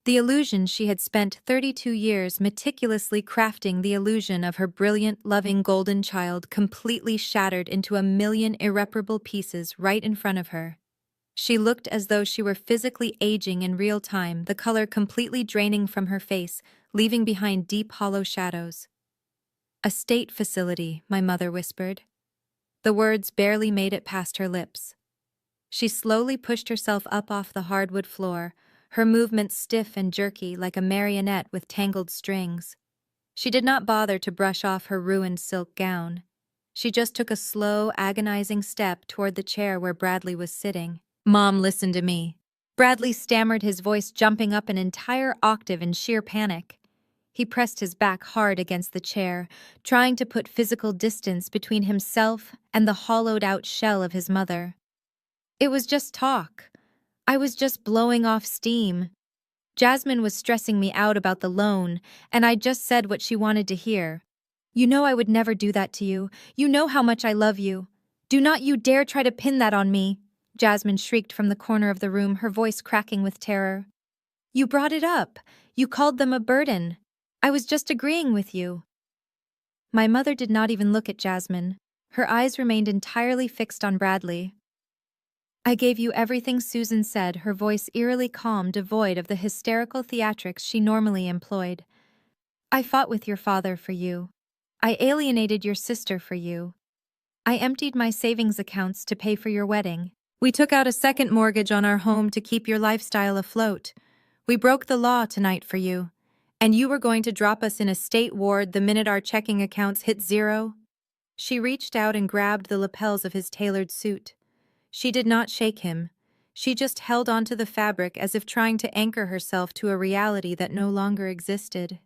The illusion she had spent 32 years meticulously crafting, the illusion of her brilliant, loving golden child, completely shattered into a million irreparable pieces right in front of her. She looked as though she were physically aging in real time, the color completely draining from her face, leaving behind deep, hollow shadows. A state facility, my mother whispered. The words barely made it past her lips. She slowly pushed herself up off the hardwood floor, her movements stiff and jerky like a marionette with tangled strings. She did not bother to brush off her ruined silk gown. She just took a slow, agonizing step toward the chair where Bradley was sitting. Mom, listen to me. Bradley stammered, his voice jumping up an entire octave in sheer panic. He pressed his back hard against the chair, trying to put physical distance between himself and the hollowed-out shell of his mother. It was just talk. I was just blowing off steam. Jasmine was stressing me out about the loan, and I just said what she wanted to hear. You know I would never do that to you. You know how much I love you. Do not you dare try to pin that on me, Jasmine shrieked from the corner of the room, her voice cracking with terror. You brought it up. You called them a burden. I was just agreeing with you. My mother did not even look at Jasmine. Her eyes remained entirely fixed on Bradley. I gave you everything, Susan said, her voice eerily calm, devoid of the hysterical theatrics she normally employed. I fought with your father for you. I alienated your sister for you. I emptied my savings accounts to pay for your wedding. We took out a second mortgage on our home to keep your lifestyle afloat. We broke the law tonight for you. And you were going to drop us in a state ward the minute our checking accounts hit zero? She reached out and grabbed the lapels of his tailored suit. She did not shake him. She just held onto the fabric as if trying to anchor herself to a reality that no longer existed.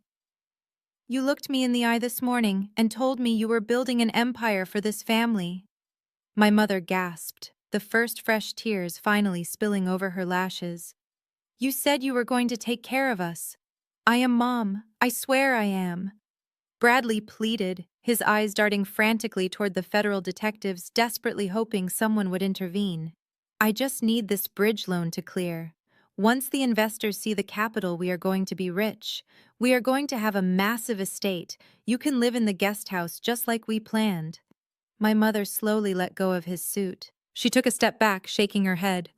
You looked me in the eye this morning and told me you were building an empire for this family. My mother gasped, the first fresh tears finally spilling over her lashes. You said you were going to take care of us. I am Mom. I swear I am. Bradley pleaded, his eyes darting frantically toward the federal detectives, desperately hoping someone would intervene. I just need this bridge loan to clear. Once the investors see the capital, we are going to be rich. We are going to have a massive estate. You can live in the guest house just like we planned. My mother slowly let go of his suit. She took a step back, shaking her head.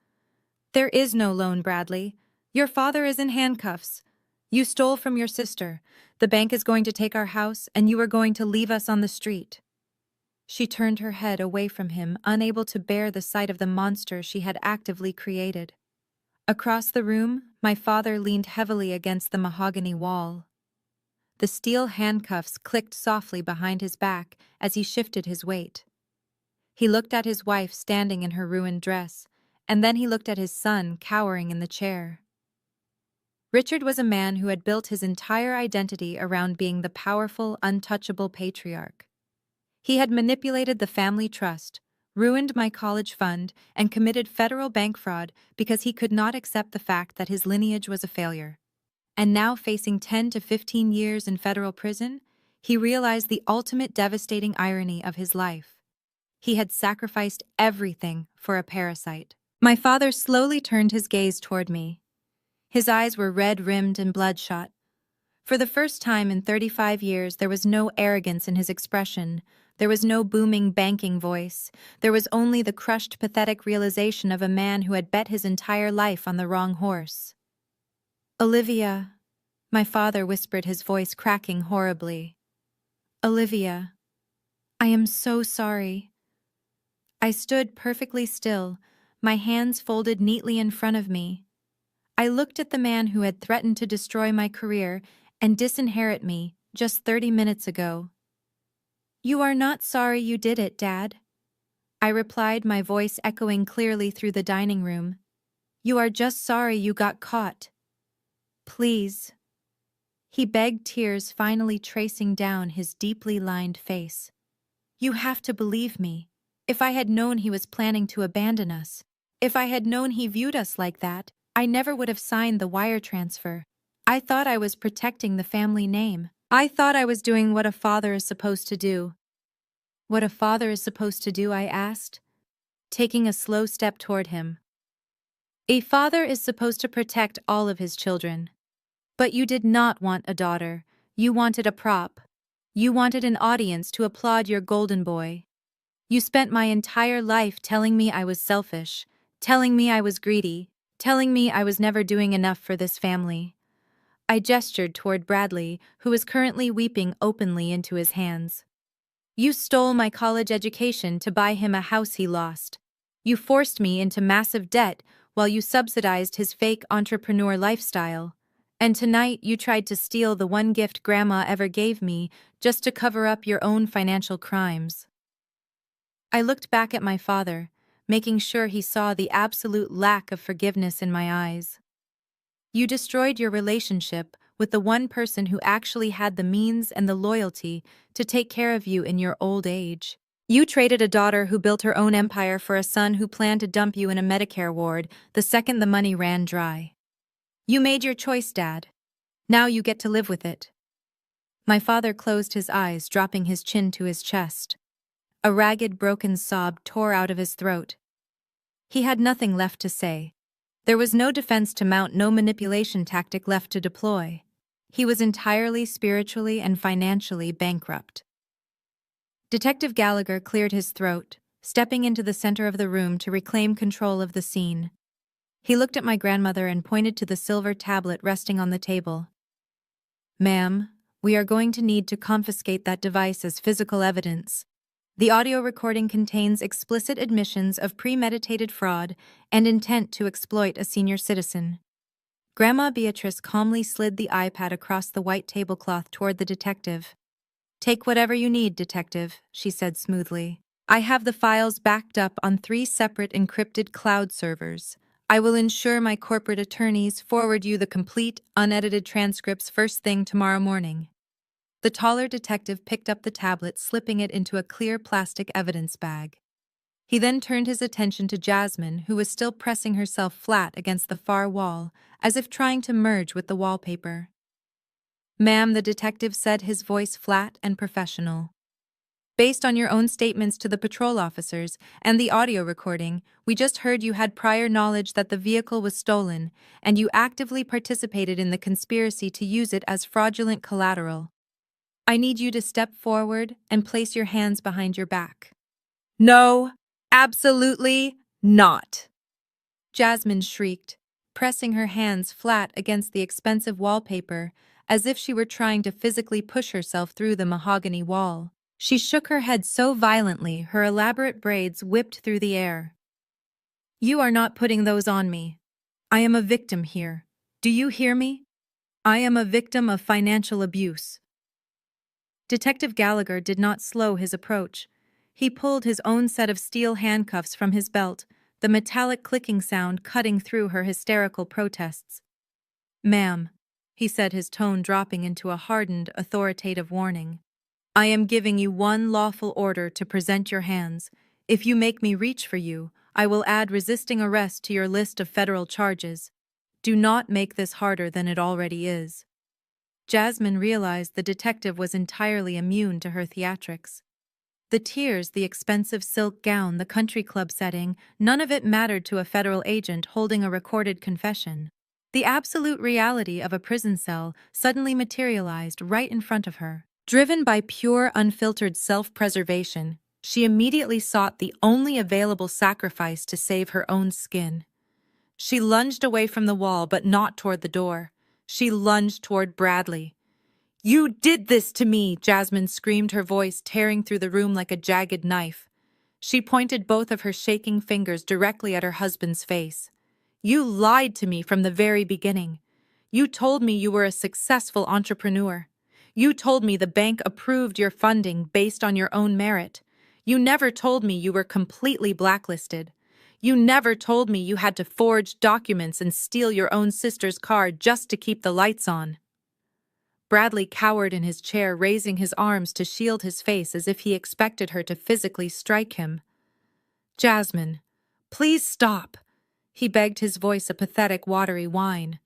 There is no loan, Bradley. Your father is in handcuffs. You stole from your sister. The bank is going to take our house, and you are going to leave us on the street. She turned her head away from him, unable to bear the sight of the monster she had actively created. Across the room, my father leaned heavily against the mahogany wall. The steel handcuffs clicked softly behind his back as he shifted his weight. He looked at his wife standing in her ruined dress, and then he looked at his son cowering in the chair. Richard was a man who had built his entire identity around being the powerful, untouchable patriarch. He had manipulated the family trust, ruined my college fund, and committed federal bank fraud because he could not accept the fact that his lineage was a failure. And now, facing 10 to 15 years in federal prison, he realized the ultimate devastating irony of his life. He had sacrificed everything for a parasite. My father slowly turned his gaze toward me. His eyes were red-rimmed and bloodshot. For the first time in 35 years, there was no arrogance in his expression. There was no booming banking voice. There was only the crushed, pathetic realization of a man who had bet his entire life on the wrong horse. Olivia, my father whispered, his voice cracking horribly. Olivia, I am so sorry. I stood perfectly still, my hands folded neatly in front of me. I looked at the man who had threatened to destroy my career and disinherit me just 30 minutes ago. You are not sorry you did it, Dad, I replied, my voice echoing clearly through the dining room. You are just sorry you got caught. Please. He begged, tears finally tracing down his deeply lined face. You have to believe me. If I had known he was planning to abandon us, if I had known he viewed us like that, I never would have signed the wire transfer. I thought I was protecting the family name. I thought I was doing what a father is supposed to do. What a father is supposed to do, I asked, taking a slow step toward him. A father is supposed to protect all of his children. But you did not want a daughter. You wanted a prop. You wanted an audience to applaud your golden boy. You spent my entire life telling me I was selfish, telling me I was greedy, telling me I was never doing enough for this family. I gestured toward Bradley, who was currently weeping openly into his hands. You stole my college education to buy him a house he lost. You forced me into massive debt while you subsidized his fake entrepreneur lifestyle. And tonight you tried to steal the one gift Grandma ever gave me just to cover up your own financial crimes. I looked back at my father, making sure he saw the absolute lack of forgiveness in my eyes. You destroyed your relationship with the one person who actually had the means and the loyalty to take care of you in your old age. You traded a daughter who built her own empire for a son who planned to dump you in a Medicare ward the second the money ran dry. You made your choice, Dad. Now you get to live with it. My father closed his eyes, dropping his chin to his chest. A ragged, broken sob tore out of his throat. He had nothing left to say. There was no defense to mount, no manipulation tactic left to deploy. He was entirely spiritually and financially bankrupt. Detective Gallagher cleared his throat, stepping into the center of the room to reclaim control of the scene. He looked at my grandmother and pointed to the silver tablet resting on the table. Ma'am, we are going to need to confiscate that device as physical evidence. The audio recording contains explicit admissions of premeditated fraud and intent to exploit a senior citizen. Grandma Beatrice calmly slid the iPad across the white tablecloth toward the detective. Take whatever you need, detective, she said smoothly. I have the files backed up on 3 separate encrypted cloud servers. I will ensure my corporate attorneys forward you the complete, unedited transcripts first thing tomorrow morning. The taller detective picked up the tablet, slipping it into a clear plastic evidence bag. He then turned his attention to Jasmine, who was still pressing herself flat against the far wall, as if trying to merge with the wallpaper. Ma'am, the detective said, his voice flat and professional. Based on your own statements to the patrol officers and the audio recording, we just heard you had prior knowledge that the vehicle was stolen, and you actively participated in the conspiracy to use it as fraudulent collateral. I need you to step forward and place your hands behind your back. No, absolutely not. Jasmine shrieked, pressing her hands flat against the expensive wallpaper, as if she were trying to physically push herself through the mahogany wall. She shook her head so violently her elaborate braids whipped through the air. "You are not putting those on me. I am a victim here. Do you hear me? I am a victim of financial abuse." Detective Gallagher did not slow his approach. He pulled his own set of steel handcuffs from his belt, the metallic clicking sound cutting through her hysterical protests. "Ma'am," he said, his tone dropping into a hardened, authoritative warning, "I am giving you one lawful order to present your hands. If you make me reach for you, I will add resisting arrest to your list of federal charges. Do not make this harder than it already is." Jasmine realized the detective was entirely immune to her theatrics. The tears, the expensive silk gown, the country club setting, none of it mattered to a federal agent holding a recorded confession. The absolute reality of a prison cell suddenly materialized right in front of her. Driven by pure, unfiltered self-preservation, she immediately sought the only available sacrifice to save her own skin. She lunged away from the wall, but not toward the door. She lunged toward Bradley. "You did this to me!" Jasmine screamed, her voice tearing through the room like a jagged knife. She pointed both of her shaking fingers directly at her husband's face. "You lied to me from the very beginning. You told me you were a successful entrepreneur. You told me the bank approved your funding based on your own merit. You never told me you were completely blacklisted. You never told me you had to forge documents and steal your own sister's car just to keep the lights on." Bradley cowered in his chair, raising his arms to shield his face as if he expected her to physically strike him. "Jasmine, please stop," he begged, his voice a pathetic, watery whine.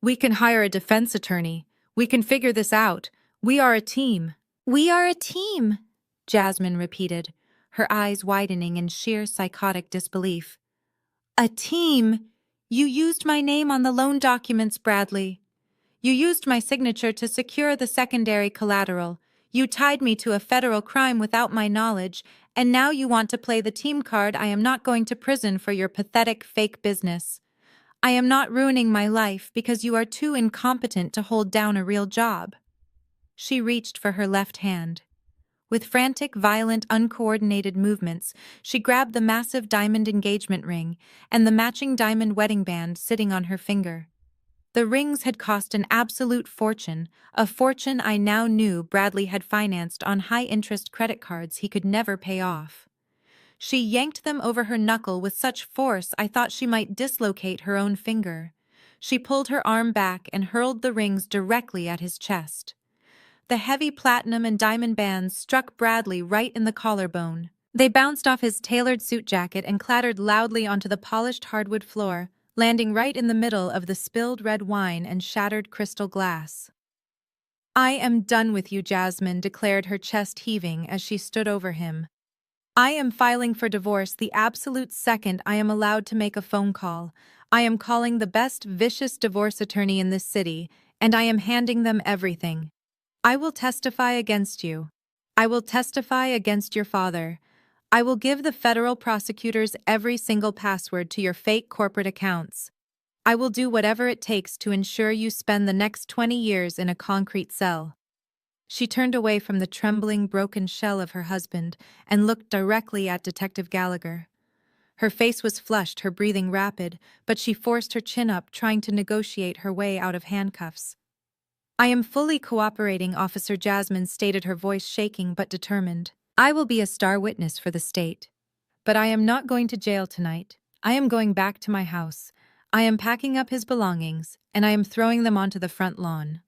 "We can hire a defense attorney. We can figure this out. We are a team." "We are a team," Jasmine repeated, her eyes widening in sheer psychotic disbelief. "A team? You used my name on the loan documents, Bradley. You used my signature to secure the secondary collateral. You tied me to a federal crime without my knowledge, and now you want to play the team card. I am not going to prison for your pathetic fake business. I am not ruining my life because you are too incompetent to hold down a real job." She reached for her left hand. With frantic, violent, uncoordinated movements, she grabbed the massive diamond engagement ring and the matching diamond wedding band sitting on her finger. The rings had cost an absolute fortune, a fortune I now knew Bradley had financed on high-interest credit cards he could never pay off. She yanked them over her knuckle with such force I thought she might dislocate her own finger. She pulled her arm back and hurled the rings directly at his chest. The heavy platinum and diamond bands struck Bradley right in the collarbone. They bounced off his tailored suit jacket and clattered loudly onto the polished hardwood floor, landing right in the middle of the spilled red wine and shattered crystal glass. "I am done with you," Jasmine declared, her chest heaving as she stood over him. "I am filing for divorce the absolute second I am allowed to make a phone call. I am calling the best vicious divorce attorney in this city, and I am handing them everything. I will testify against you. I will testify against your father. I will give the federal prosecutors every single password to your fake corporate accounts. I will do whatever it takes to ensure you spend the next 20 years in a concrete cell." She turned away from the trembling, broken shell of her husband and looked directly at Detective Gallagher. Her face was flushed, her breathing rapid, but she forced her chin up, trying to negotiate her way out of handcuffs. "I am fully cooperating," Officer Jasmine stated, her voice shaking but determined. "I will be a star witness for the state. But I am not going to jail tonight. I am going back to my house. I am packing up his belongings, and I am throwing them onto the front lawn.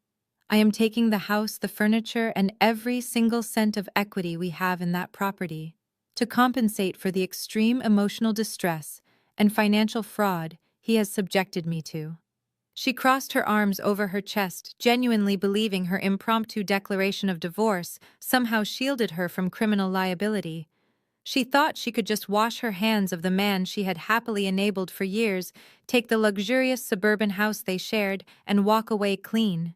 I am taking the house, the furniture, and every single cent of equity we have in that property to compensate for the extreme emotional distress and financial fraud he has subjected me to." She crossed her arms over her chest, genuinely believing her impromptu declaration of divorce somehow shielded her from criminal liability. She thought she could just wash her hands of the man she had happily enabled for years, take the luxurious suburban house they shared, and walk away clean.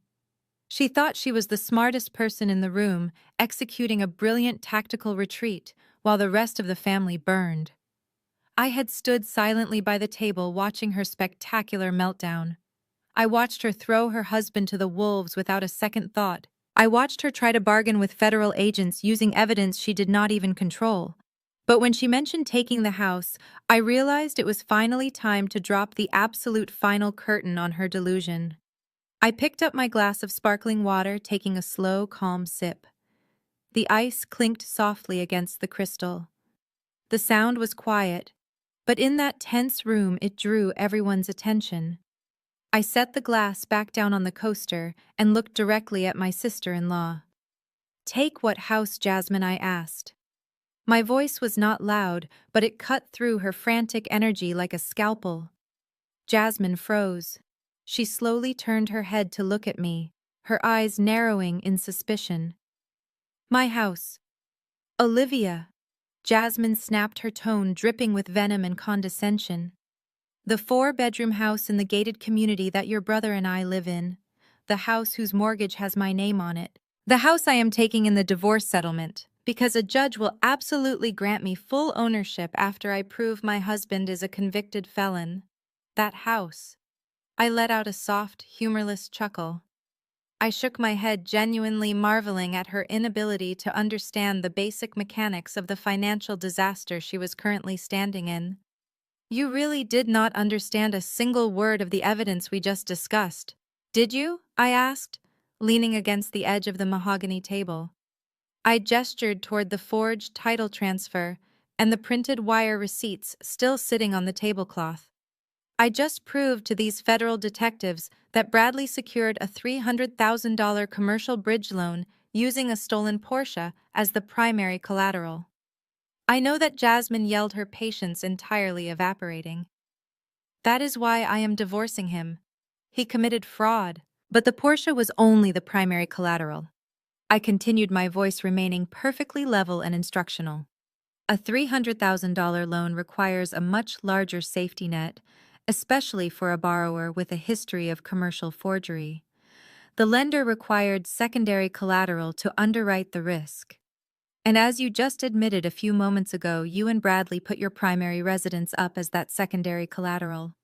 She thought she was the smartest person in the room, executing a brilliant tactical retreat, while the rest of the family burned. I had stood silently by the table watching her spectacular meltdown. I watched her throw her husband to the wolves without a second thought. I watched her try to bargain with federal agents using evidence she did not even control. But when she mentioned taking the house, I realized it was finally time to drop the absolute final curtain on her delusion. I picked up my glass of sparkling water, taking a slow, calm sip. The ice clinked softly against the crystal. The sound was quiet, but in that tense room it drew everyone's attention. I set the glass back down on the coaster and looked directly at my sister-in-law. "Take what house, Jasmine?" I asked. My voice was not loud, but it cut through her frantic energy like a scalpel. Jasmine froze. She slowly turned her head to look at me, her eyes narrowing in suspicion. "My house." "Olivia." Jasmine snapped, her tone dripping with venom and condescension. "The 4-bedroom house in the gated community that your brother and I live in. The house whose mortgage has my name on it. The house I am taking in the divorce settlement, because a judge will absolutely grant me full ownership after I prove my husband is a convicted felon. That house." I let out a soft, humorless chuckle. I shook my head, genuinely marveling at her inability to understand the basic mechanics of the financial disaster she was currently standing in. "You really did not understand a single word of the evidence we just discussed, did you?" I asked, leaning against the edge of the mahogany table. I gestured toward the forged title transfer and the printed wire receipts still sitting on the tablecloth. "I just proved to these federal detectives that Bradley secured a $300,000 commercial bridge loan using a stolen Porsche as the primary collateral." I know that Jasmine yelled, her patience entirely evaporating. "That is why I am divorcing him. He committed fraud." "But the Porsche was only the primary collateral." I continued, my voice remaining perfectly level and instructional. "A $300,000 loan requires a much larger safety net, especially for a borrower with a history of commercial forgery. The lender required secondary collateral to underwrite the risk. And as you just admitted a few moments ago, you and Bradley put your primary residence up as that secondary collateral."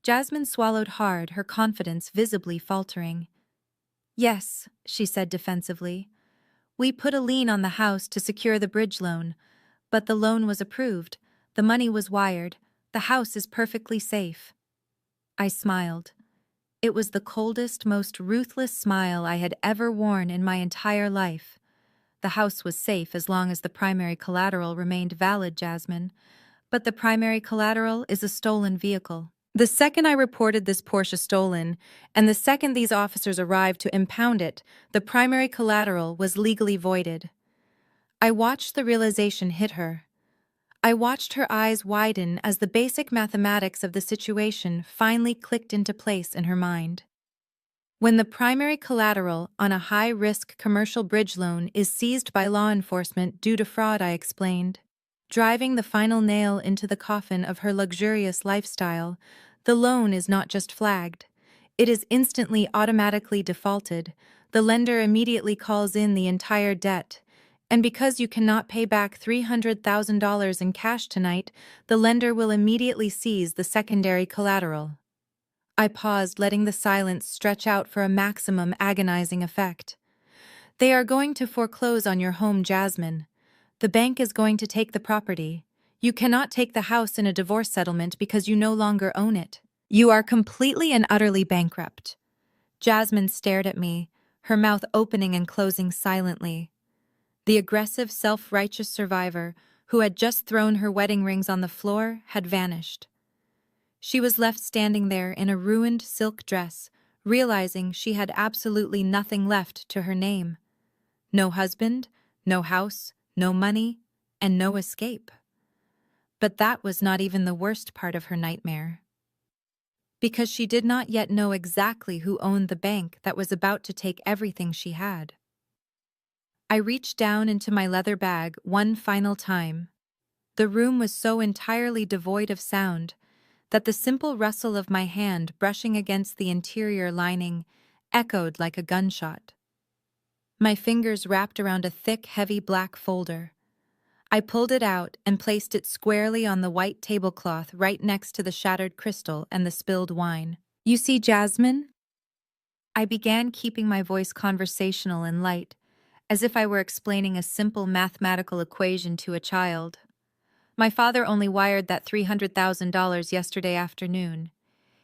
Jasmine swallowed hard, her confidence visibly faltering. "Yes," she said defensively. "We put a lien on the house to secure the bridge loan, but the loan was approved, the money was wired, the house is perfectly safe." I smiled. It was the coldest, most ruthless smile I had ever worn in my entire life. "The house was safe as long as the primary collateral remained valid, Jasmine. But the primary collateral is a stolen vehicle. The second I reported this Porsche stolen, and the second these officers arrived to impound it, the primary collateral was legally voided." I watched the realization hit her. I watched her eyes widen as the basic mathematics of the situation finally clicked into place in her mind. When the primary collateral on a high-risk commercial bridge loan is seized by law enforcement due to fraud, I explained, driving the final nail into the coffin of her luxurious lifestyle, the loan is not just flagged. It is instantly automatically defaulted. The lender immediately calls in the entire debt. And because you cannot pay back $300,000 in cash tonight, the lender will immediately seize the secondary collateral. I paused, letting the silence stretch out for a maximum agonizing effect. "They are going to foreclose on your home, Jasmine. The bank is going to take the property. You cannot take the house in a divorce settlement because you no longer own it. You are completely and utterly bankrupt." Jasmine stared at me, her mouth opening and closing silently. The aggressive, self-righteous survivor, who had just thrown her wedding rings on the floor, had vanished. She was left standing there in a ruined silk dress, realizing she had absolutely nothing left to her name. No husband, no house, no money, and no escape. But that was not even the worst part of her nightmare. Because she did not yet know exactly who owned the bank that was about to take everything she had. I reached down into my leather bag one final time. The room was so entirely devoid of sound that the simple rustle of my hand brushing against the interior lining echoed like a gunshot. My fingers wrapped around a thick, heavy black folder. I pulled it out and placed it squarely on the white tablecloth right next to the shattered crystal and the spilled wine. "You see, Jasmine?" I began, keeping my voice conversational and light, as if I were explaining a simple mathematical equation to a child. "My father only wired that $300,000 yesterday afternoon.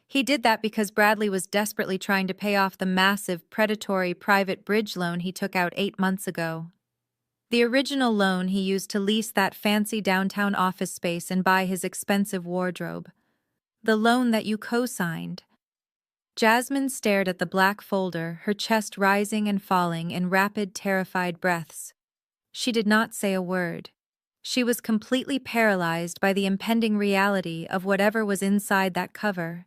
He did that because Bradley was desperately trying to pay off the massive, predatory private bridge loan he took out 8 months ago. The original loan he used to lease that fancy downtown office space and buy his expensive wardrobe. The loan that you co-signed." Jasmine stared at the black folder, her chest rising and falling in rapid, terrified breaths. She did not say a word. She was completely paralyzed by the impending reality of whatever was inside that cover.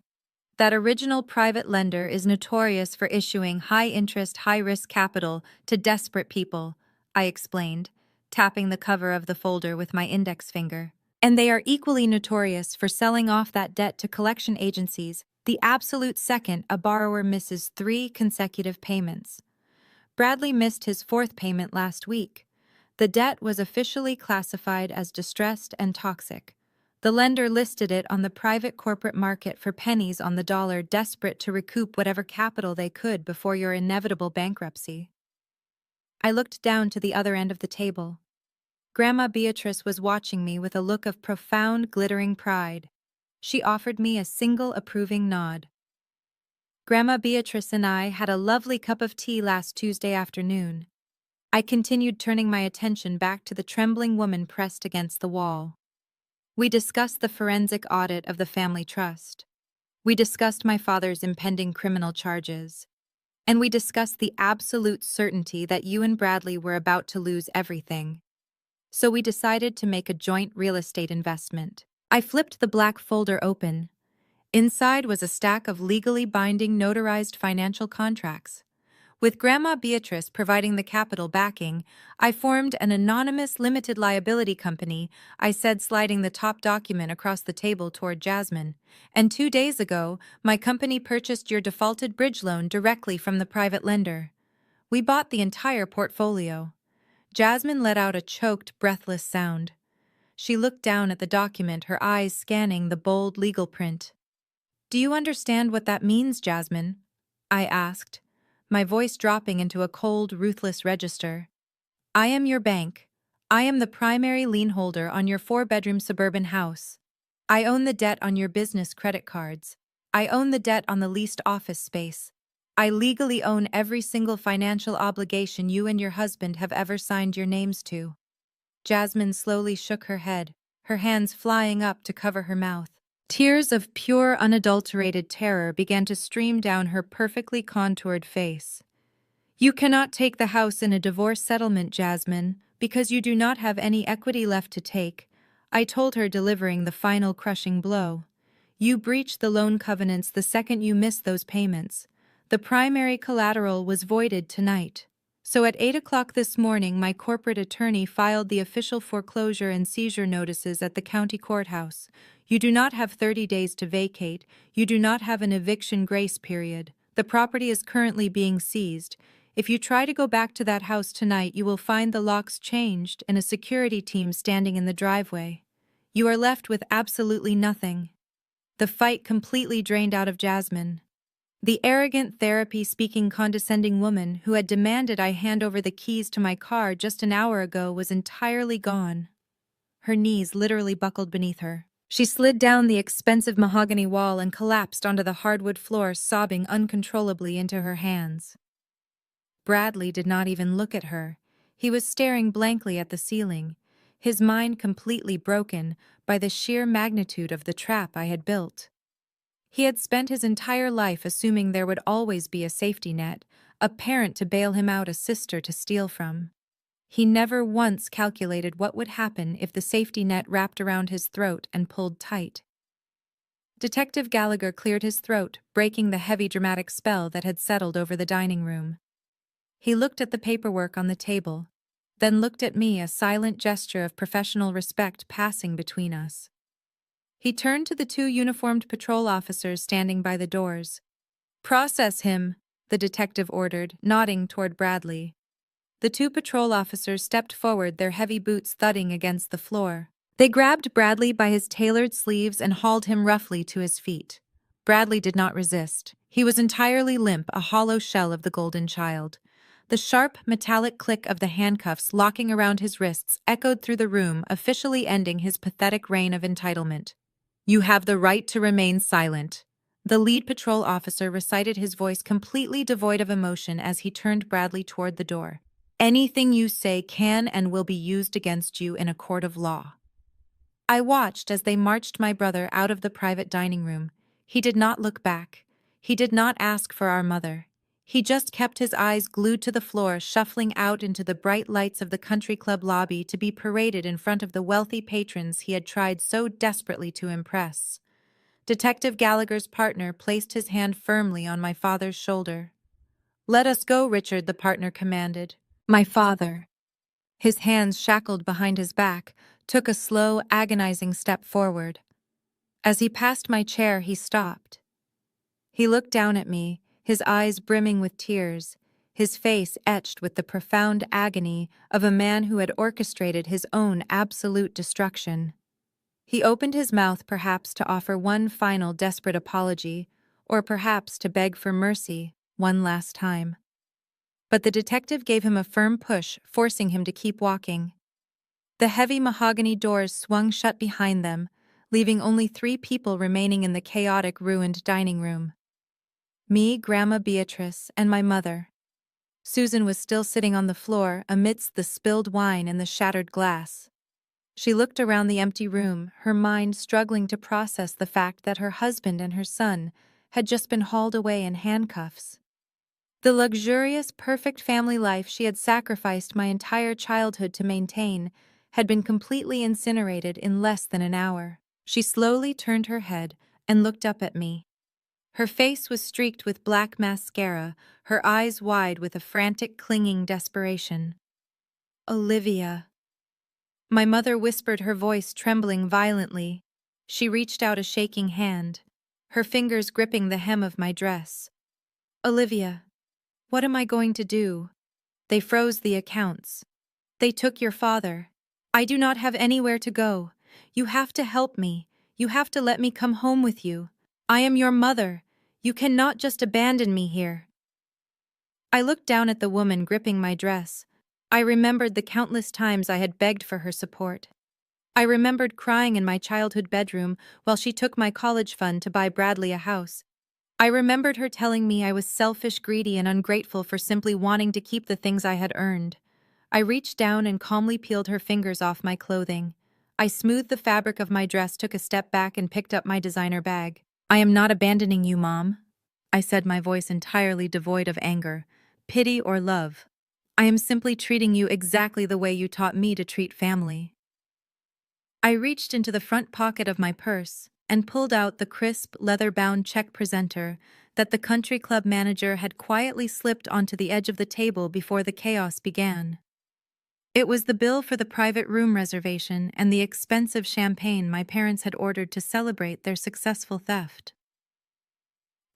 That original private lender is notorious for issuing high-interest, high-risk capital to desperate people, I explained, tapping the cover of the folder with my index finger. "And they are equally notorious for selling off that debt to collection agencies the absolute second a borrower misses 3 consecutive payments. Bradley missed his 4th payment last week. The debt was officially classified as distressed and toxic. The lender listed it on the private corporate market for pennies on the dollar, desperate to recoup whatever capital they could before your inevitable bankruptcy." I looked down to the other end of the table. Grandma Beatrice was watching me with a look of profound, glittering pride. She offered me a single approving nod. "Grandma Beatrice and I had a lovely cup of tea last Tuesday afternoon." I continued, turning my attention back to the trembling woman pressed against the wall. "We discussed the forensic audit of the family trust. We discussed my father's impending criminal charges. And we discussed the absolute certainty that you and Bradley were about to lose everything. So we decided to make a joint real estate investment." I flipped the black folder open. Inside was a stack of legally binding notarized financial contracts. With Grandma Beatrice providing the capital backing, I formed an anonymous limited liability company, I said, sliding the top document across the table toward Jasmine. "And 2 days ago, my company purchased your defaulted bridge loan directly from the private lender. We bought the entire portfolio." Jasmine let out a choked, breathless sound. She looked down at the document, her eyes scanning the bold legal print. "Do you understand what that means, Jasmine?" I asked, my voice dropping into a cold, ruthless register. "I am your bank. I am the primary lien holder on your 4-bedroom suburban house. I own the debt on your business credit cards. I own the debt on the leased office space. I legally own every single financial obligation you and your husband have ever signed your names to." Jasmine slowly shook her head, her hands flying up to cover her mouth. Tears of pure, unadulterated terror began to stream down her perfectly contoured face. "You cannot take the house in a divorce settlement, Jasmine, because you do not have any equity left to take," I told her, delivering the final crushing blow. "You breached the loan covenants the second you missed those payments. The primary collateral was voided tonight. So at 8 o'clock this morning, my corporate attorney filed the official foreclosure and seizure notices at the county courthouse. You do not have 30 days to vacate. You do not have an eviction grace period. The property is currently being seized. If you try to go back to that house tonight, you will find the locks changed and a security team standing in the driveway. You are left with absolutely nothing." The fight completely drained out of Jasmine. The arrogant, therapy-speaking, condescending woman who had demanded I hand over the keys to my car just an hour ago was entirely gone. Her knees literally buckled beneath her. She slid down the expensive mahogany wall and collapsed onto the hardwood floor, sobbing uncontrollably into her hands. Bradley did not even look at her. He was staring blankly at the ceiling, his mind completely broken by the sheer magnitude of the trap I had built. He had spent his entire life assuming there would always be a safety net, a parent to bail him out, a sister to steal from. He never once calculated what would happen if the safety net wrapped around his throat and pulled tight. Detective Gallagher cleared his throat, breaking the heavy, dramatic spell that had settled over the dining room. He looked at the paperwork on the table, then looked at me, a silent gesture of professional respect passing between us. He turned to the 2 uniformed patrol officers standing by the doors. "Process him," the detective ordered, nodding toward Bradley. The two patrol officers stepped forward, their heavy boots thudding against the floor. They grabbed Bradley by his tailored sleeves and hauled him roughly to his feet. Bradley did not resist. He was entirely limp, a hollow shell of the golden child. The sharp, metallic click of the handcuffs locking around his wrists echoed through the room, officially ending his pathetic reign of entitlement. "You have the right to remain silent." The lead patrol officer recited, his voice completely devoid of emotion as he turned Bradley toward the door. "Anything you say can and will be used against you in a court of law." I watched as they marched my brother out of the private dining room. He did not look back. He did not ask for our mother. He just kept his eyes glued to the floor, shuffling out into the bright lights of the country club lobby to be paraded in front of the wealthy patrons he had tried so desperately to impress. Detective Gallagher's partner placed his hand firmly on my father's shoulder. "Let us go, Richard," the partner commanded. My father, his hands shackled behind his back, took a slow, agonizing step forward. As he passed my chair, he stopped. He looked down at me, his eyes brimming with tears, his face etched with the profound agony of a man who had orchestrated his own absolute destruction. He opened his mouth, perhaps to offer one final desperate apology, or perhaps to beg for mercy one last time. But the detective gave him a firm push, forcing him to keep walking. The heavy mahogany doors swung shut behind them, leaving only 3 people remaining in the chaotic, ruined dining room. Me, Grandma Beatrice, and my mother. Susan was still sitting on the floor amidst the spilled wine and the shattered glass. She looked around the empty room, her mind struggling to process the fact that her husband and her son had just been hauled away in handcuffs. The luxurious, perfect family life she had sacrificed my entire childhood to maintain had been completely incinerated in less than an hour. She slowly turned her head and looked up at me. Her face was streaked with black mascara, her eyes wide with a frantic, clinging desperation. "Olivia." My mother whispered, her voice trembling violently. She reached out a shaking hand, her fingers gripping the hem of my dress. "Olivia, what am I going to do? They froze the accounts. They took your father. I do not have anywhere to go. You have to help me. You have to let me come home with you. I am your mother. You cannot just abandon me here." I looked down at the woman gripping my dress. I remembered the countless times I had begged for her support. I remembered crying in my childhood bedroom while she took my college fund to buy Bradley a house. I remembered her telling me I was selfish, greedy, and ungrateful for simply wanting to keep the things I had earned. I reached down and calmly peeled her fingers off my clothing. I smoothed the fabric of my dress, took a step back, and picked up my designer bag. "I am not abandoning you, Mom," I said, my voice entirely devoid of anger, pity, or love. "I am simply treating you exactly the way you taught me to treat family." I reached into the front pocket of my purse and pulled out the crisp, leather-bound check presenter that the country club manager had quietly slipped onto the edge of the table before the chaos began. It was the bill for the private room reservation and the expensive champagne my parents had ordered to celebrate their successful theft.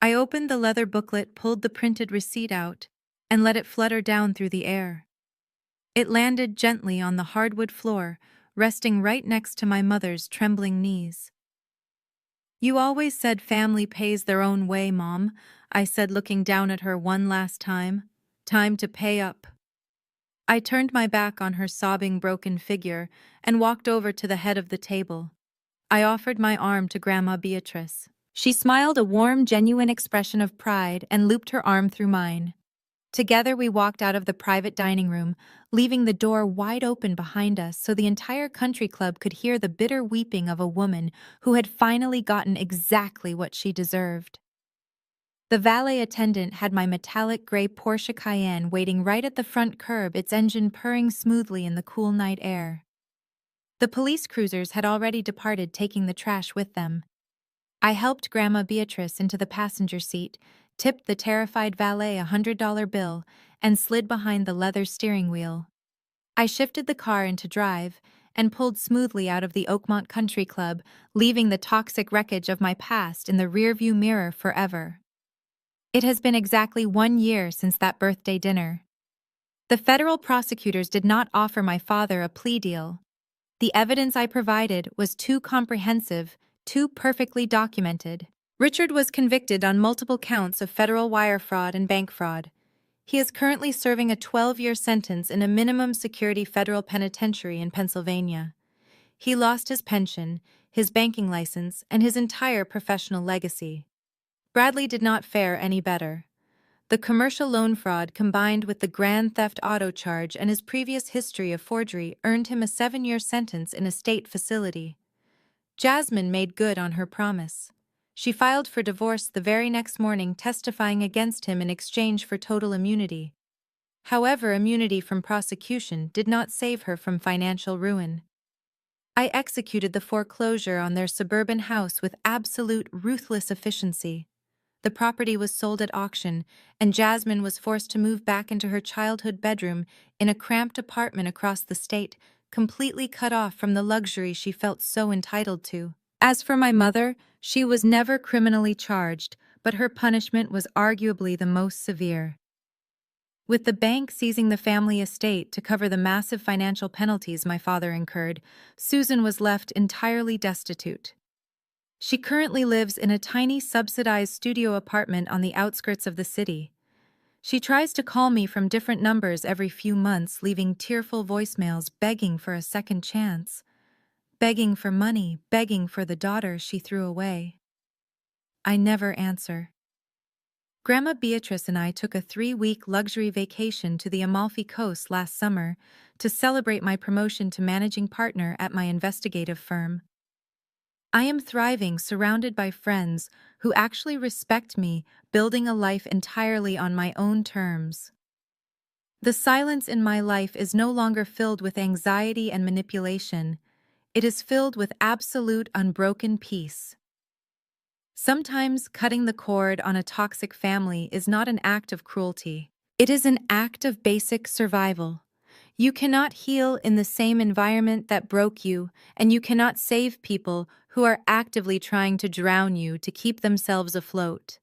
I opened the leather booklet, pulled the printed receipt out, and let it flutter down through the air. It landed gently on the hardwood floor, resting right next to my mother's trembling knees. "You always said family pays their own way, Mom," I said, looking down at her one last time. "Time to pay up." I turned my back on her sobbing, broken figure and walked over to the head of the table. I offered my arm to Grandma Beatrice. She smiled a warm, genuine expression of pride and looped her arm through mine. Together we walked out of the private dining room, leaving the door wide open behind us so the entire country club could hear the bitter weeping of a woman who had finally gotten exactly what she deserved. The valet attendant had my metallic gray Porsche Cayenne waiting right at the front curb, its engine purring smoothly in the cool night air. The police cruisers had already departed, taking the trash with them. I helped Grandma Beatrice into the passenger seat, tipped the terrified valet a $100 bill, and slid behind the leather steering wheel. I shifted the car into drive and pulled smoothly out of the Oakmont Country Club, leaving the toxic wreckage of my past in the rearview mirror forever. It has been exactly 1 year since that birthday dinner. The federal prosecutors did not offer my father a plea deal. The evidence I provided was too comprehensive, too perfectly documented. Richard was convicted on multiple counts of federal wire fraud and bank fraud. He is currently serving a 12-year sentence in a minimum security federal penitentiary in Pennsylvania. He lost his pension, his banking license, and his entire professional legacy. Bradley did not fare any better. The commercial loan fraud combined with the grand theft auto charge and his previous history of forgery earned him a 7-year sentence in a state facility. Jasmine made good on her promise. She filed for divorce the very next morning, testifying against him in exchange for total immunity. However, immunity from prosecution did not save her from financial ruin. I executed the foreclosure on their suburban house with absolute ruthless efficiency. The property was sold at auction, and Jasmine was forced to move back into her childhood bedroom in a cramped apartment across the state, completely cut off from the luxury she felt so entitled to. As for my mother, she was never criminally charged, but her punishment was arguably the most severe. With the bank seizing the family estate to cover the massive financial penalties my father incurred, Susan was left entirely destitute. She currently lives in a tiny subsidized studio apartment on the outskirts of the city. She tries to call me from different numbers every few months, leaving tearful voicemails begging for a second chance, begging for money, begging for the daughter she threw away. I never answer. Grandma Beatrice and I took a 3-week luxury vacation to the Amalfi Coast last summer to celebrate my promotion to managing partner at my investigative firm. I am thriving, surrounded by friends who actually respect me, building a life entirely on my own terms. The silence in my life is no longer filled with anxiety and manipulation. It is filled with absolute, unbroken peace. Sometimes cutting the cord on a toxic family is not an act of cruelty. It is an act of basic survival. You cannot heal in the same environment that broke you, and you cannot save people who are actively trying to drown you to keep themselves afloat.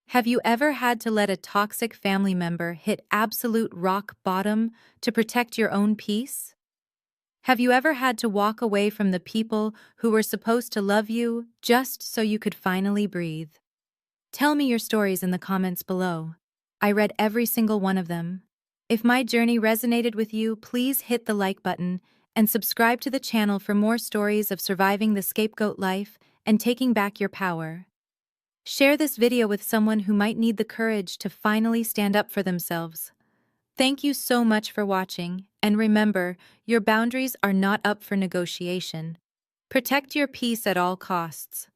Have you ever had to let a toxic family member hit absolute rock bottom to protect your own peace? Have you ever had to walk away from the people who were supposed to love you just so you could finally breathe? Tell me your stories in the comments below. I read every single one of them. If my journey resonated with you, please hit the like button and subscribe to the channel for more stories of surviving the scapegoat life and taking back your power. Share this video with someone who might need the courage to finally stand up for themselves. Thank you so much for watching, and remember, your boundaries are not up for negotiation. Protect your peace at all costs.